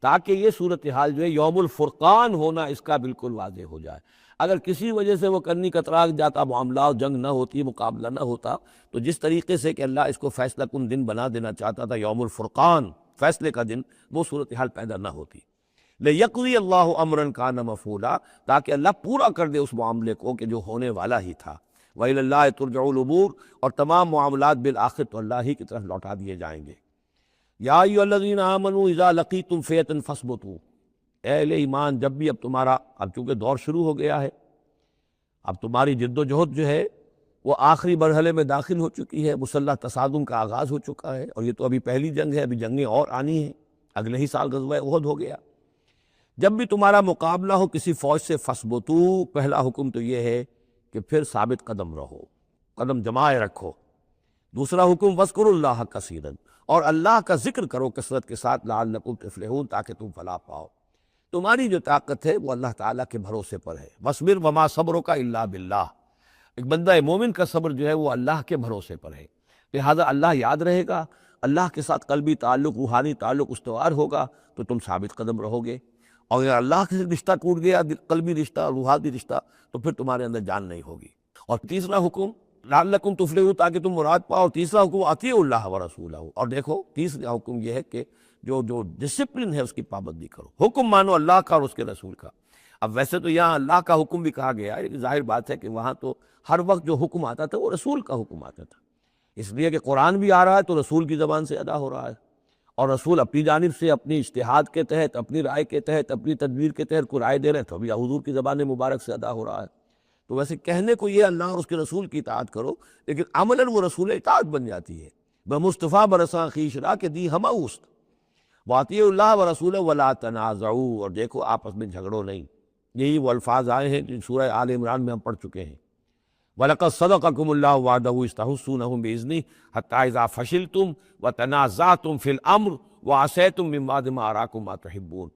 تاکہ یہ صورتحال جو ہے یوم الفرقان ہونا اس کا بالکل واضح ہو جائے۔ اگر کسی وجہ سے وہ کرنی کترا جاتا معاملہ اور جنگ نہ ہوتی، مقابلہ نہ ہوتا، تو جس طریقے سے کہ اللہ اس کو فیصلہ کن دن بنا دینا چاہتا تھا، یوم الفرقان، فیصلے کا دن، وہ صورتحال پیدا نہ ہوتی۔ لِيَقْضِيَ اللَّهُ أَمْرًا كَانَ مَفْعُولًا، تاکہ اللہ پورا کر دے اس معاملے کو کہ جو ہونے والا ہی تھا۔ وَإِلَى اللَّهِ تُرْجَعُ الْأُمُورُ، اور تمام معاملات بالآخر تو اللہ ہی کی طرف لوٹا دیے جائیں گے۔ یا ایھا الذین آمنوا اذا لقیتم فئۃ فاثبتوا، اے اہل ایمان جب بھی اب تمہارا، اب چونکہ دور شروع ہو گیا ہے، اب تمہاری جد و جہد جو ہے وہ آخری مرحلے میں داخل ہو چکی ہے، مسلح تصادم کا آغاز ہو چکا ہے، اور یہ تو ابھی پہلی جنگ ہے، ابھی جنگیں اور آنی ہیں، اگلے ہی سال غزوہ احد ہو گیا۔ جب بھی تمہارا مقابلہ ہو کسی فوج سے فاثبتوا، پہلا حکم تو یہ ہے کہ پھر ثابت قدم رہو، قدم جمائے رکھو۔ دوسرا حکم وَاذْكُرُوا اللَّهَ كَثِيرًا، اور اللہ کا ذکر کرو کثرت کے ساتھ، لعلکم تفلحون، تاکہ تم فلاح پاؤ۔ تمہاری جو طاقت ہے وہ اللہ تعالیٰ کے بھروسے پر ہے۔ وَاصْبِرْ وَمَا صَبْرُكَ إِلَّا بِاللَّهِ، ایک بندہ مومن کا صبر جو ہے وہ اللہ کے بھروسے پر ہے، لہذا اللہ یاد رہے گا، اللہ کے ساتھ قلبی تعلق، روحانی تعلق استوار ہوگا تو تم ثابت قدم رہو گے، اور اگر اللہ کے رشتہ ٹوٹ گیا، قلبی رشتہ، روحانی رشتہ، تو پھر تمہارے اندر جان نہیں ہوگی۔ اور تیسرا حکم لعلکم تفلحون، تاکہ تم مراد پاؤ، اور تیسرا حکم اطیعوا اللہ ورسولہ، اور دیکھو تیسرا حکم یہ ہے کہ جو ڈسپلن ہے اس کی پابندی کرو، حکم مانو اللہ کا اور اس کے رسول کا۔ اب ویسے تو یہاں اللہ کا حکم بھی کہا گیا ہے، لیکن ظاہر بات ہے کہ وہاں تو ہر وقت جو حکم آتا تھا وہ رسول کا حکم آتا تھا، اس لیے کہ قرآن بھی آ رہا ہے تو رسول کی زبان سے ادا ہو رہا ہے، اور رسول اپنی جانب سے اپنی اجتہاد کے تحت، اپنی رائے کے تحت، اپنی تدبیر کے تحت کوئی رائے دے رہے ہیں تو ابھی حضور کی زبان مبارک سے ادا ہو رہا ہے۔ تو ویسے کہنے کو یہ اللہ اور اس کے رسول کی اطاعت کرو، لیکن عملاً وہ رسول اطاعت بن جاتی ہے۔ بمصطفیٰ برساں خویش را کہ دی ہمہ اوست، واطیعوا اللہ ورسولہ ولا تنازعوا، اور دیکھو آپس میں جھگڑو نہیں۔ یہی وہ الفاظ آئے ہیں جو سورہ آل عمران میں ہم پڑھ چکے ہیں۔ وَلَقَدْ صَدَقَكُمُ اللَّهُ وَعْدَهُ إِذْ تَحُسُّونَهُم بِإِذْنِهِ حَتَّىٰ إِذَا فَشِلْتُمْ وَتَنَازَعْتُمْ فِي الْأَمْرِ وَعَصَيْتُمْ مِن بَعْدِ مَا أَرَاكُمْ مَا تُحِبُّونَ۔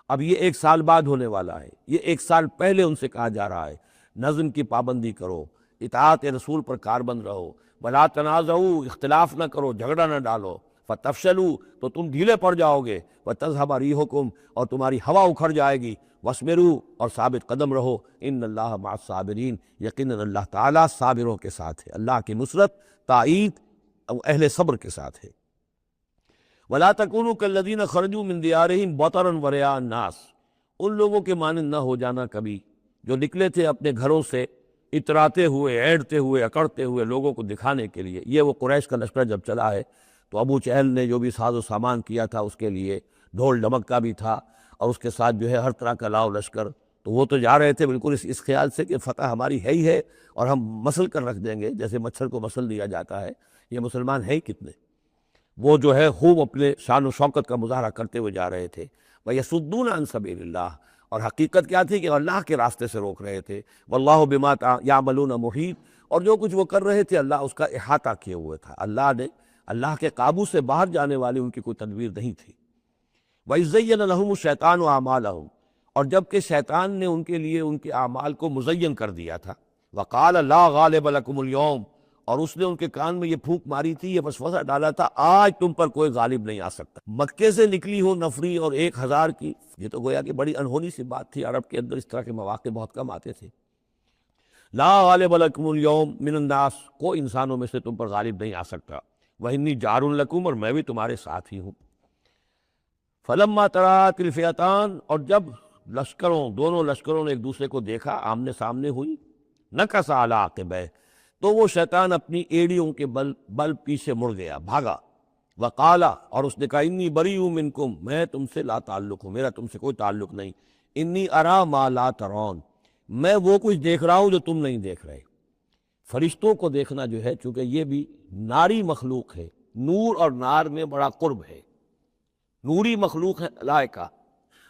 اب یہ ایک سال بعد ہونے والا ہے، یہ ایک سال پہلے ان سے کہا جا رہا ہے نظم کی پابندی کرو، اطاعت رسول پر کاربند رہو، وَلَا تَنَازَعُوا، اختلاف نہ کرو، جھگڑا نہ ڈالو، فَتَفْشَلُوا، تو تم ڈھیلے پڑ جاؤ گے، وَتَذْهَبَ رِيحُكُمْ، اور تمہاری ہوا اکھڑ جائے گی، وَاصْبِرُوا، اور ثابت قدم رہو، إِنَّ اللَّهَ مَعَ الصَّابِرِينَ، یقیناً اللہ تعالیٰ صابروں کے ساتھ ہے، اللہ کی نصرت، تائید اہل صبر کے ساتھ ہے۔ ولا تکونوا کالذین خرجوا من دیارہم بطرا ورئاء الناس، ان لوگوں کے مانند نہ ہو جانا کبھی جو نکلے تھے اپنے گھروں سے اتراتے ہوئے، ایڑتے ہوئے، اکڑتے ہوئے لوگوں کو دکھانے کے لیے۔ یہ وہ قریش کا لشکر جب چلا ہے تو ابو جہل نے جو بھی ساز و سامان کیا تھا اس کے لیے ڈھول ڈمک کا بھی تھا، اور اس کے ساتھ جو ہے ہر طرح کا لاؤ لشکر، تو وہ تو جا رہے تھے بالکل اس خیال سے کہ فتح ہماری ہے ہی ہے اور ہم مسل کر رکھ دیں گے، جیسے مچھر کو مسل دیا جاتا ہے۔ یہ مسلمان ہیں ہی کتنے، وہ جو ہے خوب اپنے شان و شوکت کا مظاہرہ کرتے ہوئے جا رہے تھے۔ وَيَصُدُّونَ عَن سَبِيلِ اللَّهِ، اور حقیقت کیا تھی کہ اللہ کے راستے سے روک رہے تھے۔ وَاللَّهُ بِمَا يَعْمَلُونَ مُحِيطٌ، اور جو کچھ وہ کر رہے تھے اللہ اس کا احاطہ کیے ہوئے تھا، اللہ کے قابو سے باہر جانے والی ان کی کوئی تدبیر نہیں تھی۔ وَإِذْ زَيَّنَ لَهُمُ الشَّيْطَانُ أَعْمَالَهُمْ، اور جب کہ شیطان نے ان کے لیے ان کے اعمال کو مزین کر دیا تھا۔ وَقَالَ لَا غَالِبَ لَكُمُ الْيَوْمَ، اور اس نے ان کے کان میں یہ پھونک ماری تھی، یہ وسوسہ ڈالا تھا، آج تم پر کوئی غالب نہیں آ سکتا۔ مکے سے نکلی ہو نفری اور 1000 کی، یہ تو گویا کہ بڑی انہونی سی بات تھی، عرب کے اندر اس طرح کے مواقع بہت کم آتے تھے۔ لا غالب لکم اليوم من الناس، کوئی انسانوں میں سے تم پر غالب نہیں آ سکتا۔ وانی جار لکم، اور میں بھی تمہارے ساتھ ہی ہوں۔ فلما تراءت الفئتان، اور جب دونوں لشکروں نے ایک دوسرے کو دیکھا، آمنے سامنے ہوئی، نکص علی عقبیہ، تو وہ شیطان اپنی ایڑیوں کے بل پیچھے مڑ گیا، بھاگا۔ وقال، اور اس نے کہا انی بریء منکم، میں تم سے لا تعلق ہوں، میرا تم سے کوئی تعلق نہیں۔ انی ارا ما لا ترون، میں وہ کچھ دیکھ رہا ہوں جو تم نہیں دیکھ رہے۔ فرشتوں کو دیکھنا جو ہے، چونکہ یہ بھی ناری مخلوق ہے، نور اور نار میں بڑا قرب ہے۔ نوری مخلوق ہے ملائکہ،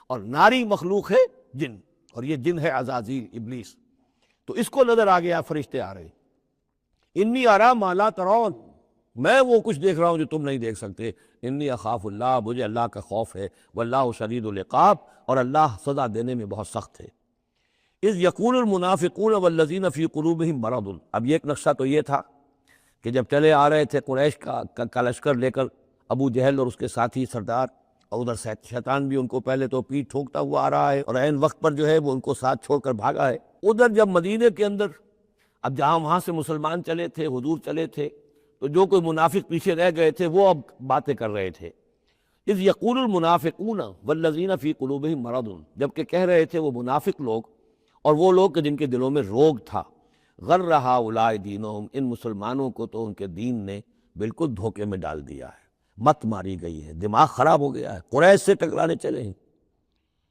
اور ناری مخلوق ہے جن، اور یہ جن ہے عزازیل، ابلیس۔ تو اس کو نظر آ گیا، فرشتے آ رہے، انی ارا ما لا ترون، میں وہ کچھ دیکھ رہا ہوں جو تم نہیں دیکھ سکتے۔ انی اخاف اللہ، مجھے اللہ کا خوف ہے۔ واللہ شدید العقاب، اور اللہ سزا دینے میں بہت سخت ہے۔ اذ یقول المنافقون والذین فی قلوبہم مرض، اب یہ ایک نقشہ تو یہ تھا کہ جب چلے آ رہے تھے قریش کا لشکر لے کر ابو جہل اور اس کے ساتھی سردار، اور ادھر شیطان بھی ان کو پہلے تو پیٹھ ٹھوکتا ہوا آ رہا ہے، اور عین وقت پر جو ہے وہ ان کو ساتھ چھوڑ کر بھاگا ہے۔ ادھر جب مدینے کے اندر، اب جہاں وہاں سے مسلمان چلے تھے، حضور چلے تھے، تو جو کوئی منافق پیچھے رہ گئے تھے وہ اب باتیں کر رہے تھے۔ اذ یقول المنافقون والذین فی قلوبہم مرض، جبکہ کہہ رہے تھے وہ منافق لوگ اور وہ لوگ کہ جن کے دلوں میں روگ تھا، غر ہؤلاء دینہم، ان مسلمانوں کو تو ان کے دین نے بالکل دھوکے میں ڈال دیا ہے، مت ماری گئی ہے، دماغ خراب ہو گیا ہے، قریش سے ٹکرانے چلے ہیں،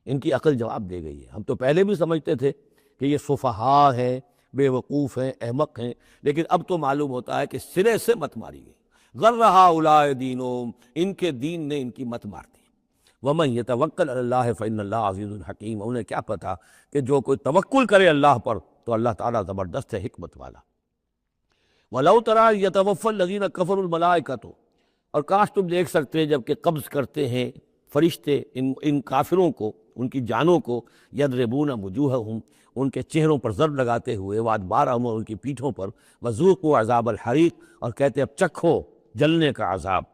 ان کی عقل جواب دے گئی ہے۔ ہم تو پہلے بھی سمجھتے تھے کہ یہ سفہاء ہیں، بے وقوف ہیں، احمق ہیں، لیکن اب تو معلوم ہوتا ہے کہ سرے سے مت ماری گئی۔ غر ہؤلاء دینہم، ان کے دین نے ان کی مت مار دی۔ ومن یتوکل علی اللہ فإن اللہ عزیز حکیم، انہیں کیا پتا کہ جو کوئی توکل کرے اللہ پر تو اللہ تعالیٰ زبردست ہے، حکمت والا۔ وَلَوْ تَرَىٰ يَتَوَفَّى الَّذِينَ كَفَرُوا الْمَلَائِكَةُ، اور کاش تم دیکھ سکتے جب کہ قبض کرتے ہیں فرشتے ان کافروں کو، ان کی جانوں کو، یضربون وجوہہم، ان کے چہروں پر ضرب لگاتے ہوئے، وادبارہم، اور ان کی پیٹھوں پر، وذوقوا عذاب الحریق، اور کہتے اب چکھو جلنے کا عذاب۔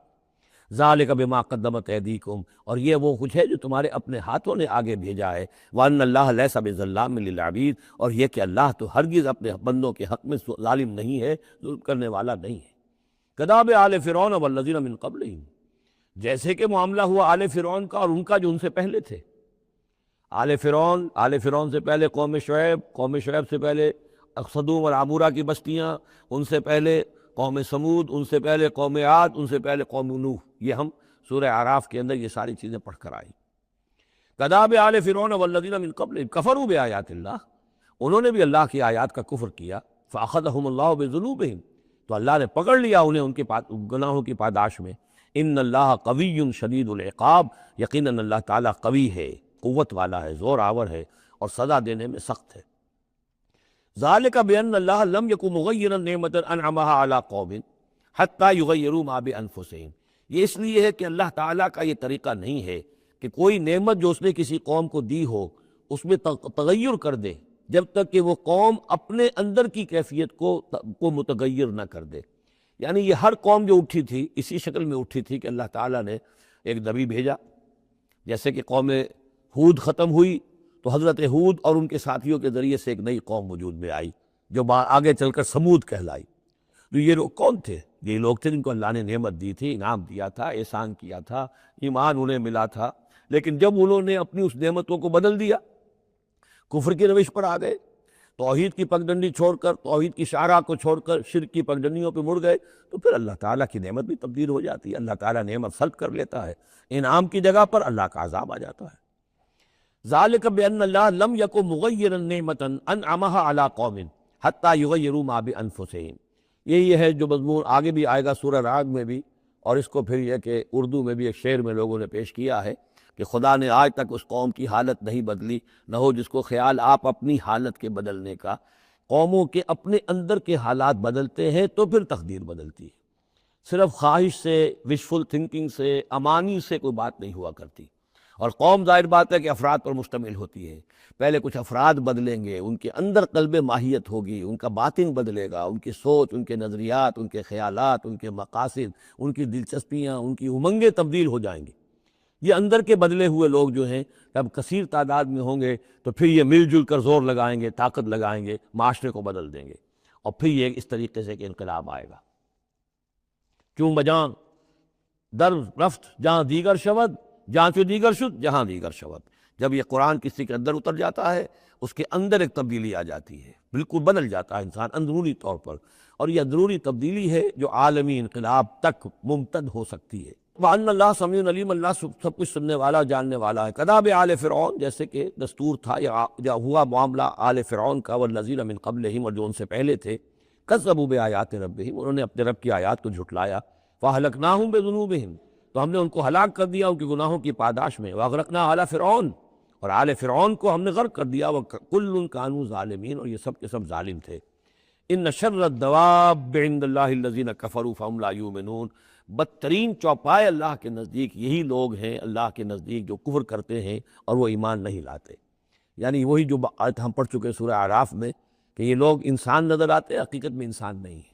ذالک بما قدمت ایدیکم، اور یہ وہ کچھ ہے جو تمہارے اپنے ہاتھوں نے آگے بھیجا ہے۔ وان اللہ لیس بظلام للعبید، اور یہ کہ اللہ تو ہرگز اپنے بندوں کے حق میں ظالم نہیں ہے، ظلم کرنے والا نہیں ہے۔ کداب آل فرعون والذین من قبلہم، جیسے کہ معاملہ ہوا آل فرعون کا اور ان کا جو ان سے پہلے تھے۔ آل فرعون سے پہلے قوم شعیب سے پہلے صدوم اور عمورہ کی بستیاں، ان سے پہلے قوم سمود، ان سے پہلے قوم عاد، ان سے پہلے قوم نوح۔ یہ ہم سورہ اعراف کے اندر یہ ساری چیزیں پڑھ کر آئی۔ کداب آل فرعون والذین من قبلہم کفروا بآیات اللہ، انہوں نے بھی اللہ کی آیات کا کفر کیا۔ فأخذہم اللہ بذنوبہم، تو اللہ نے پکڑ لیا انہیں ان کے گناہوں کی پاداش میں۔ ان اللہ قوی شدید العقاب، یقیناً اللہ تعالیٰ قوی ہے، قوت والا ہے، زور آور ہے، اور سزا دینے میں سخت ہے۔ ذالک بان اللہ لم یکن مغیرا نعمۃ انعمھا علی قوم حتی یغیروا ما بانفسہم، یہ اس لیے ہے کہ اللہ تعالیٰ کا یہ طریقہ نہیں ہے کہ کوئی نعمت جو اس نے کسی قوم کو دی ہو اس میں تغیر کر دے جب تک کہ وہ قوم اپنے اندر کی کیفیت کو متغیر نہ کر دے۔ یعنی یہ ہر قوم جو اٹھی تھی اسی شکل میں اٹھی تھی کہ اللہ تعالیٰ نے ایک نبی بھیجا، جیسے کہ قوم ہود ختم ہوئی تو حضرت ہود اور ان کے ساتھیوں کے ذریعے سے ایک نئی قوم وجود میں آئی جو آگے چل کر سمود کہلائی۔ تو یہ لوگ کون تھے؟ یہ لوگ تھے جن کو اللہ نے نعمت دی تھی، انعام دیا تھا، احسان کیا تھا، ایمان انہیں ملا تھا، لیکن جب انہوں نے اپنی اس نعمتوں کو بدل دیا، کفر کی روش پر آ گئے، توحید کی پگڈنڈی چھوڑ کر، توحید کی شاہراہ کو چھوڑ کر شرک کی پگڈنڈیوں پہ مڑ گئے، تو پھر اللہ تعالیٰ کی نعمت بھی تبدیل ہو جاتی ہے، اللہ تعالیٰ نعمت سلب کر لیتا ہے، انعام کی جگہ پر اللہ کا عذاب آ جاتا ہے۔ ذالک بأن اللہ لم یک مغیرا نعمتا انعمها علی قوم حتی یغیروا ما بانفسہم۔ یہی ہے جو مضمون آگے بھی آئے گا سورہ رعد میں بھی، اور اس کو پھر یہ کہ اردو میں بھی ایک شعر میں لوگوں نے پیش کیا ہے کہ خدا نے آج تک اس قوم کی حالت نہیں بدلی، نہ ہو جس کو خیال آپ اپنی حالت کے بدلنے کا۔ قوموں کے اپنے اندر کے حالات بدلتے ہیں تو پھر تقدیر بدلتی ہے، صرف خواہش سے، وشفل تھنکنگ سے، امانی سے کوئی بات نہیں ہوا کرتی۔ اور قوم ظاہر بات ہے کہ افراد پر مشتمل ہوتی ہے، پہلے کچھ افراد بدلیں گے، ان کے اندر قلب ماہیت ہوگی، ان کا باطن بدلے گا، ان کی سوچ، ان کے نظریات، ان کے خیالات، ان کے مقاصد، ان کی دلچسپیاں، ان کی امنگیں تبدیل ہو جائیں گی۔ یہ اندر کے بدلے ہوئے لوگ جو ہیں جب کثیر تعداد میں ہوں گے تو پھر یہ مل جل کر زور لگائیں گے، طاقت لگائیں گے، معاشرے کو بدل دیں گے، اور پھر یہ اس طریقے سے کہ انقلاب آئے گا۔ کیوں بجاں در رفت جہاں دیگر شود، جہاں چو دیگر شد جہاں دیگر شود۔ جب یہ قرآن کسی کے اندر اتر جاتا ہے، اس کے اندر ایک تبدیلی آ جاتی ہے، بالکل بدل جاتا ہے انسان اندرونی طور پر، اور یہ اندرونی تبدیلی ہے جو عالمی انقلاب تک ممتد ہو سکتی ہے۔ وَأَنَّ اللَّهَ سَمِيعٌ عَلِيمٌ، اللہ سب کچھ سننے والا، جاننے والا ہے۔ کذاب آل فرعون، جیسے کہ دستور تھا یا ہوا معاملہ آل فرعون کا، والذین من قبلہم، اور جو ان سے پہلے تھے، کذبوا بآیات ربہم، انہوں نے اپنے رب کی آیات کو جھٹلایا، فأہلکناہم بذنوبہم، تو ہم نے ان کو ہلاک کر دیا ان کے گناہوں کی پاداش میں، وأغرقنا آل فرعون، اور آل فرعون کو ہم نے غرق کر دیا، وکل کانوا ظالمین، اور یہ سب کے سب ظالم تھے۔ ان شر الدواب عند اللہ الذین کفروا فہم لا یؤمنون، بدترین چوپائے اللہ کے نزدیک یہی لوگ ہیں، اللہ کے نزدیک جو کفر کرتے ہیں اور وہ ایمان نہیں لاتے۔ یعنی وہی جو آیت ہم پڑھ چکے سورہ اعراف میں کہ یہ لوگ انسان نظر آتے، حقیقت میں انسان نہیں ہیں۔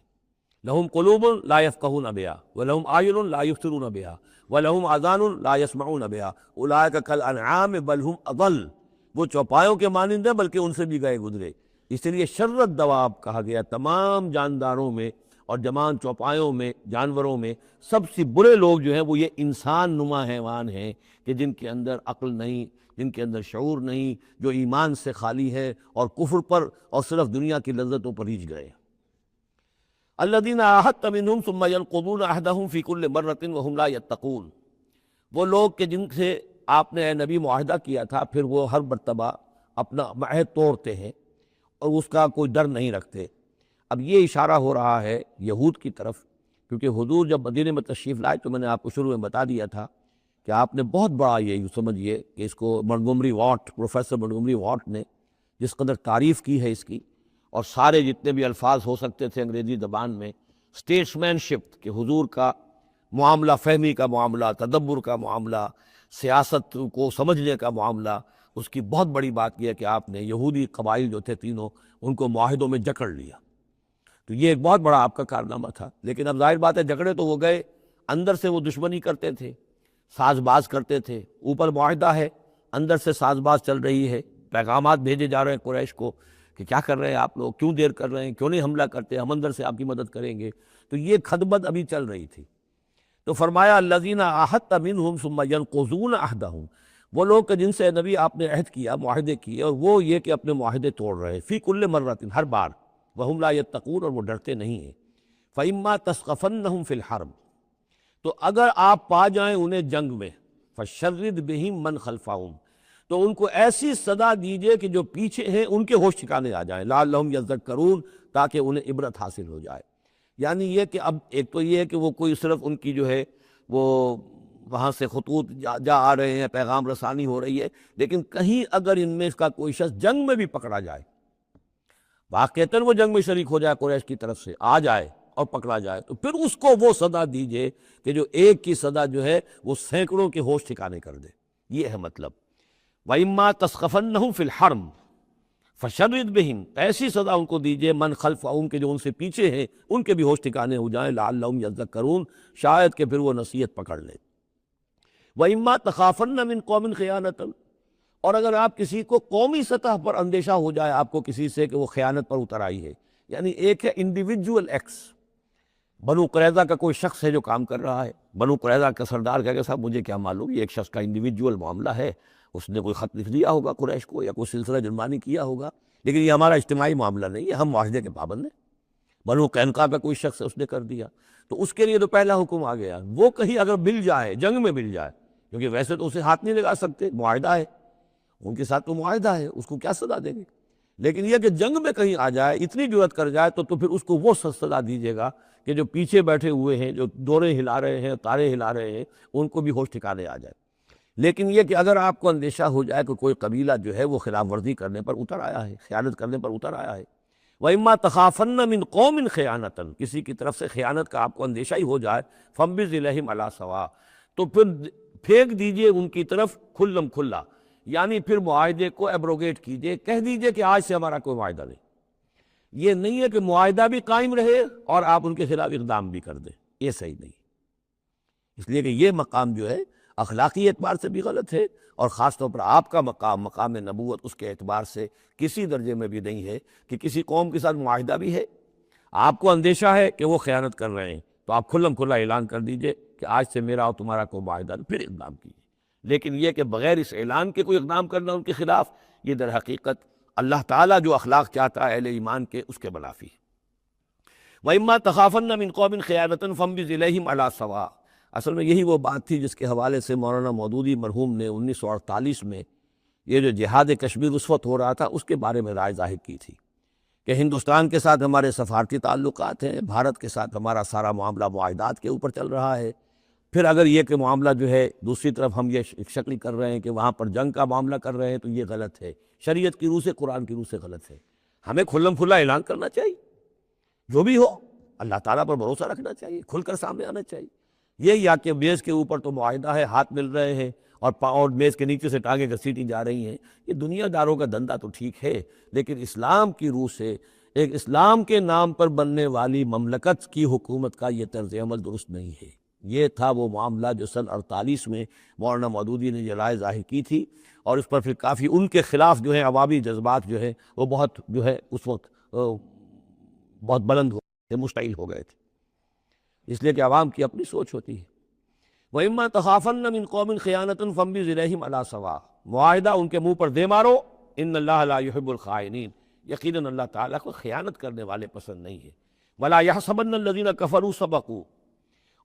لہم قلوب لا یفقہون بہا ولہم اعین لا یبصرون بہا ولہم آذان لا یسمعون بہا اولئک کالانعام بل ہم اضل، وہ چوپایوں کے مانند ہیں بلکہ ان سے بھی گئے گزرے۔ اس لیے شر الدواب کہا گیا، تمام جانداروں میں اور جمان چوپایوں میں، جانوروں میں سب سے برے لوگ جو ہیں وہ یہ انسان نما حیوان ہیں کہ جن کے اندر عقل نہیں، جن کے اندر شعور نہیں، جو ایمان سے خالی ہے اور کفر پر اور صرف دنیا کی لذتوں پر ریجھ گئے۔ الذین عاہدت منہم ثم ینقضون عہدہم فی کل مرۃ وہم لا یتقون، وہ لوگ کہ جن سے آپ نے اے نبی معاہدہ کیا تھا، پھر وہ ہر مرتبہ اپنا عہد توڑتے ہیں اور اس کا کوئی ڈر نہیں رکھتے۔ اب یہ اشارہ ہو رہا ہے یہود کی طرف، کیونکہ حضور جب مدینے میں تشریف لائے تو میں نے آپ کو شروع میں بتا دیا تھا کہ آپ نے بہت بڑا یہ سمجھیے کہ اس کو Montgomery what, professor Montgomery what نے جس قدر تعریف کی ہے اس کی، اور سارے جتنے بھی الفاظ ہو سکتے تھے انگریزی زبان میں، اسٹیٹسمین شپ، کہ حضور کا معاملہ، فہمی کا معاملہ، تدبر کا معاملہ، سیاست کو سمجھنے کا معاملہ، اس کی بہت بڑی بات یہ ہے کہ آپ نے یہودی قبائل جو تھے تینوں، ان کو معاہدوں میں جکڑ لیا۔ تو یہ ایک بہت بڑا آپ کا کارنامہ تھا، لیکن اب ظاہر بات ہے جکڑے تو وہ گئے، اندر سے وہ دشمنی کرتے تھے، ساز باز کرتے تھے۔ اوپر معاہدہ ہے، اندر سے ساز باز چل رہی ہے، پیغامات بھیجے جا رہے ہیں قریش کو کہ کیا کر رہے ہیں آپ لوگ، کیوں دیر کر رہے ہیں، کیوں نہیں حملہ کرتے، ہم اندر سے آپ کی مدد کریں گے۔ تو یہ خدمت ابھی چل رہی تھی۔ تو فرمایا الذین عاہدت منہم ثم ینقضون عہدہم، وہ لوگ کہ جن سے نبی آپ نے عہد کیا، معاہدے کیے، اور وہ یہ کہ اپنے معاہدے توڑ رہے ہیں، فی کل مرۃ، ہر بار، وہم لا یتقون، اور وہ ڈرتے نہیں ہیں۔ فإما تثقفنہم فی الحرب، تو اگر آپ پا جائیں انہیں جنگ میں، فشرد بہم من خلفہم، تو ان کو ایسی صدا دیجئے کہ جو پیچھے ہیں ان کے ہوش ٹھکانے آ جائیں، لعلہم یذکرون، تاکہ انہیں عبرت حاصل ہو جائے۔ یعنی یہ کہ اب ایک تو یہ ہے کہ وہ کوئی صرف ان کی جو ہے وہ وہاں سے خطوط جا آ رہے ہیں، پیغام رسانی ہو رہی ہے، لیکن کہیں اگر ان میں اس کا کوئی شخص جنگ میں بھی پکڑا جائے، واقعتاً وہ جنگ میں شریک ہو جائے، قریش کی طرف سے آ جائے اور پکڑا جائے، تو پھر اس کو وہ صدا دیجئے کہ جو ایک کی صدا جو ہے وہ سینکڑوں کے ہوش ٹھکانے کر دے۔ یہ ہے مطلب۔ وَإِمَّا تَثْقَفَنَّهُمْ فِي الْحَرْبِ فَشَرِّدْ بِهِمْ، ایسی صدا ان کو دیجئے من خلفہم، کہ جو ان سے پیچھے ہیں ان کے بھی ہوش ٹھکانے ہو جائیں، لعلہم یذکرون، شاید کہ پھر وہ نصیحت پکڑ لیں۔ وَإِمَّا تَخَافَنَّ مِن قَوْمٍ خِیَانَةً، اور اگر آپ کسی کو قومی سطح پر اندیشہ ہو جائے آپ کو کسی سے کہ وہ خیانت پر اتر آئی ہے، یعنی ایک ہے انڈیویجول ایکس، بنو قریظہ کا کوئی شخص ہے جو کام کر رہا ہے، بنو قریظہ کا سردار کہے کہ صاحب مجھے کیا معلوم، یہ ایک شخص کا انڈیویجول معاملہ ہے، اس نے کوئی خط لکھ دیا ہوگا قریش کو یا کوئی سلسلہ جرمانی کیا ہوگا، لیکن یہ ہمارا اجتماعی معاملہ نہیں ہے، ہم معاہدے کے پابند ہیں۔ بنو قینقاع کا کوئی شخص ہے، اس نے کر دیا، تو اس کے لیے تو پہلا حکم آ گیا، وہ کہیں اگر مل جائے، جنگ میں مل جائے، کیونکہ ویسے تو اسے ہاتھ نہیں لگا سکتے، معاہدہ ہے ان کے ساتھ، تو معاہدہ ہے، اس کو کیا سزا دیں گے، لیکن یہ کہ جنگ میں کہیں آ جائے، اتنی جرأت کر جائے، تو پھر اس کو وہ سزا دیجیے گا کہ جو پیچھے بیٹھے ہوئے ہیں، جو ڈورے ہلا رہے ہیں، تارے ہلا رہے ہیں، ان کو بھی ہوش ٹھکانے آ جائے۔ لیکن یہ کہ اگر آپ کو اندیشہ ہو جائے کہ کوئی قبیلہ جو ہے وہ خلاف ورزی کرنے پر اتر آیا ہے، خیانت کرنے پر اتر آیا ہے، وَإِمَّا تَخَافَنَّ مِنْ قَوْمٍ خِيَانَةً، کسی کی طرف سے خیانت کا آپ کو اندیشہ ہی ہو جائے، فَانبِذْ إِلَيْهِمْ عَلَىٰ سَوَاءٍ، تو پھر پھینک دیجئے ان کی طرف کھلم کھلا، یعنی پھر معاہدے کو ایبروگیٹ کیجئے، کہہ دیجئے کہ آج سے ہمارا کوئی معاہدہ نہیں۔ یہ نہیں ہے کہ معاہدہ بھی قائم رہے اور آپ ان کے خلاف اقدام بھی کر دیں، یہ صحیح نہیں، اس لیے کہ یہ مقام جو ہے اخلاقی اعتبار سے بھی غلط ہے، اور خاص طور پر آپ کا مقام، مقام نبوت، اس کے اعتبار سے کسی درجے میں بھی نہیں ہے کہ کسی قوم کے ساتھ معاہدہ بھی ہے، آپ کو اندیشہ ہے کہ وہ خیانت کر رہے ہیں، تو آپ کھلم کھلا اعلان کر دیجئے کہ آج سے میرا اور تمہارا کوئی معاہدہ نہیں، پھر اقدام کیجیے۔ لیکن یہ کہ بغیر اس اعلان کے کوئی اقدام کرنا ان کے خلاف، یہ در حقیقت اللہ تعالیٰ جو اخلاق چاہتا ہے اہل ایمان کے، اس کے منافی ہے۔ وَإِمَّا تَخَافَنَّ مِنْ قَوْمٍ خِيَانَةً فَانبِذْ إِلَيْهِمْ عَلَىٰ سَوَاءٍ، اصل میں یہی وہ بات تھی جس کے حوالے سے مولانا مودودی مرحوم نے 1948 میں یہ جو جہاد کشمیر اس وقت ہو رہا تھا، اس کے بارے میں رائے ظاہر کی تھی کہ ہندوستان کے ساتھ ہمارے سفارتی تعلقات ہیں، بھارت کے ساتھ ہمارا سارا معاملہ معاہدات کے اوپر چل رہا ہے، پھر اگر یہ کہ معاملہ جو ہے دوسری طرف ہم یہ شکل کر رہے ہیں کہ وہاں پر جنگ کا معاملہ کر رہے ہیں، تو یہ غلط ہے، شریعت کی روح سے، قرآن کی روح سے غلط ہے، ہمیں کھلم کھلا اعلان کرنا چاہیے، جو بھی ہو اللہ تعالیٰ پر بھروسہ رکھنا چاہیے، کھل کر سامنے آنا چاہیے۔ یہ یا کہ میز کے اوپر تو معاہدہ ہے، ہاتھ مل رہے ہیں اور اور میز کے نیچے سے ٹانگیں گھسیٹی جا رہی ہیں، یہ دنیا داروں کا دندہ تو ٹھیک ہے، لیکن اسلام کی روح سے ایک اسلام کے نام پر بننے والی مملکت کی حکومت کا یہ طرز عمل درست نہیں ہے۔ یہ تھا وہ معاملہ جو سن 48 میں مولانا مودودی نے یہ رائے ظاہر کی تھی، اور اس پر پھر کافی ان کے خلاف جو ہے عوامی جذبات جو ہے وہ بہت جو ہے اس وقت بہت بلند ہو گئے تھے، مشتعل ہو گئے تھے، اس لیے کہ عوام کی اپنی سوچ ہوتی ہے۔ وَإِمَّا تَخَافَنَّ مِنْ قَوْمٍ خِيَانَةً فَانبِذْ إِلَيْهِمْ عَلَىٰ سَوَاءٍ، معاہدہ ان کے منہ پر دے مارو، ان اللہ لا يحب الخائنین، یقیناً اللہ تعالیٰ کو خیانت کرنے والے پسند نہیں ہے۔ وَلَا يَحْسَبَنَّ الَّذِينَ كَفَرُوا سَبَقُوا،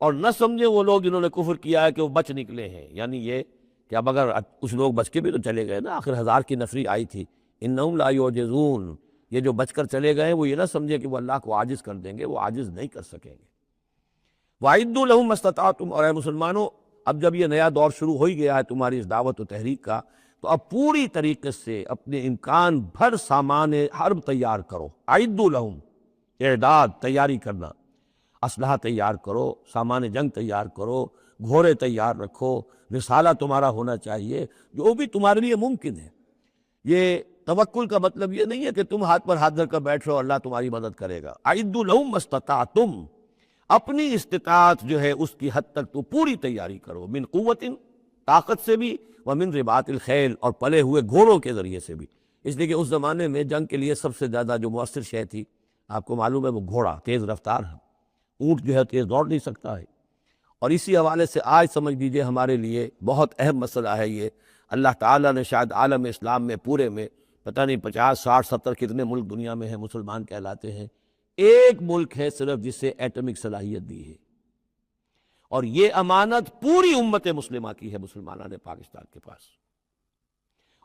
اور نہ سمجھے وہ لوگ جنہوں نے کفر کیا ہے کہ وہ بچ نکلے ہیں، یعنی یہ کہ اب اگر کچھ لوگ بچ کے بھی تو چلے گئے نا، آخر 1000 کی نفری آئی تھی، انہم لا یعجزون، یہ جو بچ کر چلے گئے وہ یہ نہ سمجھے کہ وہ اللہ کو عاجز کر دیں گے، وہ عاجز نہیں کر سکیں گے۔ وَأَعِدُّوا لَهُم مَّا اسْتَطَعْتُمْ، اور اے مسلمانوں اب جب یہ نیا دور شروع ہو ہی گیا ہے تمہاری اس دعوت و تحریک کا، تو اب پوری طریقے سے اپنے امکان بھر سامان حرب تیار کرو۔ اعدوا لہم، اعداد، تیاری کرنا، اسلحہ تیار کرو، سامان جنگ تیار کرو، گھوڑے تیار رکھو، رسالہ تمہارا ہونا چاہیے، جو بھی تمہارے لیے ممکن ہے۔ یہ توکل کا مطلب یہ نہیں ہے کہ تم ہاتھ پر ہاتھ دھر کر بیٹھ رہو اللہ تمہاری مدد کرے گا۔ اعدوا لہم ما استطعتم، اپنی استطاعت جو ہے اس کی حد تک تو پوری تیاری کرو، من قوت، طاقت سے بھی، ومن رباط الخیل، اور پلے ہوئے گھوڑوں کے ذریعے سے بھی، اس لیے کہ اس زمانے میں جنگ کے لیے سب سے زیادہ جو مؤثر شے تھی آپ کو معلوم ہے وہ گھوڑا، تیز رفتار ہے، اونٹ جو ہے تیز دوڑ نہیں سکتا ہے، اور اسی حوالے سے آج سمجھ لیجیے ہمارے لیے بہت اہم مسئلہ ہے یہ، اللہ تعالیٰ نے شاید عالم اسلام میں پورے میں پتہ نہیں 50 60 70 کتنے ملک دنیا میں ہیں مسلمان کہلاتے ہیں، ایک ملک ہے صرف جسے ایٹمک صلاحیت دی ہے، اور یہ امانت پوری امت مسلمہ کی ہے، مسلمانان پاکستان کے پاس،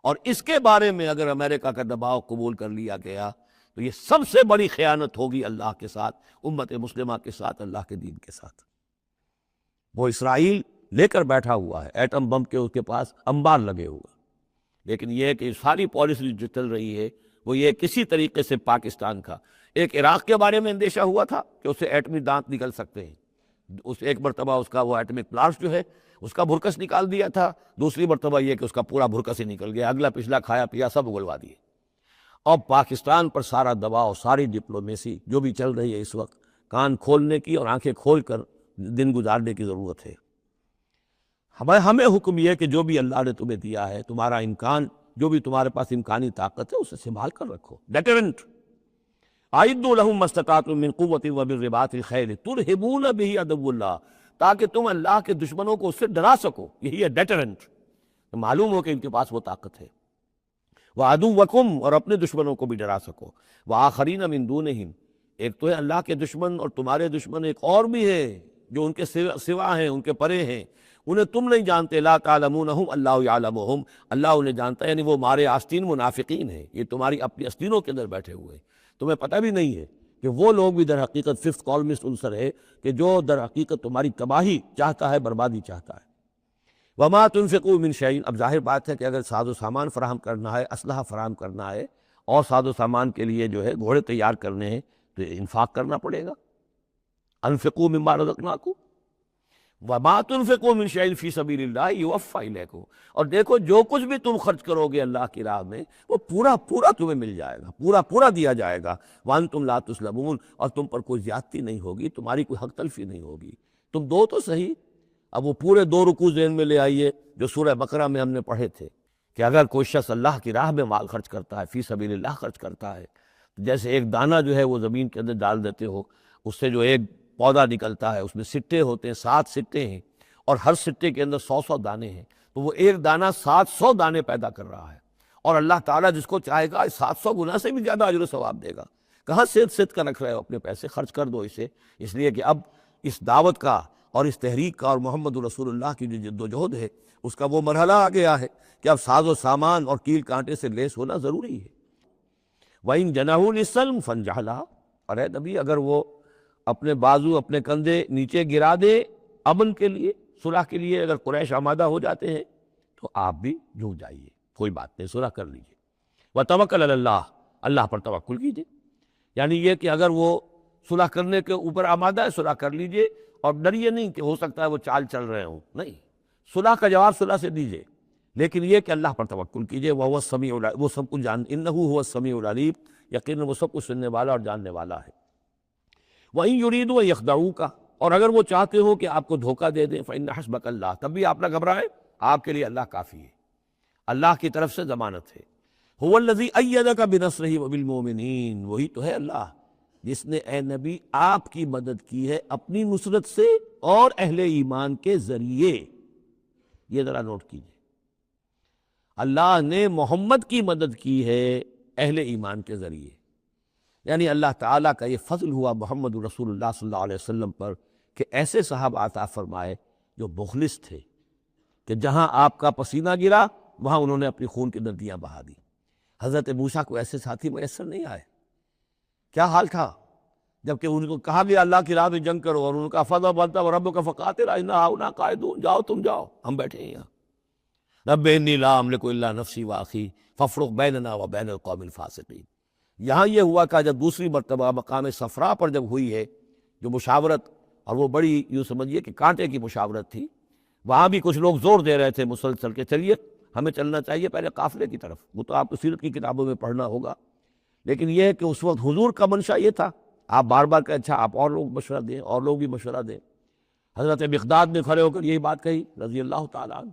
اور اس کے بارے میں اگر امریکہ کا دباؤ قبول کر لیا گیا تو یہ سب سے بڑی خیانت ہوگی اللہ کے ساتھ، امت مسلمہ کے ساتھ، اللہ کے دین کے ساتھ۔ وہ اسرائیل لے کر بیٹھا ہوا ہے ایٹم بم کے، اس کے پاس انبار لگے ہوئے، لیکن یہ کہ ساری پالیسی جو چل رہی ہے وہ یہ کسی طریقے سے پاکستان کا، ایک عراق کے بارے میں اندیشہ ہوا تھا کہ اسے ایٹمی دانت نکل سکتے ہیں، اس ایک مرتبہ اس کا وہ ایٹمک پلانٹ جو ہے اس کا بھرکس نکال دیا تھا، دوسری مرتبہ یہ کہ اس کا پورا بھرکس ہی نکل گیا، اگلا پچھلا کھایا پیا سب اگلوا دیے۔ اور پاکستان پر سارا دباؤ، ساری ڈپلومیسی جو بھی چل رہی ہے اس وقت، کان کھولنے کی اور آنکھیں کھول کر دن گزارنے کی ضرورت ہے۔ ہمیں حکم یہ ہے کہ جو بھی اللہ نے تمہیں دیا ہے، تمہارا امکان، جو بھی تمہارے پاس امکانی طاقت ہے اسے سنبھال کر رکھو، ڈیٹرنٹ۔ اعدوا لهم ما استطعتم من قوۃ وبالرباط الخیل ترہبون به عدو اللہ، تاکہ تم اللہ کے دشمنوں کو اس سے ڈرا سکو، یہی ہے ڈیٹرنٹ، معلوم ہو کہ ان کے پاس وہ طاقت ہے، وعدوکم، اور اپنے دشمنوں کو بھی ڈرا سکو، وآخرین من دونہم، ایک تو ہے اللہ کے دشمن اور تمہارے دشمن ایک اور بھی ہے جو ان کے سوا ہیں، ان کے پرے ہیں، انہیں تم نہیں جانتے، لا تعلمونہم اللہ یعلمہم، اللہ انہیں جانتا ہے، یعنی وہ مارے آستین منافقین ہیں، یہ تمہاری اپنی آستینوں کے اندر بیٹھے ہوئے ہیں، تمہیں پتہ بھی نہیں ہے کہ وہ لوگ بھی در حقیقت ففتھ کالمسٹ عنصر ہے کہ جو در حقیقت تمہاری تباہی چاہتا ہے، بربادی چاہتا ہے۔ وما تنفقوا من شیء، اب ظاہر بات ہے کہ اگر ساز و سامان فراہم کرنا ہے، اسلحہ فراہم کرنا ہے، اور ساز و سامان کے لیے جو ہے گھوڑے تیار کرنے ہیں، تو انفاق کرنا پڑے گا، انفقوا مما رزقناکم وما تنفقوا من شیء فی سبیل اللہ یوفی الیکم، اور دیکھو جو کچھ بھی تم خرچ کرو گے اللہ کی راہ میں وہ پورا پورا تمہیں مل جائے گا، پورا پورا دیا جائے گا، وانتم لا تظلمون، اور تم پر کوئی زیادتی نہیں ہوگی، تمہاری کوئی حق تلفی نہیں ہوگی۔ تم دو تو صحیح، اب وہ پورے 2 رکوع ذہن میں لے آئیے جو سورہ بقرہ میں ہم نے پڑھے تھے کہ اگر کوئی شخص اللہ کی راہ میں مال خرچ کرتا ہے، فی سبیل اللہ خرچ کرتا ہے، جیسے ایک دانہ جو ہے وہ زمین کے اندر ڈال دیتے ہو، اس سے جو ایک پودا نکلتا ہے، اس میں سٹے ہوتے ہیں، 7 سٹے ہیں، اور ہر سٹے کے اندر 100 دانے ہیں، تو وہ ایک دانہ 700 دانے پیدا کر رہا ہے، اور اللہ تعالیٰ جس کو چاہے گا 700 گنا سے بھی زیادہ اجر و ثواب دے گا۔ کہاں صد کا رکھ رہے ہو اپنے پیسے، خرچ کر دو اسے، اس لیے کہ اب اس دعوت کا اور اس تحریک کا اور محمد رسول اللہ کی جو جد و جہد ہے اس کا وہ مرحلہ آ گیا ہے کہ اب ساز و سامان اور کیل کانٹے سے لیس ہونا ضروری ہے۔ وَإِن جَنَحُوا لِلسَّلْمِ فَانْجَحْ لَهَا، اور اے نبی اگر وہ اپنے بازو اپنے کندھے نیچے گرا دے امن کے لیے، صلح کے لیے، اگر قریش آمادہ ہو جاتے ہیں تو آپ بھی جھک جائیے، کوئی بات نہیں، صلح کر لیجیے۔ وَتَوَکَّلْ عَلَى اللَّهِ، اللہ پر توکل کیجیے، یعنی یہ کہ اگر وہ صلح کرنے کے اوپر آمادہ ہے صلح کر لیجیے، اور ڈریے نہیں کہ ہو سکتا ہے وہ چال چل رہے ہوں، نہیں، صلح کا جواب صلح سے دیجیے، لیکن یہ کہ اللہ پر توکل کیجیے، وَهُوَ السَّمِيعُ العلیم، وہ سب کچھ إِنَّهُ هُوَ السَّمِيعُ العلیم، یقیناً وہ سب کچھ سننے والا اور جاننے والا ہے۔ وَإِن يُرِيدُوا أَن يَخْدَعُوكَ، اور اگر وہ چاہتے ہو کہ آپ کو دھوکہ دے دیں، فَإِنَّ حَسْبَكَ اللَّهُ، تب بھی آپ نہ گھبرائیں، آپ کے لیے اللہ کافی ہے، اللہ کی طرف سے ضمانت ہے۔ هُوَ الَّذِي أَيَّدَكَ بِنَصْرِهِ وَبِالْمُؤْمِنِينَ، وہی تو ہے اللہ جس نے اے نبی آپ کی مدد کی ہے اپنی نصرت سے اور اہل ایمان کے ذریعے۔ یہ ذرا نوٹ کیجیے، اللہ نے محمد کی مدد کی ہے اہل ایمان کے ذریعے، یعنی اللہ تعالیٰ کا یہ فضل ہوا محمد رسول اللہ صلی اللہ علیہ وسلم پر کہ ایسے صحابہ عطا فرمائے جو مخلص تھے، کہ جہاں آپ کا پسینہ گرا وہاں انہوں نے اپنی خون کی ندیاں بہا دی۔ حضرت موسیٰ کو ایسے ساتھی میسر نہیں آئے، کیا حال تھا جبکہ ان کو کہا گیا اللہ کی راہ میں جنگ کرو، اور ان کا فَذَهَبْ أَنْتَ وَرَبُّكَ فَقَاتِلَا إِنَّا هَاهُنَا قَاعِدُونَ، جاؤ تم جاؤ، ہم بیٹھے ہیں یہاں۔ رَبِّ إِنِّي لَا أَمْلِكُ إِلَّا نَفْسِي وَأَخِي فَافْرُقْ بَيْنَنَا وَبَيْنَ الْقَوْمِ الْفَاسِقِينَ۔ یہاں یہ ہوا کہ جب دوسری مرتبہ مقام صفرا پر جب ہوئی ہے جو مشاورت، اور وہ بڑی یوں سمجھیے کہ کانٹے کی مشاورت تھی، وہاں بھی کچھ لوگ زور دے رہے تھے مسلسل کہ چلیے ہمیں چلنا چاہیے پہلے قافلے کی طرف، وہ تو آپ کو سیرت کی کتابوں میں پڑھنا ہوگا، لیکن یہ ہے کہ اس وقت حضور کا منشا یہ تھا، آپ بار بار کہ اچھا آپ اور لوگ مشورہ دیں، اور لوگ بھی مشورہ دیں۔ حضرت مقداد نے کھڑے ہو کر یہی بات کہی رضی اللہ تعالیٰ عنہ،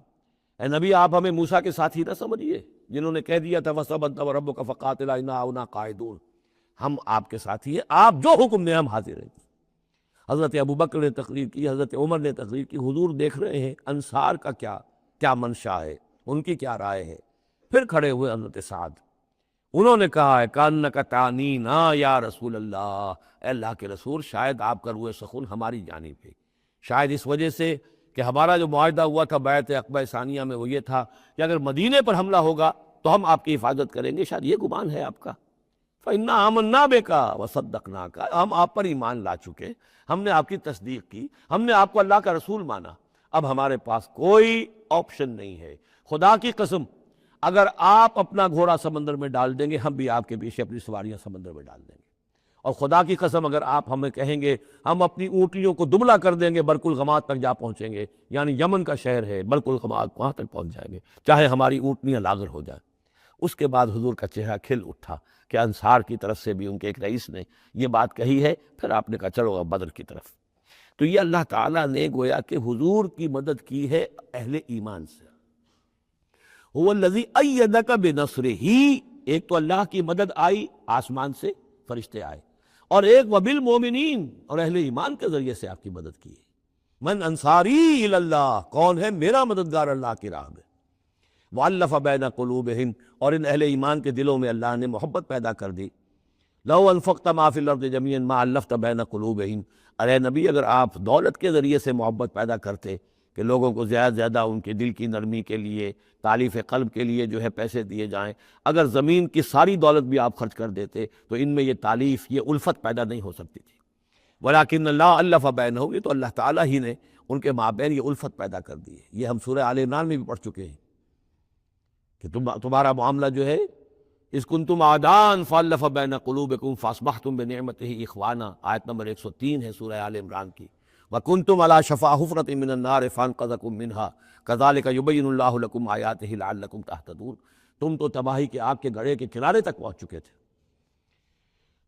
اے نبی آپ ہمیں موسیٰ کے ساتھی نہ سمجھیے جنہوں نے کہہ دیا تھا وَاصْطَبْ أَنْتَ وَرَبُّكَ فَقَاتِلَا إِنَّا هَاهُنَا قَاعِدُونَ، ہم آپ کے ساتھی ہیں، آپ جو حکم دیں ہم حاضر ہیں۔ حضرت ابوبکر نے تقریر کی، حضرت عمر نے تقریر کی، حضور دیکھ رہے ہیں انصار کا کیا منشا ہے، ان کی کیا رائے ہے۔ پھر کھڑے ہوئے حضرت سعد، انہوں نے کہا ہے کَأَنَّكَ تَعْنِينَا یا رسول اللہ، اے اللہ کے رسول شاید آپ کا روح سخن ہماری جانب ہے، شاید اس وجہ سے کہ ہمارا جو معاہدہ ہوا تھا بیعت عقبہ ثانیہ میں وہ یہ تھا کہ اگر مدینے پر حملہ ہوگا تو ہم آپ کی حفاظت کریں گے، شاید یہ گمان ہے آپ کا۔ فَإِنَّا آمَنَّا بِكَ وَصَدَّقْنَاكَ، ہم آپ پر ایمان لا چکے، ہم نے آپ کی تصدیق کی، ہم نے آپ کو اللہ کا رسول مانا، اب ہمارے پاس کوئی آپشن نہیں ہے۔ خدا کی قسم اگر آپ اپنا گھوڑا سمندر میں ڈال دیں گے ہم بھی آپ کے پیچھے اپنی سواریاں سمندر میں ڈال دیں گے، اور خدا کی قسم اگر آپ ہمیں کہیں گے ہم اپنی اونٹنیوں کو دبلا کر دیں گے، برق الغماد تک جا پہنچیں گے، یعنی یمن کا شہر ہے برق الغماد، وہاں تک پہنچ جائیں گے چاہے ہماری اونٹنیاں لاغر ہو جائیں۔ اس کے بعد حضور کا چہرہ کھل اٹھا کہ انصار کی طرف سے بھی ان کے ایک رئیس نے یہ بات کہی ہے، پھر آپ نے کہا چلو اب بدر کی طرف۔ تو یہ اللہ تعالیٰ نے گویا کہ حضور کی مدد کی ہے اہل ایمان سے۔ هو الذی ایدک بنصرہ، ایک تو اللہ کی مدد آئی آسمان سے، فرشتے آئے، اور ایک وبالمومنین، اور اہل ایمان کے ذریعے سے آپ کی مدد کی ہے۔ من انصاری اللہ، کون ہے میرا مددگار اللہ کی راہ میں؟ وَأَلَّفَ بَيْنَ قُلُوبِهِمْ، اور ان اہل ایمان کے دلوں میں اللہ نے محبت پیدا کر دی۔ لَوْ أَنفَقْتَ مَا فِي الْأَرْضِ جَمِيعًا مَا أَلَّفْتَ بَيْنَ قُلُوبِهِمْ، ارے نبی اگر آپ دولت کے ذریعے سے محبت پیدا کرتے کہ لوگوں کو زیادہ زیادہ ان کے دل کی نرمی کے لیے، تالیف قلب کے لیے جو ہے پیسے دیے جائیں، اگر زمین کی ساری دولت بھی آپ خرچ کر دیتے تو ان میں یہ تالیف، یہ الفت پیدا نہیں ہو سکتی تھی۔ وَلَٰكِنَّ اللَّهَ أَلَّفَ بَيْنَهُمْ، یہ تو اللہ تعالیٰ ہی نے ان کے مابین یہ الفت پیدا کر دی ہے۔ یہ ہم سورہ آل عمران میں بھی پڑھ چکے ہیں کہ تمہارا معاملہ جو ہے، اِذ كُنتُمْ أَعْدَاءً فَأَلَّفَ بَيْنَ قُلُوبِكُمْ فَأَصْبَحْتُمْ بِنِعْمَتِهِ إِخْوَانًا، آیت نمبر 103 ہے سورہ آل عمران کی۔ وَكُنتُمْ عَلَىٰ شَفَا حُفْرَةٍ مِّنَ النَّارِ فَأَنقَذَكُم مِّنْهَا كَذَٰلِكَ يُبَيِّنُ اللَّهُ لَكُمْ آيَاتِهِ لَعَلَّكُمْ تَهْتَدُونَ، تم تو تباہی کے آگ کے گڑھے کے کنارے تک پہنچ چکے تھے۔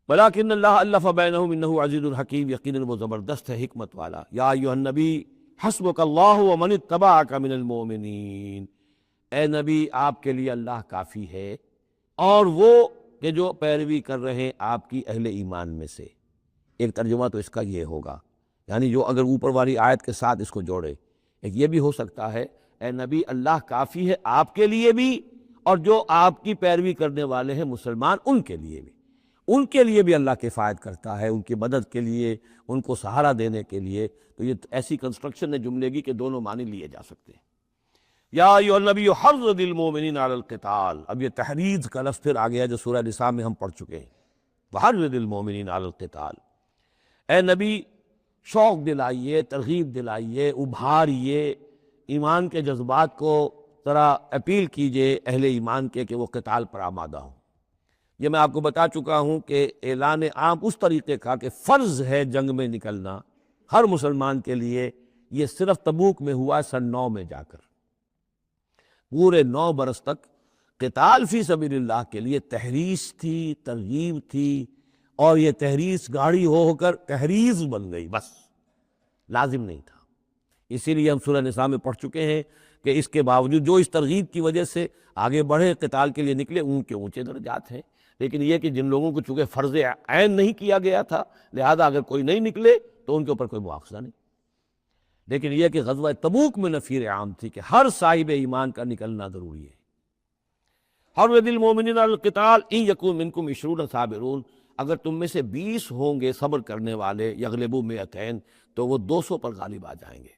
وَلَٰكِنَّ اللَّهَ أَلَّفَ بَيْنَهُمْ إِنَّهُ عَزِيزٌ حَكِيمٌ، یقیناً وہ زبردست ہے، حکمت والا۔ یا ایھا النبی حسبک اللہ ومن اتبعک من المؤمنین، اے نبی آپ کے لیے اللہ کافی ہے اور وہ کہ جو پیروی کر رہے ہیں آپ کی اہل ایمان میں سے۔ ایک ترجمہ تو اس کا یہ ہوگا، یعنی جو اگر اوپر والی آیت کے ساتھ اس کو جوڑے، ایک یہ بھی ہو سکتا ہے اے نبی اللہ کافی ہے آپ کے لیے بھی، اور جو آپ کی پیروی کرنے والے ہیں مسلمان ان کے لیے بھی، ان کے لیے بھی اللہ کفایت کرتا ہے، ان کی مدد کے لیے، ان کو سہارا دینے کے لیے۔ تو یہ ایسی کنسٹرکشن ہے جملے کی کہ دونوں معنی لیے جا سکتے ہیں۔ یا ایھا النبی حرض المؤمنین علی القتال، اب یہ تحریض کا لفظ پھر آ گیا جو سورہ نساء میں ہم پڑھ چکے ہیں۔ وحرض المؤمنین علی القتال، اے نبی شوق دلائیے، ترغیب دلائیے، ابھاریے، ایمان کے جذبات کو ذرا اپیل کیجئے اہل ایمان کے کہ وہ قتال پر آمادہ ہوں۔ یہ میں آپ کو بتا چکا ہوں کہ اعلان عام اس طریقے کا کہ فرض ہے جنگ میں نکلنا ہر مسلمان کے لیے، یہ صرف تبوک میں ہوا سن 9 میں جا کر۔ پورے 9 برس تک قتال فی سبیل اللہ کے لیے تحریض تھی، ترغیب تھی، اور یہ تحریض گاڑی ہو کر تحریض بن گئی، بس لازم نہیں تھا۔ اسی لیے ہم سورہ نساء میں پڑھ چکے ہیں کہ اس کے باوجود جو اس ترغیب کی وجہ سے آگے بڑھے، قتال کے لیے نکلے، ان کے اونچے درجات ہیں، لیکن یہ کہ جن لوگوں کو چونکہ فرض عین نہیں کیا گیا تھا، لہذا اگر کوئی نہیں نکلے تو ان کے اوپر کوئی مواخذہ نہیں۔ لیکن یہ کہ غزوہ تبوک میں نفیر عام تھی کہ ہر صاحب ایمان کا نکلنا ضروری ہے۔ حرض المؤمنین علی القتال ان یکن منکم 20 صابرون، اگر تم میں سے 20 ہوں گے صبر کرنے والے، یغلبوا 200، تو وہ 200 پر غالب آ جائیں گے۔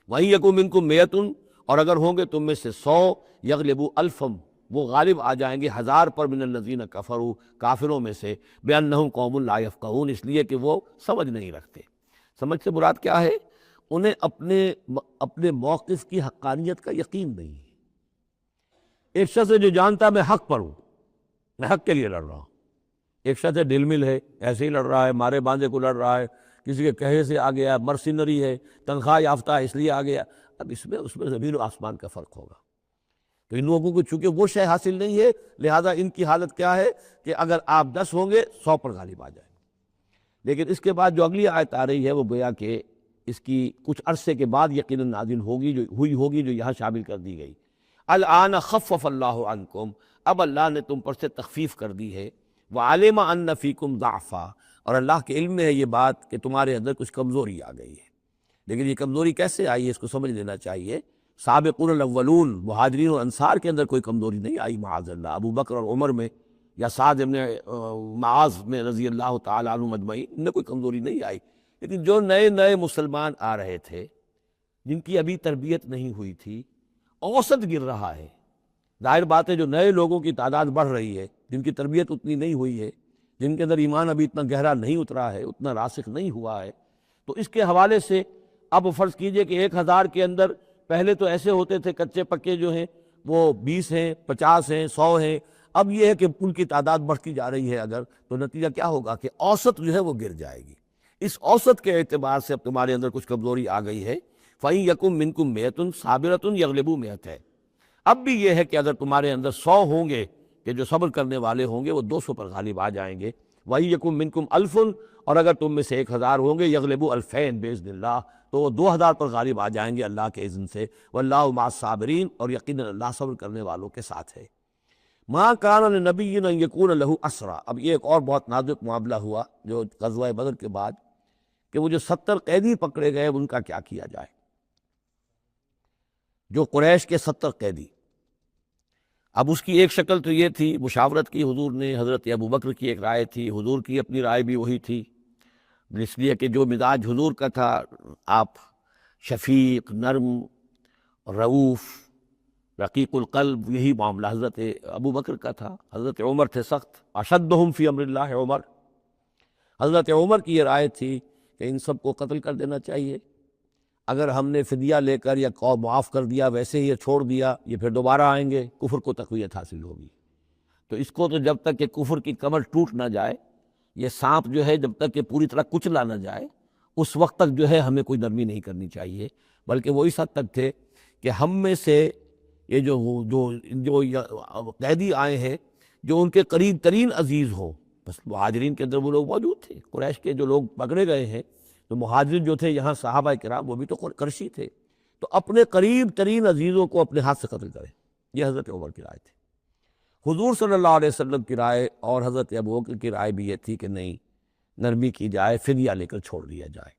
وَإِن یکن منکم 100، اور اگر ہوں گے تم میں سے 100، یغلبوا 1000، وہ غالب آ جائیں گے 1000 پر، من الذین کفروا، کافروں میں سے، بأنہم قوم لا یفقہون، اس لیے کہ وہ سمجھ نہیں رکھتے۔ سمجھ سے مراد کیا ہے؟ انہیں اپنے موقف کی حقانیت کا یقین نہیں ہے۔ ایک شخص ہے جو جانتا میں حق پر ہوں، میں حق کے لیے لڑ رہا ہوں۔ ایک شخص ہے ڈل مل ہے، ایسے ہی لڑ رہا ہے، مارے باندھے کو لڑ رہا ہے، کسی کے کہے سے آ گیا، مرسینری ہے، تنخواہ یافتہ ہے اس لیے آ گیا۔ اب اس میں زمین و آسمان کا فرق ہوگا۔ تو ان لوگوں کو چونکہ وہ شے حاصل نہیں ہے، لہذا ان کی حالت کیا ہے کہ اگر آپ 10 ہوں گے 100 پر غالب آ جائیں گے۔ لیکن اس کے بعد جو اگلی آیت آ رہی ہے وہ گویا کہ اس کی کچھ عرصے کے بعد یقیناً نازل ہوگی، جو یہاں شامل کر دی گئی۔ الآن خفف اللہ عنکم، اب اللہ نے تم پر سے تخفیف کر دی ہے۔ وعلم ان فیکم ضعفا، اور اللہ کے علم میں ہے یہ بات کہ تمہارے اندر کچھ کمزوری آ گئی ہے۔ لیکن یہ کمزوری کیسے آئی ہے اس کو سمجھ لینا چاہیے۔ سابقون الاولون، مہاجرین اور انصار کے اندر کوئی کمزوری نہیں آئی معاذ اللہ، ابو بکر اور عمر میں یا سعد بن معاذ میں رضی اللہ تعالیٰ عنہ مجمعین، ان میں کوئی کمزوری نہیں آئی۔ لیکن جو نئے مسلمان آ رہے تھے، جن کی ابھی تربیت نہیں ہوئی تھی، اوسط گر رہا ہے۔ ظاہر بات ہے جو نئے لوگوں کی تعداد بڑھ رہی ہے، جن کی تربیت اتنی نہیں ہوئی ہے، جن کے اندر ایمان ابھی اتنا گہرا نہیں اترا ہے، اتنا راسخ نہیں ہوا ہے، تو اس کے حوالے سے اب فرض کیجئے کہ 1000 کے اندر پہلے تو ایسے ہوتے تھے کچے پکے جو ہیں وہ 20 ہیں، 50 ہیں، 100 ہیں، اب یہ ہے کہ ان کی تعداد بڑھتی جا رہی ہے اگر، تو نتیجہ کیا ہوگا کہ اوسط جو ہے وہ گر جائے گی۔ اس اوسط کے اعتبار سے اب تمہارے اندر کچھ کمزوری آ گئی ہے۔ فَإِن يَكُن مِّنكُم 100 صَابِرَةٌ يَغْلِبُوا 200، اب بھی یہ ہے کہ اگر تمہارے اندر 100 ہوں گے کہ جو صبر کرنے والے ہوں گے وہ 200 پر غالب آ جائیں گے۔ وَإِن يَكُن مِّنكُم 1000، اور اگر تم میں سے 1000 ہوں گے، يَغْلِبُوا 2000 بِإِذْنِ اللَّهِ، تو وہ 2000 پر غالب آ جائیں گے اللہ کے اذن سے۔ وَاللَّهُ مَعَ الصَّابِرِينَ، اور یقیناً اللہ صبر کرنے والوں کے ساتھ ہے۔ ما کان لنبی ان یکون لہ اسرا، اب یہ ایک اور بہت نازک معاملہ ہوا جو غزوہ بدر کے بعد، کہ وہ جو 70 قیدی پکڑے گئے ان کا کیا کیا جائے. جو قریش کے 70 قیدی، اب اس کی ایک شکل تو یہ تھی، مشاورت کی حضور نے، حضرت ابوبکر کی ایک رائے تھی، حضور کی اپنی رائے بھی وہی تھی، اس لیے کہ جو مزاج حضور کا تھا، آپ شفیق، نرم، رؤوف، رقیق القلب، یہی معاملہ حضرت ابوبکر کا تھا. حضرت عمر تھے سخت، اشدہم فی امر اللہ عمر. حضرت عمر کی یہ رائے تھی کہ ان سب کو قتل کر دینا چاہیے، اگر ہم نے فدیہ لے کر یا قوم معاف کر دیا، ویسے ہی یہ چھوڑ دیا، یہ پھر دوبارہ آئیں گے، کفر کو تقویت حاصل ہوگی. تو اس کو تو جب تک کہ کفر کی کمر ٹوٹ نہ جائے، یہ سانپ جو ہے جب تک کہ پوری طرح کچلا نہ جائے، اس وقت تک جو ہے ہمیں کوئی نرمی نہیں کرنی چاہیے. بلکہ وہ اس حد تک تھے کہ ہم میں سے یہ جو قیدی آئے ہیں، جو ان کے قریب ترین عزیز ہوں، بس مہاجرین کے اندر وہ لوگ موجود تھے، قریش کے جو لوگ پکڑے گئے ہیں، تو مہاجرین جو تھے یہاں صحابہ کرام وہ بھی تو قرشی تھے، تو اپنے قریب ترین عزیزوں کو اپنے ہاتھ سے قتل کریں. یہ حضرت عمر کی رائے تھی. حضور صلی اللہ علیہ وسلم کی رائے اور حضرت ابوبکر کی رائے بھی یہ تھی کہ نہیں، نرمی کی جائے، فدیہ لے کر چھوڑ دیا جائے.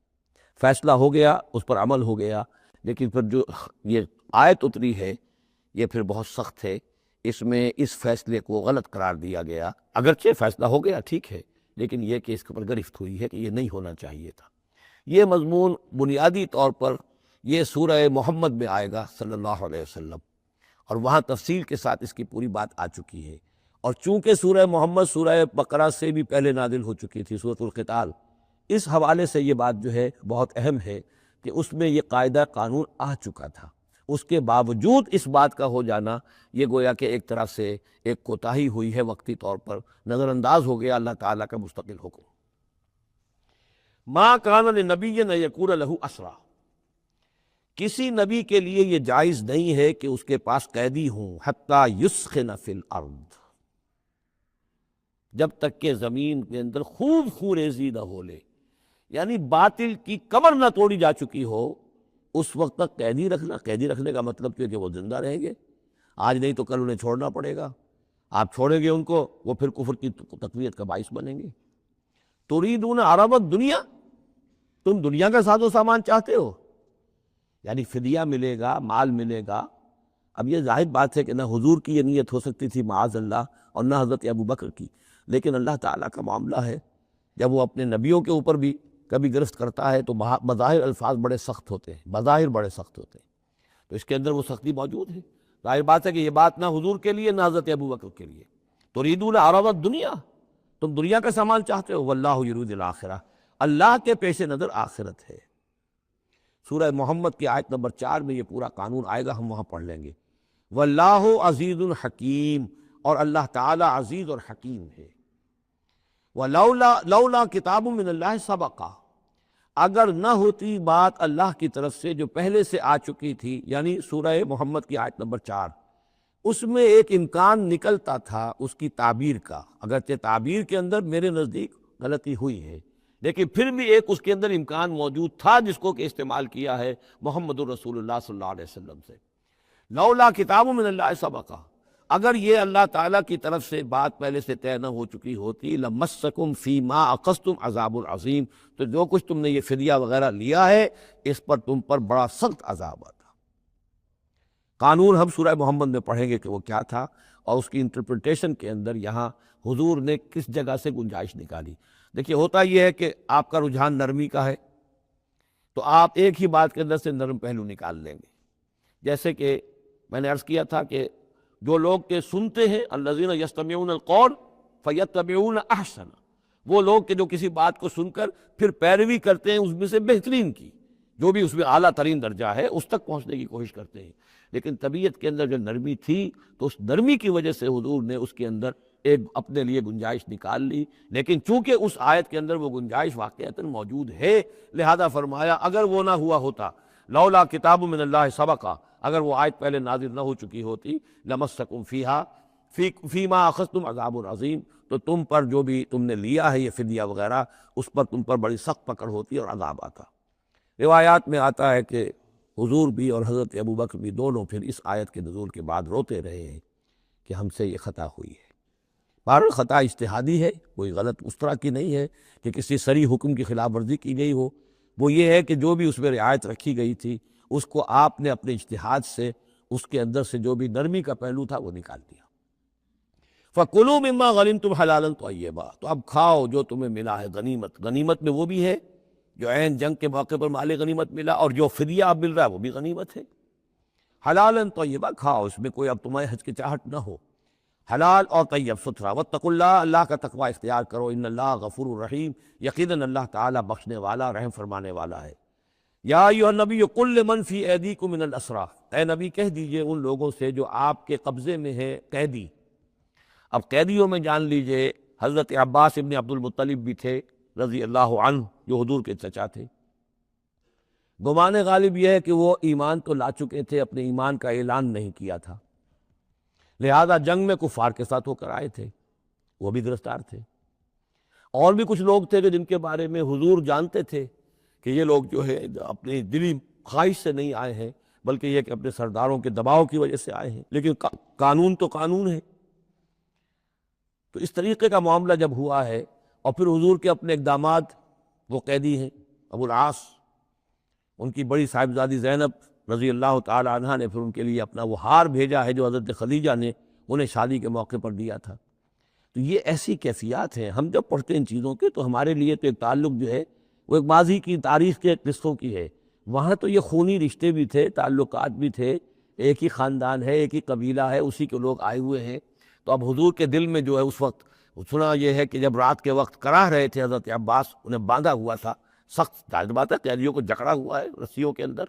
فیصلہ ہو گیا، اس پر عمل ہو گیا. لیکن پھر جو یہ آیت اتری ہے یہ پھر بہت سخت ہے، اس میں اس فیصلے کو غلط قرار دیا گیا. اگرچہ فیصلہ ہو گیا ٹھیک ہے، لیکن یہ کہ اس پر گرفت ہوئی ہے کہ یہ نہیں ہونا چاہیے تھا. یہ مضمون بنیادی طور پر یہ سورہ محمد میں آئے گا صلی اللہ علیہ وسلم، اور وہاں تفصیل کے ساتھ اس کی پوری بات آ چکی ہے. اور چونکہ سورہ محمد سورہ بقرہ سے بھی پہلے نازل ہو چکی تھی، سورۃ القتال، اس حوالے سے یہ بات جو ہے بہت اہم ہے کہ اس میں یہ قاعدہ قانون آ چکا تھا. اس کے باوجود اس بات کا ہو جانا یہ گویا کہ ایک طرح سے ایک کوتاہی ہوئی ہے، وقتی طور پر نظر انداز ہو گیا اللہ تعالیٰ کا مستقل حکم. ما کان لنبی ان یکون لہ اسرا، کسی نبی کے لیے یہ جائز نہیں ہے کہ اس کے پاس قیدی ہوں، حتی یسخن فی الارض، جب تک کہ زمین کے اندر خوب خوریزی نہ ہو لے، یعنی باطل کی کمر نہ توڑی جا چکی ہو، اس وقت تک قیدی رکھنا. قیدی رکھنے کا مطلب کہ وہ زندہ رہیں گے، آج نہیں تو کل انہیں چھوڑنا پڑے گا. آپ چھوڑیں گے ان کو، وہ پھر کفر کی تقویت کا باعث بنیں گے. تريدون عرض الدنیا، تم دنیا کا ساز و سامان چاہتے ہو، یعنی فدیہ ملے گا، مال ملے گا. اب یہ ظاہر بات ہے کہ نہ حضور کی یہ نیت ہو سکتی تھی معاذ اللہ، اور نہ حضرت ابوبکر کی، لیکن اللہ تعالیٰ کا معاملہ ہے، جب وہ اپنے نبیوں کے اوپر بھی کبھی گرفت کرتا ہے تو بظاہر الفاظ بڑے سخت ہوتے ہیں، بظاہر بڑے سخت ہوتے ہیں، تو اس کے اندر وہ سختی موجود ہے. ظاہر بات ہے کہ یہ بات نہ حضور کے لیے نہ حضرت ابوبکر کے لیے. تريدون عرض الدنیا، تم دنیا کا سامان چاہتے ہو، واللہ یرید الآخرہ، اللہ کے پیش نظر آخرت ہے. سورہ محمد کی آیت نمبر 4 میں یہ پورا قانون آئے گا، ہم وہاں پڑھ لیں گے. واللہ عزیز الحکیم، اور اللہ تعالی عزیز اور حکیم ہے. لولا کتاب من اللہ سبقہ، اگر نہ ہوتی بات اللہ کی طرف سے جو پہلے سے آ چکی تھی، یعنی سورہ محمد کی آیت نمبر 4، اس میں ایک امکان نکلتا تھا اس کی تعبیر کا، اگرچہ تعبیر کے اندر میرے نزدیک غلطی ہوئی ہے، لیکن پھر بھی ایک اس کے اندر امکان موجود تھا جس کو کہ استعمال کیا ہے محمد الرسول اللہ صلی اللہ علیہ وسلم سے. لولا کتاب من اللہ سبقہ، اگر یہ اللہ تعالیٰ کی طرف سے بات پہلے سے طے نہ ہو چکی ہوتی، لمسکم فیما اخذتم عذاب العظیم، تو جو کچھ تم نے یہ فدیہ وغیرہ لیا ہے اس پر تم پر بڑا سخت عذاب آتا. قانون ہم سورہ محمد میں پڑھیں گے کہ وہ کیا تھا، اور اس کی انٹرپریٹیشن کے اندر یہاں حضور نے کس جگہ سے گنجائش نکالی. دیکھیے ہوتا یہ ہے کہ آپ کا رجحان نرمی کا ہے تو آپ ایک ہی بات کے اندر سے نرم پہلو نکال لیں گے. جیسے کہ میں نے عرض کیا تھا کہ جو لوگ کے سنتے ہیں الذین یستمعون القول فیتبعون احسن، وہ لوگ کہ جو کسی بات کو سن کر پھر پیروی کرتے ہیں اس میں سے بہترین کی، جو بھی اس میں اعلیٰ ترین درجہ ہے اس تک پہنچنے کی کوشش کرتے ہیں. لیکن طبیعت کے اندر جو نرمی تھی تو اس نرمی کی وجہ سے حضور نے اس کے اندر ایک اپنے لیے گنجائش نکال لی. لیکن چونکہ اس آیت کے اندر وہ گنجائش واقعتاً موجود ہے، لہذا فرمایا اگر وہ نہ ہوا ہوتا، لولا کتاب من اللہ سبقہ، اگر وہ آیت پہلے نازل نہ ہو چکی ہوتی، لمسکم فیما اخذتم عذاب عظیم، تو تم پر جو بھی تم نے لیا ہے یہ فدیہ وغیرہ، اس پر تم پر بڑی سخت پکڑ ہوتی اور عذاب آتا. روایات میں آتا ہے کہ حضور بھی اور حضرت ابوبکر بھی دونوں پھر اس آیت کے نزول کے بعد روتے رہے ہیں کہ ہم سے یہ خطا ہوئی ہے۔ بہرحال خطا اجتہادی ہے، کوئی غلط اس طرح کی نہیں ہے کہ کسی صریح حکم کی خلاف ورزی کی گئی ہو، وہ یہ ہے کہ جو بھی اس میں رعایت رکھی گئی تھی اس کو آپ نے اپنے اجتہاد سے اس کے اندر سے جو بھی نرمی کا پہلو تھا وہ نکال دیا۔ فَكُلُوا مِمَّا غَنِمْتُمْ حَلَالًا طَيِّبًا، تو اب کھاؤ جو تمہیں ملا ہے غنیمت۔ غنیمت میں وہ بھی ہے جو عین جنگ کے موقع پر مال غنیمت ملا، اور جو فدیہ اب مل رہا ہے وہ بھی غنیمت ہے۔ حلالاً طیبہ، کھاؤ، اس میں کوئی اب تمہیں ہچکچاہٹ نہ ہو، حلال اور طیب ستھرا۔ واتقوا اللہ، اللہ کا تقوی اختیار کرو، ان اللہ غفور الرحیم، یقیناً اللہ تعالیٰ بخشنے والا رحم فرمانے والا ہے۔ یا ایھا النبی قل لمن فی ایدیکم من الاسریٰ، اے نبی کہہ دیجئے ان لوگوں سے جو آپ کے قبضے میں ہے قیدی۔ اب قیدیوں میں جان لیجئے حضرت عباس ابن عبد المطلب بھی تھے رضی اللہ عنہ، جو حضور کے چچا تھے۔ گمان غالب یہ ہے کہ وہ ایمان تو لا چکے تھے، اپنے ایمان کا اعلان نہیں کیا تھا، لہذا جنگ میں کفار کے ساتھ ہو کر آئے تھے، وہ بھی گرفتار تھے۔ اور بھی کچھ لوگ تھے کہ جن کے بارے میں حضور جانتے تھے کہ یہ لوگ جو ہے اپنی دلی خواہش سے نہیں آئے ہیں، بلکہ یہ کہ اپنے سرداروں کے دباؤ کی وجہ سے آئے ہیں، لیکن قانون تو قانون ہے۔ تو اس طریقے کا معاملہ جب ہوا ہے، اور پھر حضور کے اپنے اقدامات، وہ قیدی ہیں ابو العاص، ان کی بڑی صاحبزادی زینب رضی اللہ تعالی عنہ نے پھر ان کے لیے اپنا وہ ہار بھیجا ہے جو حضرت خدیجہ نے انہیں شادی کے موقع پر دیا تھا۔ تو یہ ایسی کیفیات ہیں، ہم جب پڑھتے ہیں ان چیزوں کے تو ہمارے لیے تو ایک تعلق جو ہے وہ ایک ماضی کی تاریخ کے قصوں کی ہے۔ وہاں تو یہ خونی رشتے بھی تھے، تعلقات بھی تھے، ایک ہی خاندان ہے، ایک ہی قبیلہ ہے، اسی کے لوگ آئے ہوئے ہیں۔ تو اب حضور کے دل میں جو ہے اس وقت سنا یہ ہے کہ جب رات کے وقت کراہ رہے تھے حضرت عباس، انہیں باندھا ہوا تھا، سخت ظاہر بات ہے قیدیوں کو جکڑا ہوا ہے رسیوں کے اندر،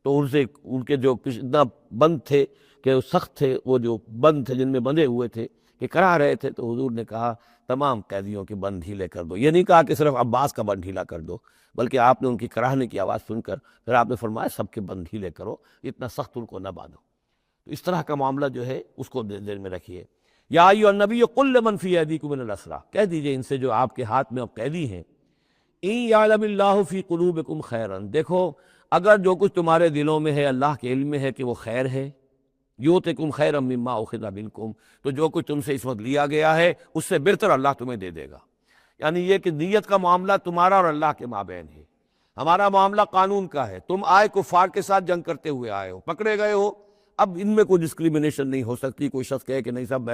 تو ان سے ان کے جو اتنا بند تھے کہ وہ سخت تھے، وہ جو بند تھے جن میں بندھے ہوئے تھے کہ کراہ رہے تھے، تو حضور نے کہا تمام قیدیوں کے بند ڈھیلے کر دو۔ یہ نہیں کہا کہ صرف عباس کا بند ڈھیلا کر دو، بلکہ آپ نے ان کی کراہنے کی آواز سن کر پھر آپ نے فرمایا سب کے بند ڈھیلے کرو، اتنا سخت ان کو نہ باندھو۔ تو اس طرح کا معاملہ جو ہے اس کو دل میں رکھیے۔ یا ایھا النبی قل لمن فی ایدیکم من الاسریٰ، کہہ دیجئے ان سے جو آپ کے ہاتھ میں اب قیدی ہیں، ان یعلم اللہ فی قلوبکم خیرا، دیکھو اگر جو کچھ تمہارے دلوں میں ہے اللہ کے علم میں ہے کہ وہ خیر ہے، یؤتکم خیرا مما اخذ منکم، تو جو کچھ تم سے اس وقت لیا گیا ہے اس سے بہتر اللہ تمہیں دے دے گا۔ یعنی یہ کہ نیت کا معاملہ تمہارا اور اللہ کے مابین ہے، ہمارا معاملہ قانون کا ہے۔ تم آئے کفار کے ساتھ جنگ کرتے ہوئے آئے ہو، پکڑے گئے ہو، اب ان میں کوئی ڈسکریمنیشن نہیں ہو سکتی۔ کوئی شخص کہے کہ نہیں صاحب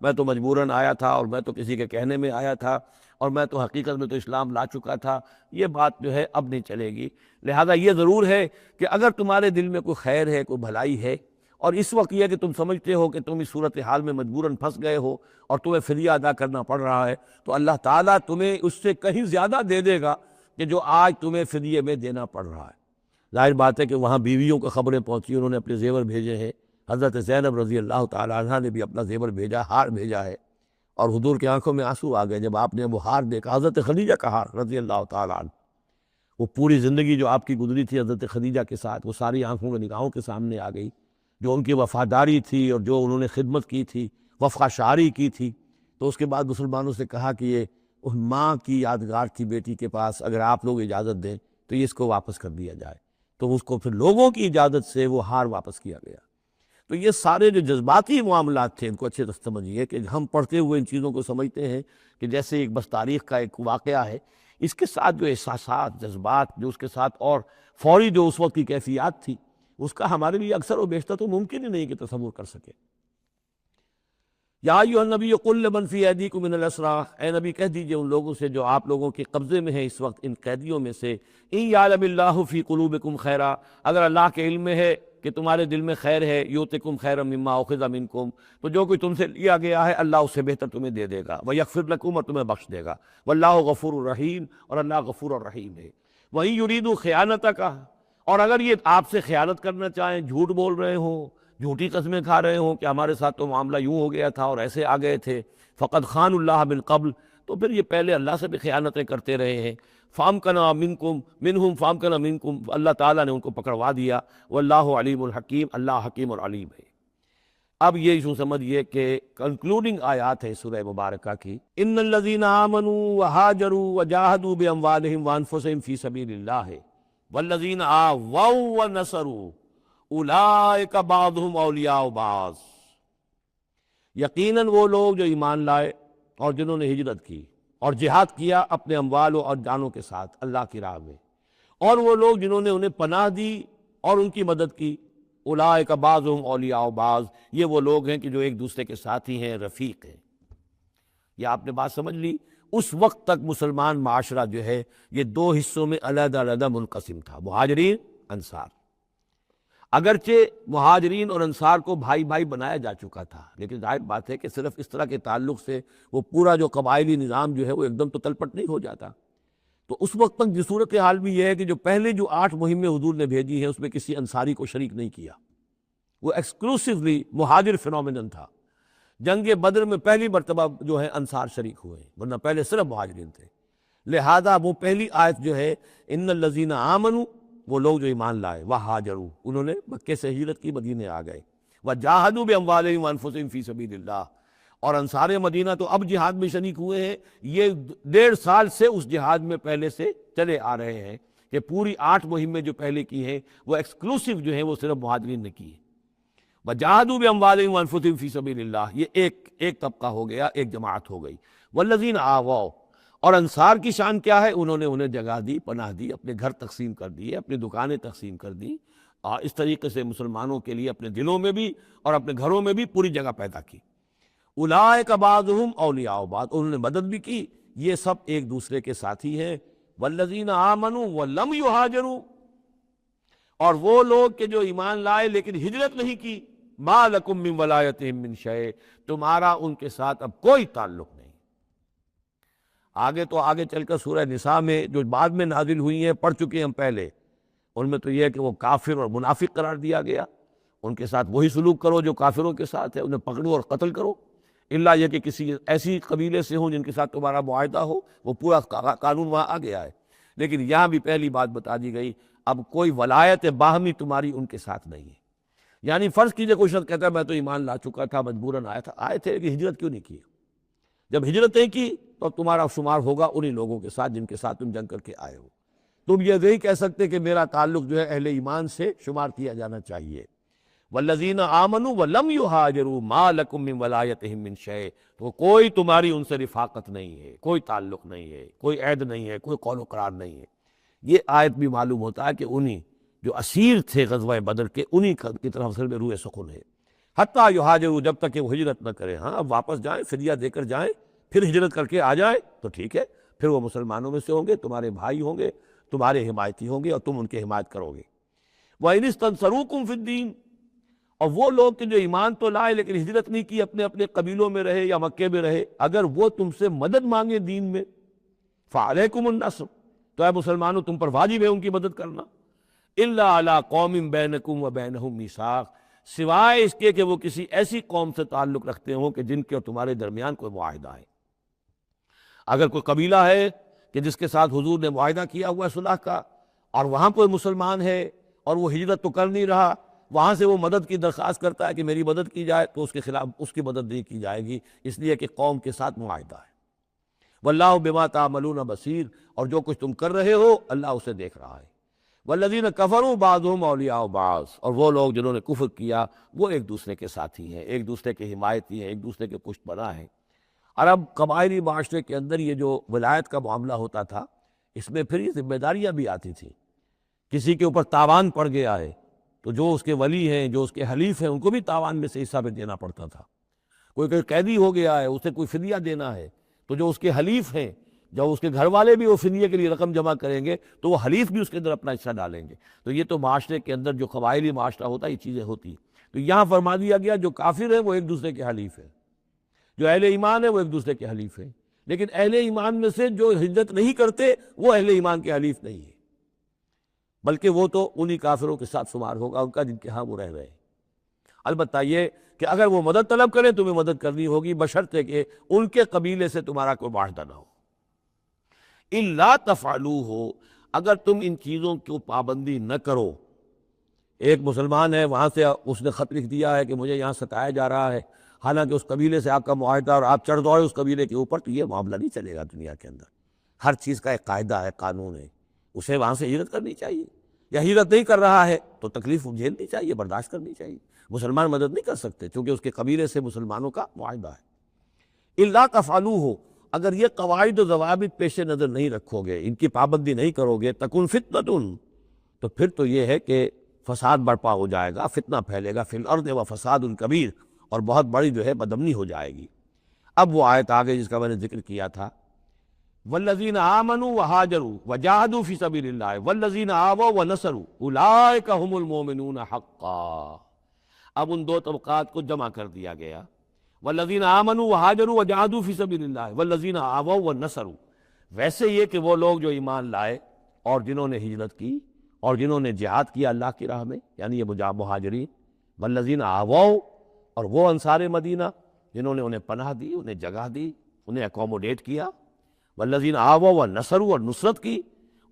میں تو مجبوراً آیا تھا، اور میں تو کسی کے کہنے میں آیا تھا، اور میں تو حقیقت میں تو اسلام لا چکا تھا، یہ بات جو ہے اب نہیں چلے گی۔ لہذا یہ ضرور ہے کہ اگر تمہارے دل میں کوئی خیر ہے، کوئی بھلائی ہے، اور اس وقت یہ کہ تم سمجھتے ہو کہ تم اس صورتحال میں مجبوراً پھنس گئے ہو اور تمہیں فدیہ ادا کرنا پڑ رہا ہے، تو اللہ تعالیٰ تمہیں اس سے کہیں زیادہ دے دے گا کہ جو آج تمہیں فدیے میں دینا پڑ رہا ہے۔ ظاہر بات ہے کہ وہاں بیویوں کو خبریں پہنچی، انہوں نے اپنے زیور بھیجے ہیں، حضرت زینب رضی اللہ تعالی عنہ نے بھی اپنا زیور بھیجا، ہار بھیجا ہے، اور حضور کی آنکھوں میں آنسو آ گئے جب آپ نے وہ ہار دیکھا، حضرت خدیجہ کا ہار رضی اللہ تعالی عنہ۔ وہ پوری زندگی جو آپ کی گزری تھی حضرت خدیجہ کے ساتھ، وہ ساری آنکھوں کے نگاہوں کے سامنے آ گئی، جو ان کی وفاداری تھی اور جو انہوں نے خدمت کی تھی، وفا شعاری کی تھی۔ تو اس کے بعد مسلمانوں سے کہا کہ یہ ماں کی یادگار تھی بیٹی کے پاس، اگر آپ لوگ اجازت دیں تو یہ اس کو واپس کر دیا جائے، تو اس کو پھر لوگوں کی اجازت سے وہ ہار واپس کیا گیا۔ تو یہ سارے جو جذباتی معاملات تھے ان کو اچھے سے سمجھیے کہ ہم پڑھتے ہوئے ان چیزوں کو سمجھتے ہیں کہ جیسے ایک بس تاریخ کا ایک واقعہ ہے، اس کے ساتھ جو احساسات، جذبات، جو اس کے ساتھ اور فوری جو اس وقت کی کیفیات تھی، اس کا ہمارے لیے اکثر و بیشتر تو ممکن ہی نہیں کہ تصور کر سکے۔ یا ایھا النبی قل لمن فی ایدیکم من الاسریٰ، اے نبی کہہ دیجئے ان لوگوں سے جو آپ لوگوں کے قبضے میں ہیں اس وقت ان قیدیوں میں سے، ان یعلم اللہ فی قلوبکم خیرا، اگر اللہ کے علم میں ہے کہ تمہارے دل میں خیر ہے، یؤتکم خیرا مما اخذ منکم، تو جو کوئی تم سے لیا گیا ہے اللہ اس سے بہتر تمہیں دے دے گا، ویغفر لکم، اور تمہیں بخش دے گا، واللہ غفور الرحیم، اور اللہ غفور الرحیم ہے۔ وَإِن يُرِيدُوا خِيَانَتَكَ، اور اگر یہ آپ سے خیانت کرنا چاہیں، جھوٹ بول رہے ہوں، جھوٹی قسمیں کھا رہے ہوں کہ ہمارے ساتھ تو معاملہ یوں ہو گیا تھا اور ایسے آ گئے تھے، فقد خان اللہ من قبل، تو پھر یہ پہلے اللہ سے بھی خیانتیں کرتے رہے ہیں، فامکنا منکم منہم فامکنا منکم، اللہ تعالیٰ نے ان کو پکڑوا دیا، واللہ علیم الحکیم، اللہ حکیم اور علیم ہے۔ اب یہ یوں سمجھیے کہ کنکلوڈنگ آیات ہے سورہ مبارکہ کی، ان الذین آمنوا وہاجروا وجاہدوا باموالہم وانفسہم فی سبیل اللہ والذین آووا ونصروا اولئک بعضهم اولیاء بعض۔ یقیناً وہ لوگ جو ایمان لائے اور جنہوں نے ہجرت کی اور جہاد کیا اپنے اموالوں اور جانوں کے ساتھ اللہ کی راہ میں، اور وہ لوگ جنہوں نے انہیں پناہ دی اور ان کی مدد کی، اولئک بعضهم اولیاء بعض، یہ وہ لوگ ہیں کہ جو ایک دوسرے کے ساتھی ہیں، رفیق ہیں۔ یہ آپ نے بات سمجھ لی۔ اس وقت تک مسلمان معاشرہ جو ہے یہ دو حصوں میں علیحدہ علیحدہ منقسم تھا، مہاجرین، انصار۔ اگرچہ مہاجرین اور انصار کو بھائی بھائی بنایا جا چکا تھا، لیکن ظاہر بات ہے کہ صرف اس طرح کے تعلق سے وہ پورا جو قبائلی نظام جو ہے وہ ایک دم تو تلپٹ نہیں ہو جاتا۔ تو اس وقت تک جو صورتحال بھی یہ ہے کہ جو پہلے جو 8 مہمیں حضور نے بھیجی ہیں اس میں کسی انصاری کو شریک نہیں کیا، وہ ایکسکلوسیولی مہاجر فینومینن تھا۔ جنگ بدر میں پہلی مرتبہ جو ہے انصار شریک ہوئے، ورنہ پہلے صرف مہاجرین تھے۔ لہذا وہ پہلی آیت جو ہے ان الذین آمنوا، وہ لوگ جو ایمان لائے، وہاجروا، انہوں نے مکے سے ہجرت کی، مدینے آ گئے، وجاہدوا باموالہم وانفسہم فی سبیل اللہ، اور انصار مدینہ تو اب جہاد میں شریک ہوئے ہیں۔ یہ 1.5 سال سے اس جہاد میں پہلے سے چلے آ رہے ہیں کہ پوری 8 مہمیں جو پہلے کی ہیں وہ ایکسکلوسیو جو ہیں وہ صرف مہاجرین نے کی ہے۔ وجاہدوا باموالہم وانفسہم فی سبیل اللہ، یہ ایک طبقہ ہو گیا، ایک جماعت ہو گئی۔ والذین آووا، اور انصار کی شان کیا ہے؟ انہوں نے انہیں جگہ دی، پناہ دی، اپنے گھر تقسیم کر دیے، اپنی دکانیں تقسیم کر دی، اور اس طریقے سے مسلمانوں کے لیے اپنے دلوں میں بھی اور اپنے گھروں میں بھی پوری جگہ پیدا کی۔ اولئک بعضهم اولیاء بعض، انہوں نے مدد بھی کی، یہ سب ایک دوسرے کے ساتھی ہیں۔ والذین آمنوا ولم یہاجروا، اور وہ لوگ کہ جو ایمان لائے لیکن ہجرت نہیں کی، ما لکم من ولایتہم من شیء، تمہارا ان کے ساتھ اب کوئی تعلق نہیں۔ آگے چل کر سورہ نساء میں جو بعد میں نازل ہوئی ہیں، پڑھ چکے ہیں ہم پہلے، ان میں تو یہ ہے کہ وہ کافر اور منافق قرار دیا گیا، ان کے ساتھ وہی سلوک کرو جو کافروں کے ساتھ ہے، انہیں پکڑو اور قتل کرو، الا یہ کہ کسی ایسی قبیلے سے ہوں جن کے ساتھ تمہارا معاہدہ ہو، وہ پورا قانون وہاں آ گیا ہے۔ لیکن یہاں بھی پہلی بات بتا دی گئی، اب کوئی ولایت باہمی تمہاری ان کے ساتھ نہیں ہے۔ یعنی فرض کیجئے کوئی شخص کہتا ہے میں تو ایمان لا چکا تھا، مجبوراً آئے تھے لیکن ہجرت کیوں نہیں کی؟ جب ہجرت نہیں کی تو تمہارا شمار ہوگا انہی لوگوں کے ساتھ جن کے ساتھ تم جنگ کر کے آئے ہو۔ تم یہ نہیں کہہ سکتے کہ میرا تعلق جو ہے اہل ایمان سے شمار کیا جانا چاہیے۔ والذین آمنوا ولم یہاجروا ما لکم من ولایتہم من شیء، تو کوئی تمہاری ان سے رفاقت نہیں ہے، کوئی تعلق نہیں ہے، کوئی عہد نہیں ہے، کوئی قول و قرار نہیں ہے۔ یہ آیت بھی معلوم ہوتا ہے کہ انہی جو اسیر تھے غزوہ بدر کے، انہی کی طرف سے روح سخن ہے۔ حتیٰ یہاجروا، جب تک کہ وہ ہجرت نہ کریں۔ ہاں اب واپس جائیں، فدیہ دے کر جائیں، پھر ہجرت کر کے آ جائیں تو ٹھیک ہے، پھر وہ مسلمانوں میں سے ہوں گے، تمہارے بھائی ہوں گے، تمہارے حمایتی ہوں گے اور تم ان کی حمایت کرو گے۔ وَإِنِ اسْتَنصَرُوكُمْ فِي الدِّينِ، اور وہ لوگ کہ جو ایمان تو لائے لیکن ہجرت نہیں کی، اپنے اپنے قبیلوں میں رہے یا مکے میں رہے، اگر وہ تم سے مدد مانگے دین میں، فَعَلَيْكُمُ النَّصْرُ، تو اے مسلمانوں تم پر واجب ہے ان کی مدد کرنا۔ إِلَّا عَلَىٰ قَوْمٍ بَيْنَكُمْ وَبَيْنَهُمْ مِيثَاقٌ، سوائے اس کے کہ وہ کسی ایسی قوم سے تعلق رکھتے ہوں کہ جن کے اور تمہارے درمیان کوئی معاہدہ ہے۔ اگر کوئی قبیلہ ہے کہ جس کے ساتھ حضور نے معاہدہ کیا ہوا ہے صلح کا، اور وہاں کوئی مسلمان ہے اور وہ ہجرت تو کر نہیں رہا، وہاں سے وہ مدد کی درخواست کرتا ہے کہ میری مدد کی جائے، تو اس کے خلاف اس کی مدد نہیں کی جائے گی، اس لیے کہ قوم کے ساتھ معاہدہ ہے۔ واللہ بما تعملون بصیر، اور جو کچھ تم کر رہے ہو اللہ اسے دیکھ رہا ہے۔ والذین کفروا بعضهم اولیاء بعض، اور وہ لوگ جنہوں نے کفر کیا وہ ایک دوسرے کے ساتھی ہیں، ایک دوسرے کے حمایتی ہیں، ایک دوسرے کے پشت پناہ ہیں۔ اور اب قبائلی معاشرے کے اندر یہ جو ولایت کا معاملہ ہوتا تھا، اس میں پھر یہ ذمہ داریاں بھی آتی تھیں۔ کسی کے اوپر تاوان پڑ گیا ہے تو جو اس کے ولی ہیں، جو اس کے حلیف ہیں، ان کو بھی تاوان میں سے حصہ بھی دینا پڑتا تھا۔ کوئی قیدی ہو گیا ہے، اسے کوئی فدیہ دینا ہے، تو جو اس کے حلیف ہیں، جب اس کے گھر والے بھی وہ فدیے کے لیے رقم جمع کریں گے تو وہ حلیف بھی اس کے اندر اپنا حصہ ڈالیں گے۔ تو یہ تو معاشرے کے اندر جو قبائلی معاشرہ ہوتا ہے یہ چیزیں ہوتی ہیں۔ تو یہاں فرما دیا گیا جو کافر ہیں وہ ایک دوسرے کے حلیف ہیں، جو اہل ایمان ہیں وہ ایک دوسرے کے حلیف ہیں، لیکن اہل ایمان میں سے جو ہجرت نہیں کرتے وہ اہل ایمان کے حلیف نہیں ہیں، بلکہ وہ تو انہی کافروں کے ساتھ شمار ہوگا ان کا جن کے ہاں وہ رہ رہے ہیں۔ البتہ یہ کہ اگر وہ مدد طلب کریں تمہیں مدد کرنی ہوگی، بشرطے کہ ان کے قبیلے سے تمہارا کوئی معاہدہ نہ ہو۔ الا تفعلوہ، اگر تم ان چیزوں کو پابندی نہ کرو۔ ایک مسلمان ہے، وہاں سے اس نے خط لکھ دیا ہے کہ مجھے یہاں ستایا جا رہا ہے، حالانکہ اس قبیلے سے آپ کا معاہدہ اور آپ چڑھ دوڑے اس قبیلے کے اوپر، تو یہ معاملہ نہیں چلے گا دنیا کے اندر۔ ہر چیز کا ایک قاعدہ ہے، قانون ہے، اسے وہاں سے ہجرت کرنی چاہیے، یا ہجرت نہیں کر رہا ہے تو تکلیف جھیلنی چاہیے، برداشت کرنی چاہیے۔ مسلمان مدد نہیں کر سکتے چونکہ اس کے قبیلے سے مسلمانوں کا معاہدہ ہے۔ الا تفعلوہ، اگر یہ قواعد و ضوابط پیش نظر نہیں رکھو گے، ان کی پابندی نہیں کرو گے، تکن فتنۃ، تو پھر تو یہ ہے کہ فساد برپا ہو جائے گا، فتنہ پھیلے گا، فی الارض و فساد کبیر، اور بہت بڑی جو ہے بدامنی ہو جائے گی۔ اب وہ آیت آگے جس کا میں نے ذکر کیا تھا، والذین آمنوا وہاجروا وجاہدوا فی سبیل اللہ والذین آووا ونصروا اولئک هم المؤمنون حقا۔ اب ان دو طبقات کو جمع کر دیا گیا، والذین آمنوا وہاجروا وجاہدوا فی سبیل اللہ والذین آووا ونصروا، ویسے یہ کہ وہ لوگ جو ایمان لائے اور جنہوں نے ہجرت کی اور جنہوں نے جہاد کیا اللہ کی راہ میں، یعنی یہ مہاجرین، والذین آووا، اور وہ انصار مدینہ جنہوں نے انہیں پناہ دی، انہیں جگہ دی، انہیں اکوموڈیٹ کیا، والذین آووا ونصروا، اور نصرت کی،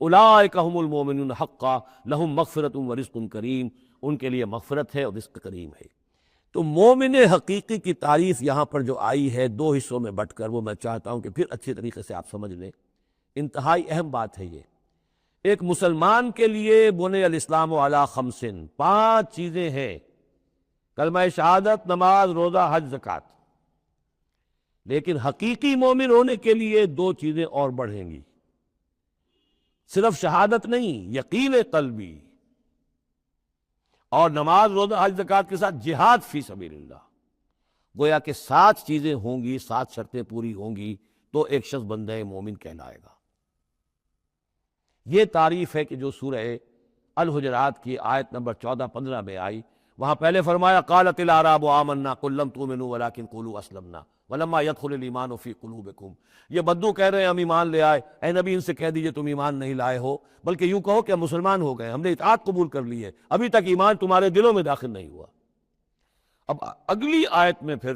اولئک هم المؤمنون حقا لہم مغفرۃ ورزق کریم، ان کے لیے مغفرت ہے اور رزق کریم ہے۔ تو مومن حقیقی کی تعریف یہاں پر جو آئی ہے دو حصوں میں بٹ کر، وہ میں چاہتا ہوں کہ پھر اچھے طریقے سے آپ سمجھ لیں، انتہائی اہم بات ہے یہ۔ ایک مسلمان کے لیے بنی الاسلام علی خمس، 5 چیزیں ہیں، کلمہ شہادت، نماز، روزہ، حج، زکوٰۃ، لیکن حقیقی مومن ہونے کے لیے 2 چیزیں اور بڑھیں گی، صرف شہادت نہیں، یقین قلبی، اور نماز، روزہ، حج، زکوٰۃ کے ساتھ جہاد فی سبیل اللہ۔ گویا کہ 7 چیزیں ہوں گی، 7 شرطیں پوری ہوں گی تو ایک شخص بندہ مومن کہلائے گا۔ یہ تعریف ہے کہ جو سورہ الحجرات کی آیت نمبر 14-15 میں آئی، وہاں پہلے فرمایا قالت الاعراب آمنا قل لم تؤمنوا ولکن قولوا اسلمنا ولما يدخل الایمان فی قلوبکم، یہ بدو کہہ رہے ہیں ہم ایمان لے آئے، اے نبی ان سے کہہ دیجئے تم ایمان نہیں لائے ہو، بلکہ یوں کہو کہ ہم مسلمان ہو گئے، ہم نے اطاعت قبول کر لی ہے، ابھی تک ایمان تمہارے دلوں میں داخل نہیں ہوا۔ اب اگلی آیت میں پھر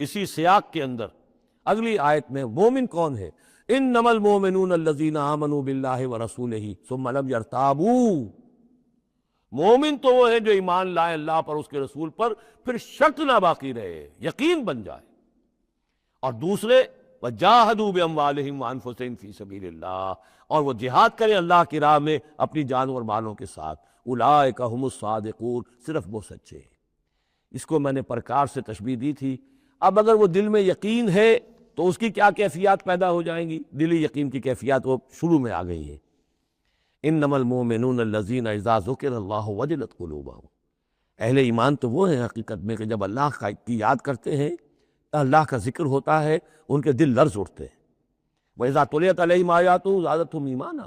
اسی سیاق کے اندر اگلی آیت میں مومن کون ہے؟ انما المؤمنون الذین آمنوا باللہ ورسولہ ثم لم یرتابوا، مومن تو وہ ہیں جو ایمان لائے اللہ پر، اس کے رسول پر، پھر شک نہ باقی رہے، یقین بن جائے۔ اور دوسرے وجاہدوا باموالہم وانفسہم فی سبیل اللہ، اور وہ جہاد کریں اللہ کی راہ میں اپنی جانوں اور مالوں کے ساتھ، اولئک ھم الصادقون، صرف وہ سچے ہیں۔ اس کو میں نے پرکار سے تشبیہ دی تھی۔ اب اگر وہ دل میں یقین ہے تو اس کی کیا کیفیات پیدا ہو جائیں گی؟ دلی یقین کی کیفیات وہ شروع میں آ گئی ہیں۔ انما المؤمنون الذین اذا ذکر اللہ وجلت قلوبہم، اہل ایمان تو وہ ہیں حقیقت میں کہ جب اللہ کی یاد کرتے ہیں، اللہ کا ذکر ہوتا ہے، ان کے دل لرز اٹھتے ہیں۔ وَإِذَا تُلِيَتْ عَلَيْهِمْ آيَاتُهُ زَادَتْهُمْ ایمانا،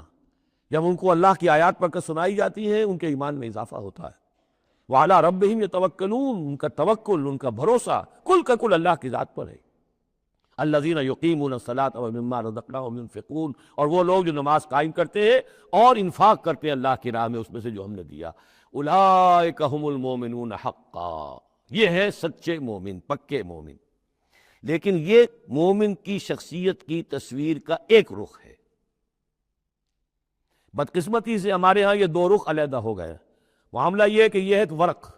جب ان کو اللہ کی آیات پڑھ کر سنائی جاتی ہیں ان کے ایمان میں اضافہ ہوتا ہے۔ وَعَلَىٰ رَبِّهِمْ يَتَوَكَّلُونَ، ان کا توکل، ان کا بھروسہ کل کا کل اللہ کی ذات پر ہے۔ الذین یقیمون الصلاۃ ومما رزقناہم ينفقون، اور وہ لوگ جو نماز قائم کرتے ہیں اور انفاق کرتے ہیں اللہ کی راہ میں اس میں سے جو ہم نے دیا۔ اولئک ھم المؤمنون حقا، یہ ہے سچے مومن، پکے مومن۔ لیکن یہ مومن کی شخصیت کی تصویر کا ایک رخ ہے۔ بدقسمتی سے ہمارے ہاں یہ 2 رخ علیحدہ ہو گئے۔ معاملہ یہ ہے کہ یہ ہے ایک ورق،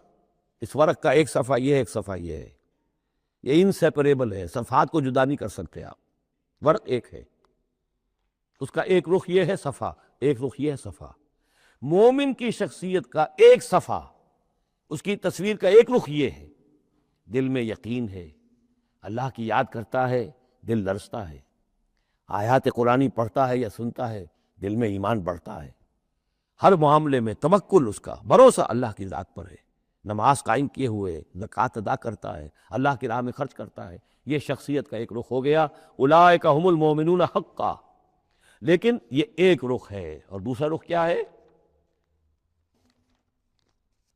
اس ورق کا ایک صفحہ یہ ہے، ایک صفحہ یہ ہے، یہ انسیپریبل ہے، صفحات کو جدا نہیں کر سکتے آپ۔ ورق ایک ہے، اس کا ایک رخ یہ ہے صفحہ، ایک رخ یہ ہے صفحہ۔ مومن کی شخصیت کا ایک صفحہ، اس کی تصویر کا ایک رخ یہ ہے، دل میں یقین ہے، اللہ کی یاد کرتا ہے، دل لرزتا ہے، آیات قرآنی پڑھتا ہے یا سنتا ہے، دل میں ایمان بڑھتا ہے، ہر معاملے میں توکل، اس کا بھروسہ اللہ کی ذات پر ہے، نماز قائم کیے ہوئے زکوٰۃ ادا کرتا ہے، اللہ کی راہ میں خرچ کرتا ہے۔ یہ شخصیت کا ایک رخ ہو گیا، اولئک ھم المؤمنون حقا۔ لیکن یہ ایک رخ ہے، اور دوسرا رخ کیا ہے؟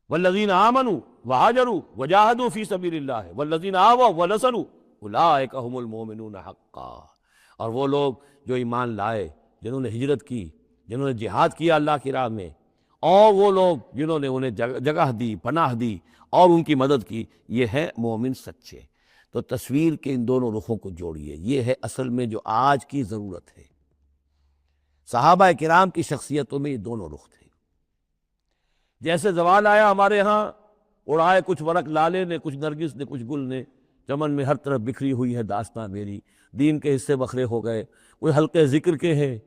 والذین آمنوا وہاجروا وجاہدوا فی سبیل اللہ والذین آووا ونصروا اولئک ھم المؤمنون حقا، اور وہ لوگ جو ایمان لائے، جنہوں نے ہجرت کی، جنہوں نے جہاد کیا اللہ کی راہ میں، اور وہ لوگ جنہوں نے انہیں جگہ دی، پناہ دی اور ان کی مدد کی، یہ ہے مومن سچے۔ تو تصویر کے ان دونوں رخوں کو جوڑیے، یہ ہے اصل میں جو آج کی ضرورت ہے۔ صحابہ کرام کی شخصیتوں میں یہ دونوں رخ تھے۔ جیسے زوال آیا ہمارے ہاں، اڑائے کچھ ورق لالے نے، کچھ نرگس نے، کچھ گل نے، چمن میں ہر طرف بکھری ہوئی ہے داستان میری، دین کے حصے بکھرے ہو گئے، کوئی حلقے ذکر کے ہیں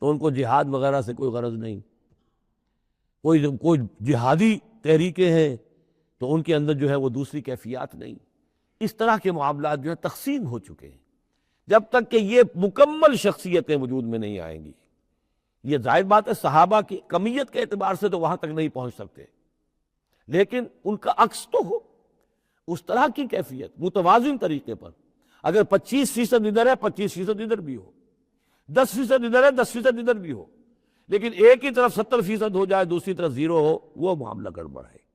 تو ان کو جہاد وغیرہ سے کوئی غرض نہیں، کوئی جہادی تحریکیں ہیں تو ان کے اندر جو ہے وہ دوسری کیفیات نہیں۔ اس طرح کے معاملات جو ہے تقسیم ہو چکے ہیں۔ جب تک کہ یہ مکمل شخصیتیں وجود میں نہیں آئیں گی، یہ ظاہر بات ہے صحابہ کی کمیت کے اعتبار سے تو وہاں تک نہیں پہنچ سکتے، لیکن ان کا عکس تو ہو، اس طرح کی کیفیت متوازن طریقے پر۔ اگر 25% ادھر ہے 25% ادھر بھی ہو، 10% ادھر ہے 10% ادھر بھی ہو، لیکن ایک ہی طرف 70% ہو جائے دوسری طرف 0 ہو، وہ معاملہ گڑبڑ ہے۔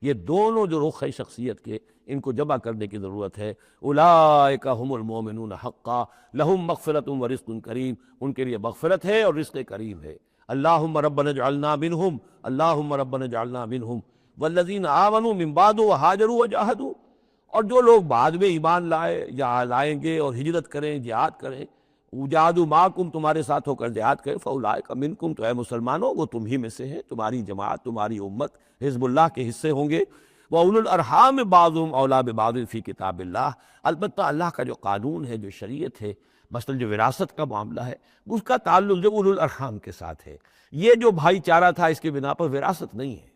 یہ دونوں جو رخ ہے شخصیت کے، ان کو جمع کرنے کی ضرورت ہے۔ اولئک هم المؤمنون حقا لهم مغفرۃ ورزق کریم، ان کے لیے مغفرت ہے اور رزق کریم ہے۔ اللہم ربنا اجعلنا منہم، اللہم ربنا اجعلنا منہم والذین آمنوا من بعد وہاجروا وجاہدوا، اور جو لوگ بعد میں ایمان لائے یا لائیں گے اور ہجرت کریں، جہاد کریں، وجاہدوا معکم، تمہارے ساتھ ہو کر جہاد کریں، فاولئک منکم، تو اے مسلمانوں وہ تم ہی میں سے ہیں، تمہاری جماعت، تمہاری امت حزب اللہ کے حصے ہوں گے۔ وَأُولُو الْأَرْحَامِ بَعْضُهُمْ أَوْلَىٰ بِبَعْضٍ فِي کتاب اللہ، البتہ اللہ کا جو قانون ہے، جو شریعت ہے، مثلا جو وراثت کا معاملہ ہے، اس کا تعلق جو اولو الارحام کے ساتھ ہے۔ یہ جو بھائی چارہ تھا اس کے بنا پر وراثت نہیں ہے۔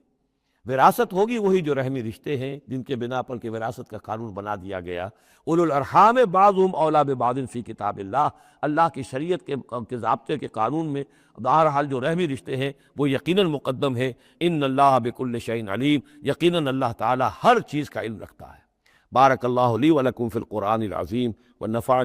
وراثت ہوگی وہی جو رحمی رشتے ہیں جن کے بنا پر کہ وراثت کا قانون بنا دیا گیا۔ اولو الارحام بعضهم اولیٰ ببعض فی کتاب اللہ، اللہ کی شریعت کے ضابطے کے قانون میں بہرحال جو رحمی رشتے ہیں وہ یقیناً مقدم ہے۔ ان اللہ بکل شیء علیم، یقیناً اللہ تعالی ہر چیز کا علم رکھتا ہے۔ بارک اللہ لی ولکم فی القرآن العظیم ونفعني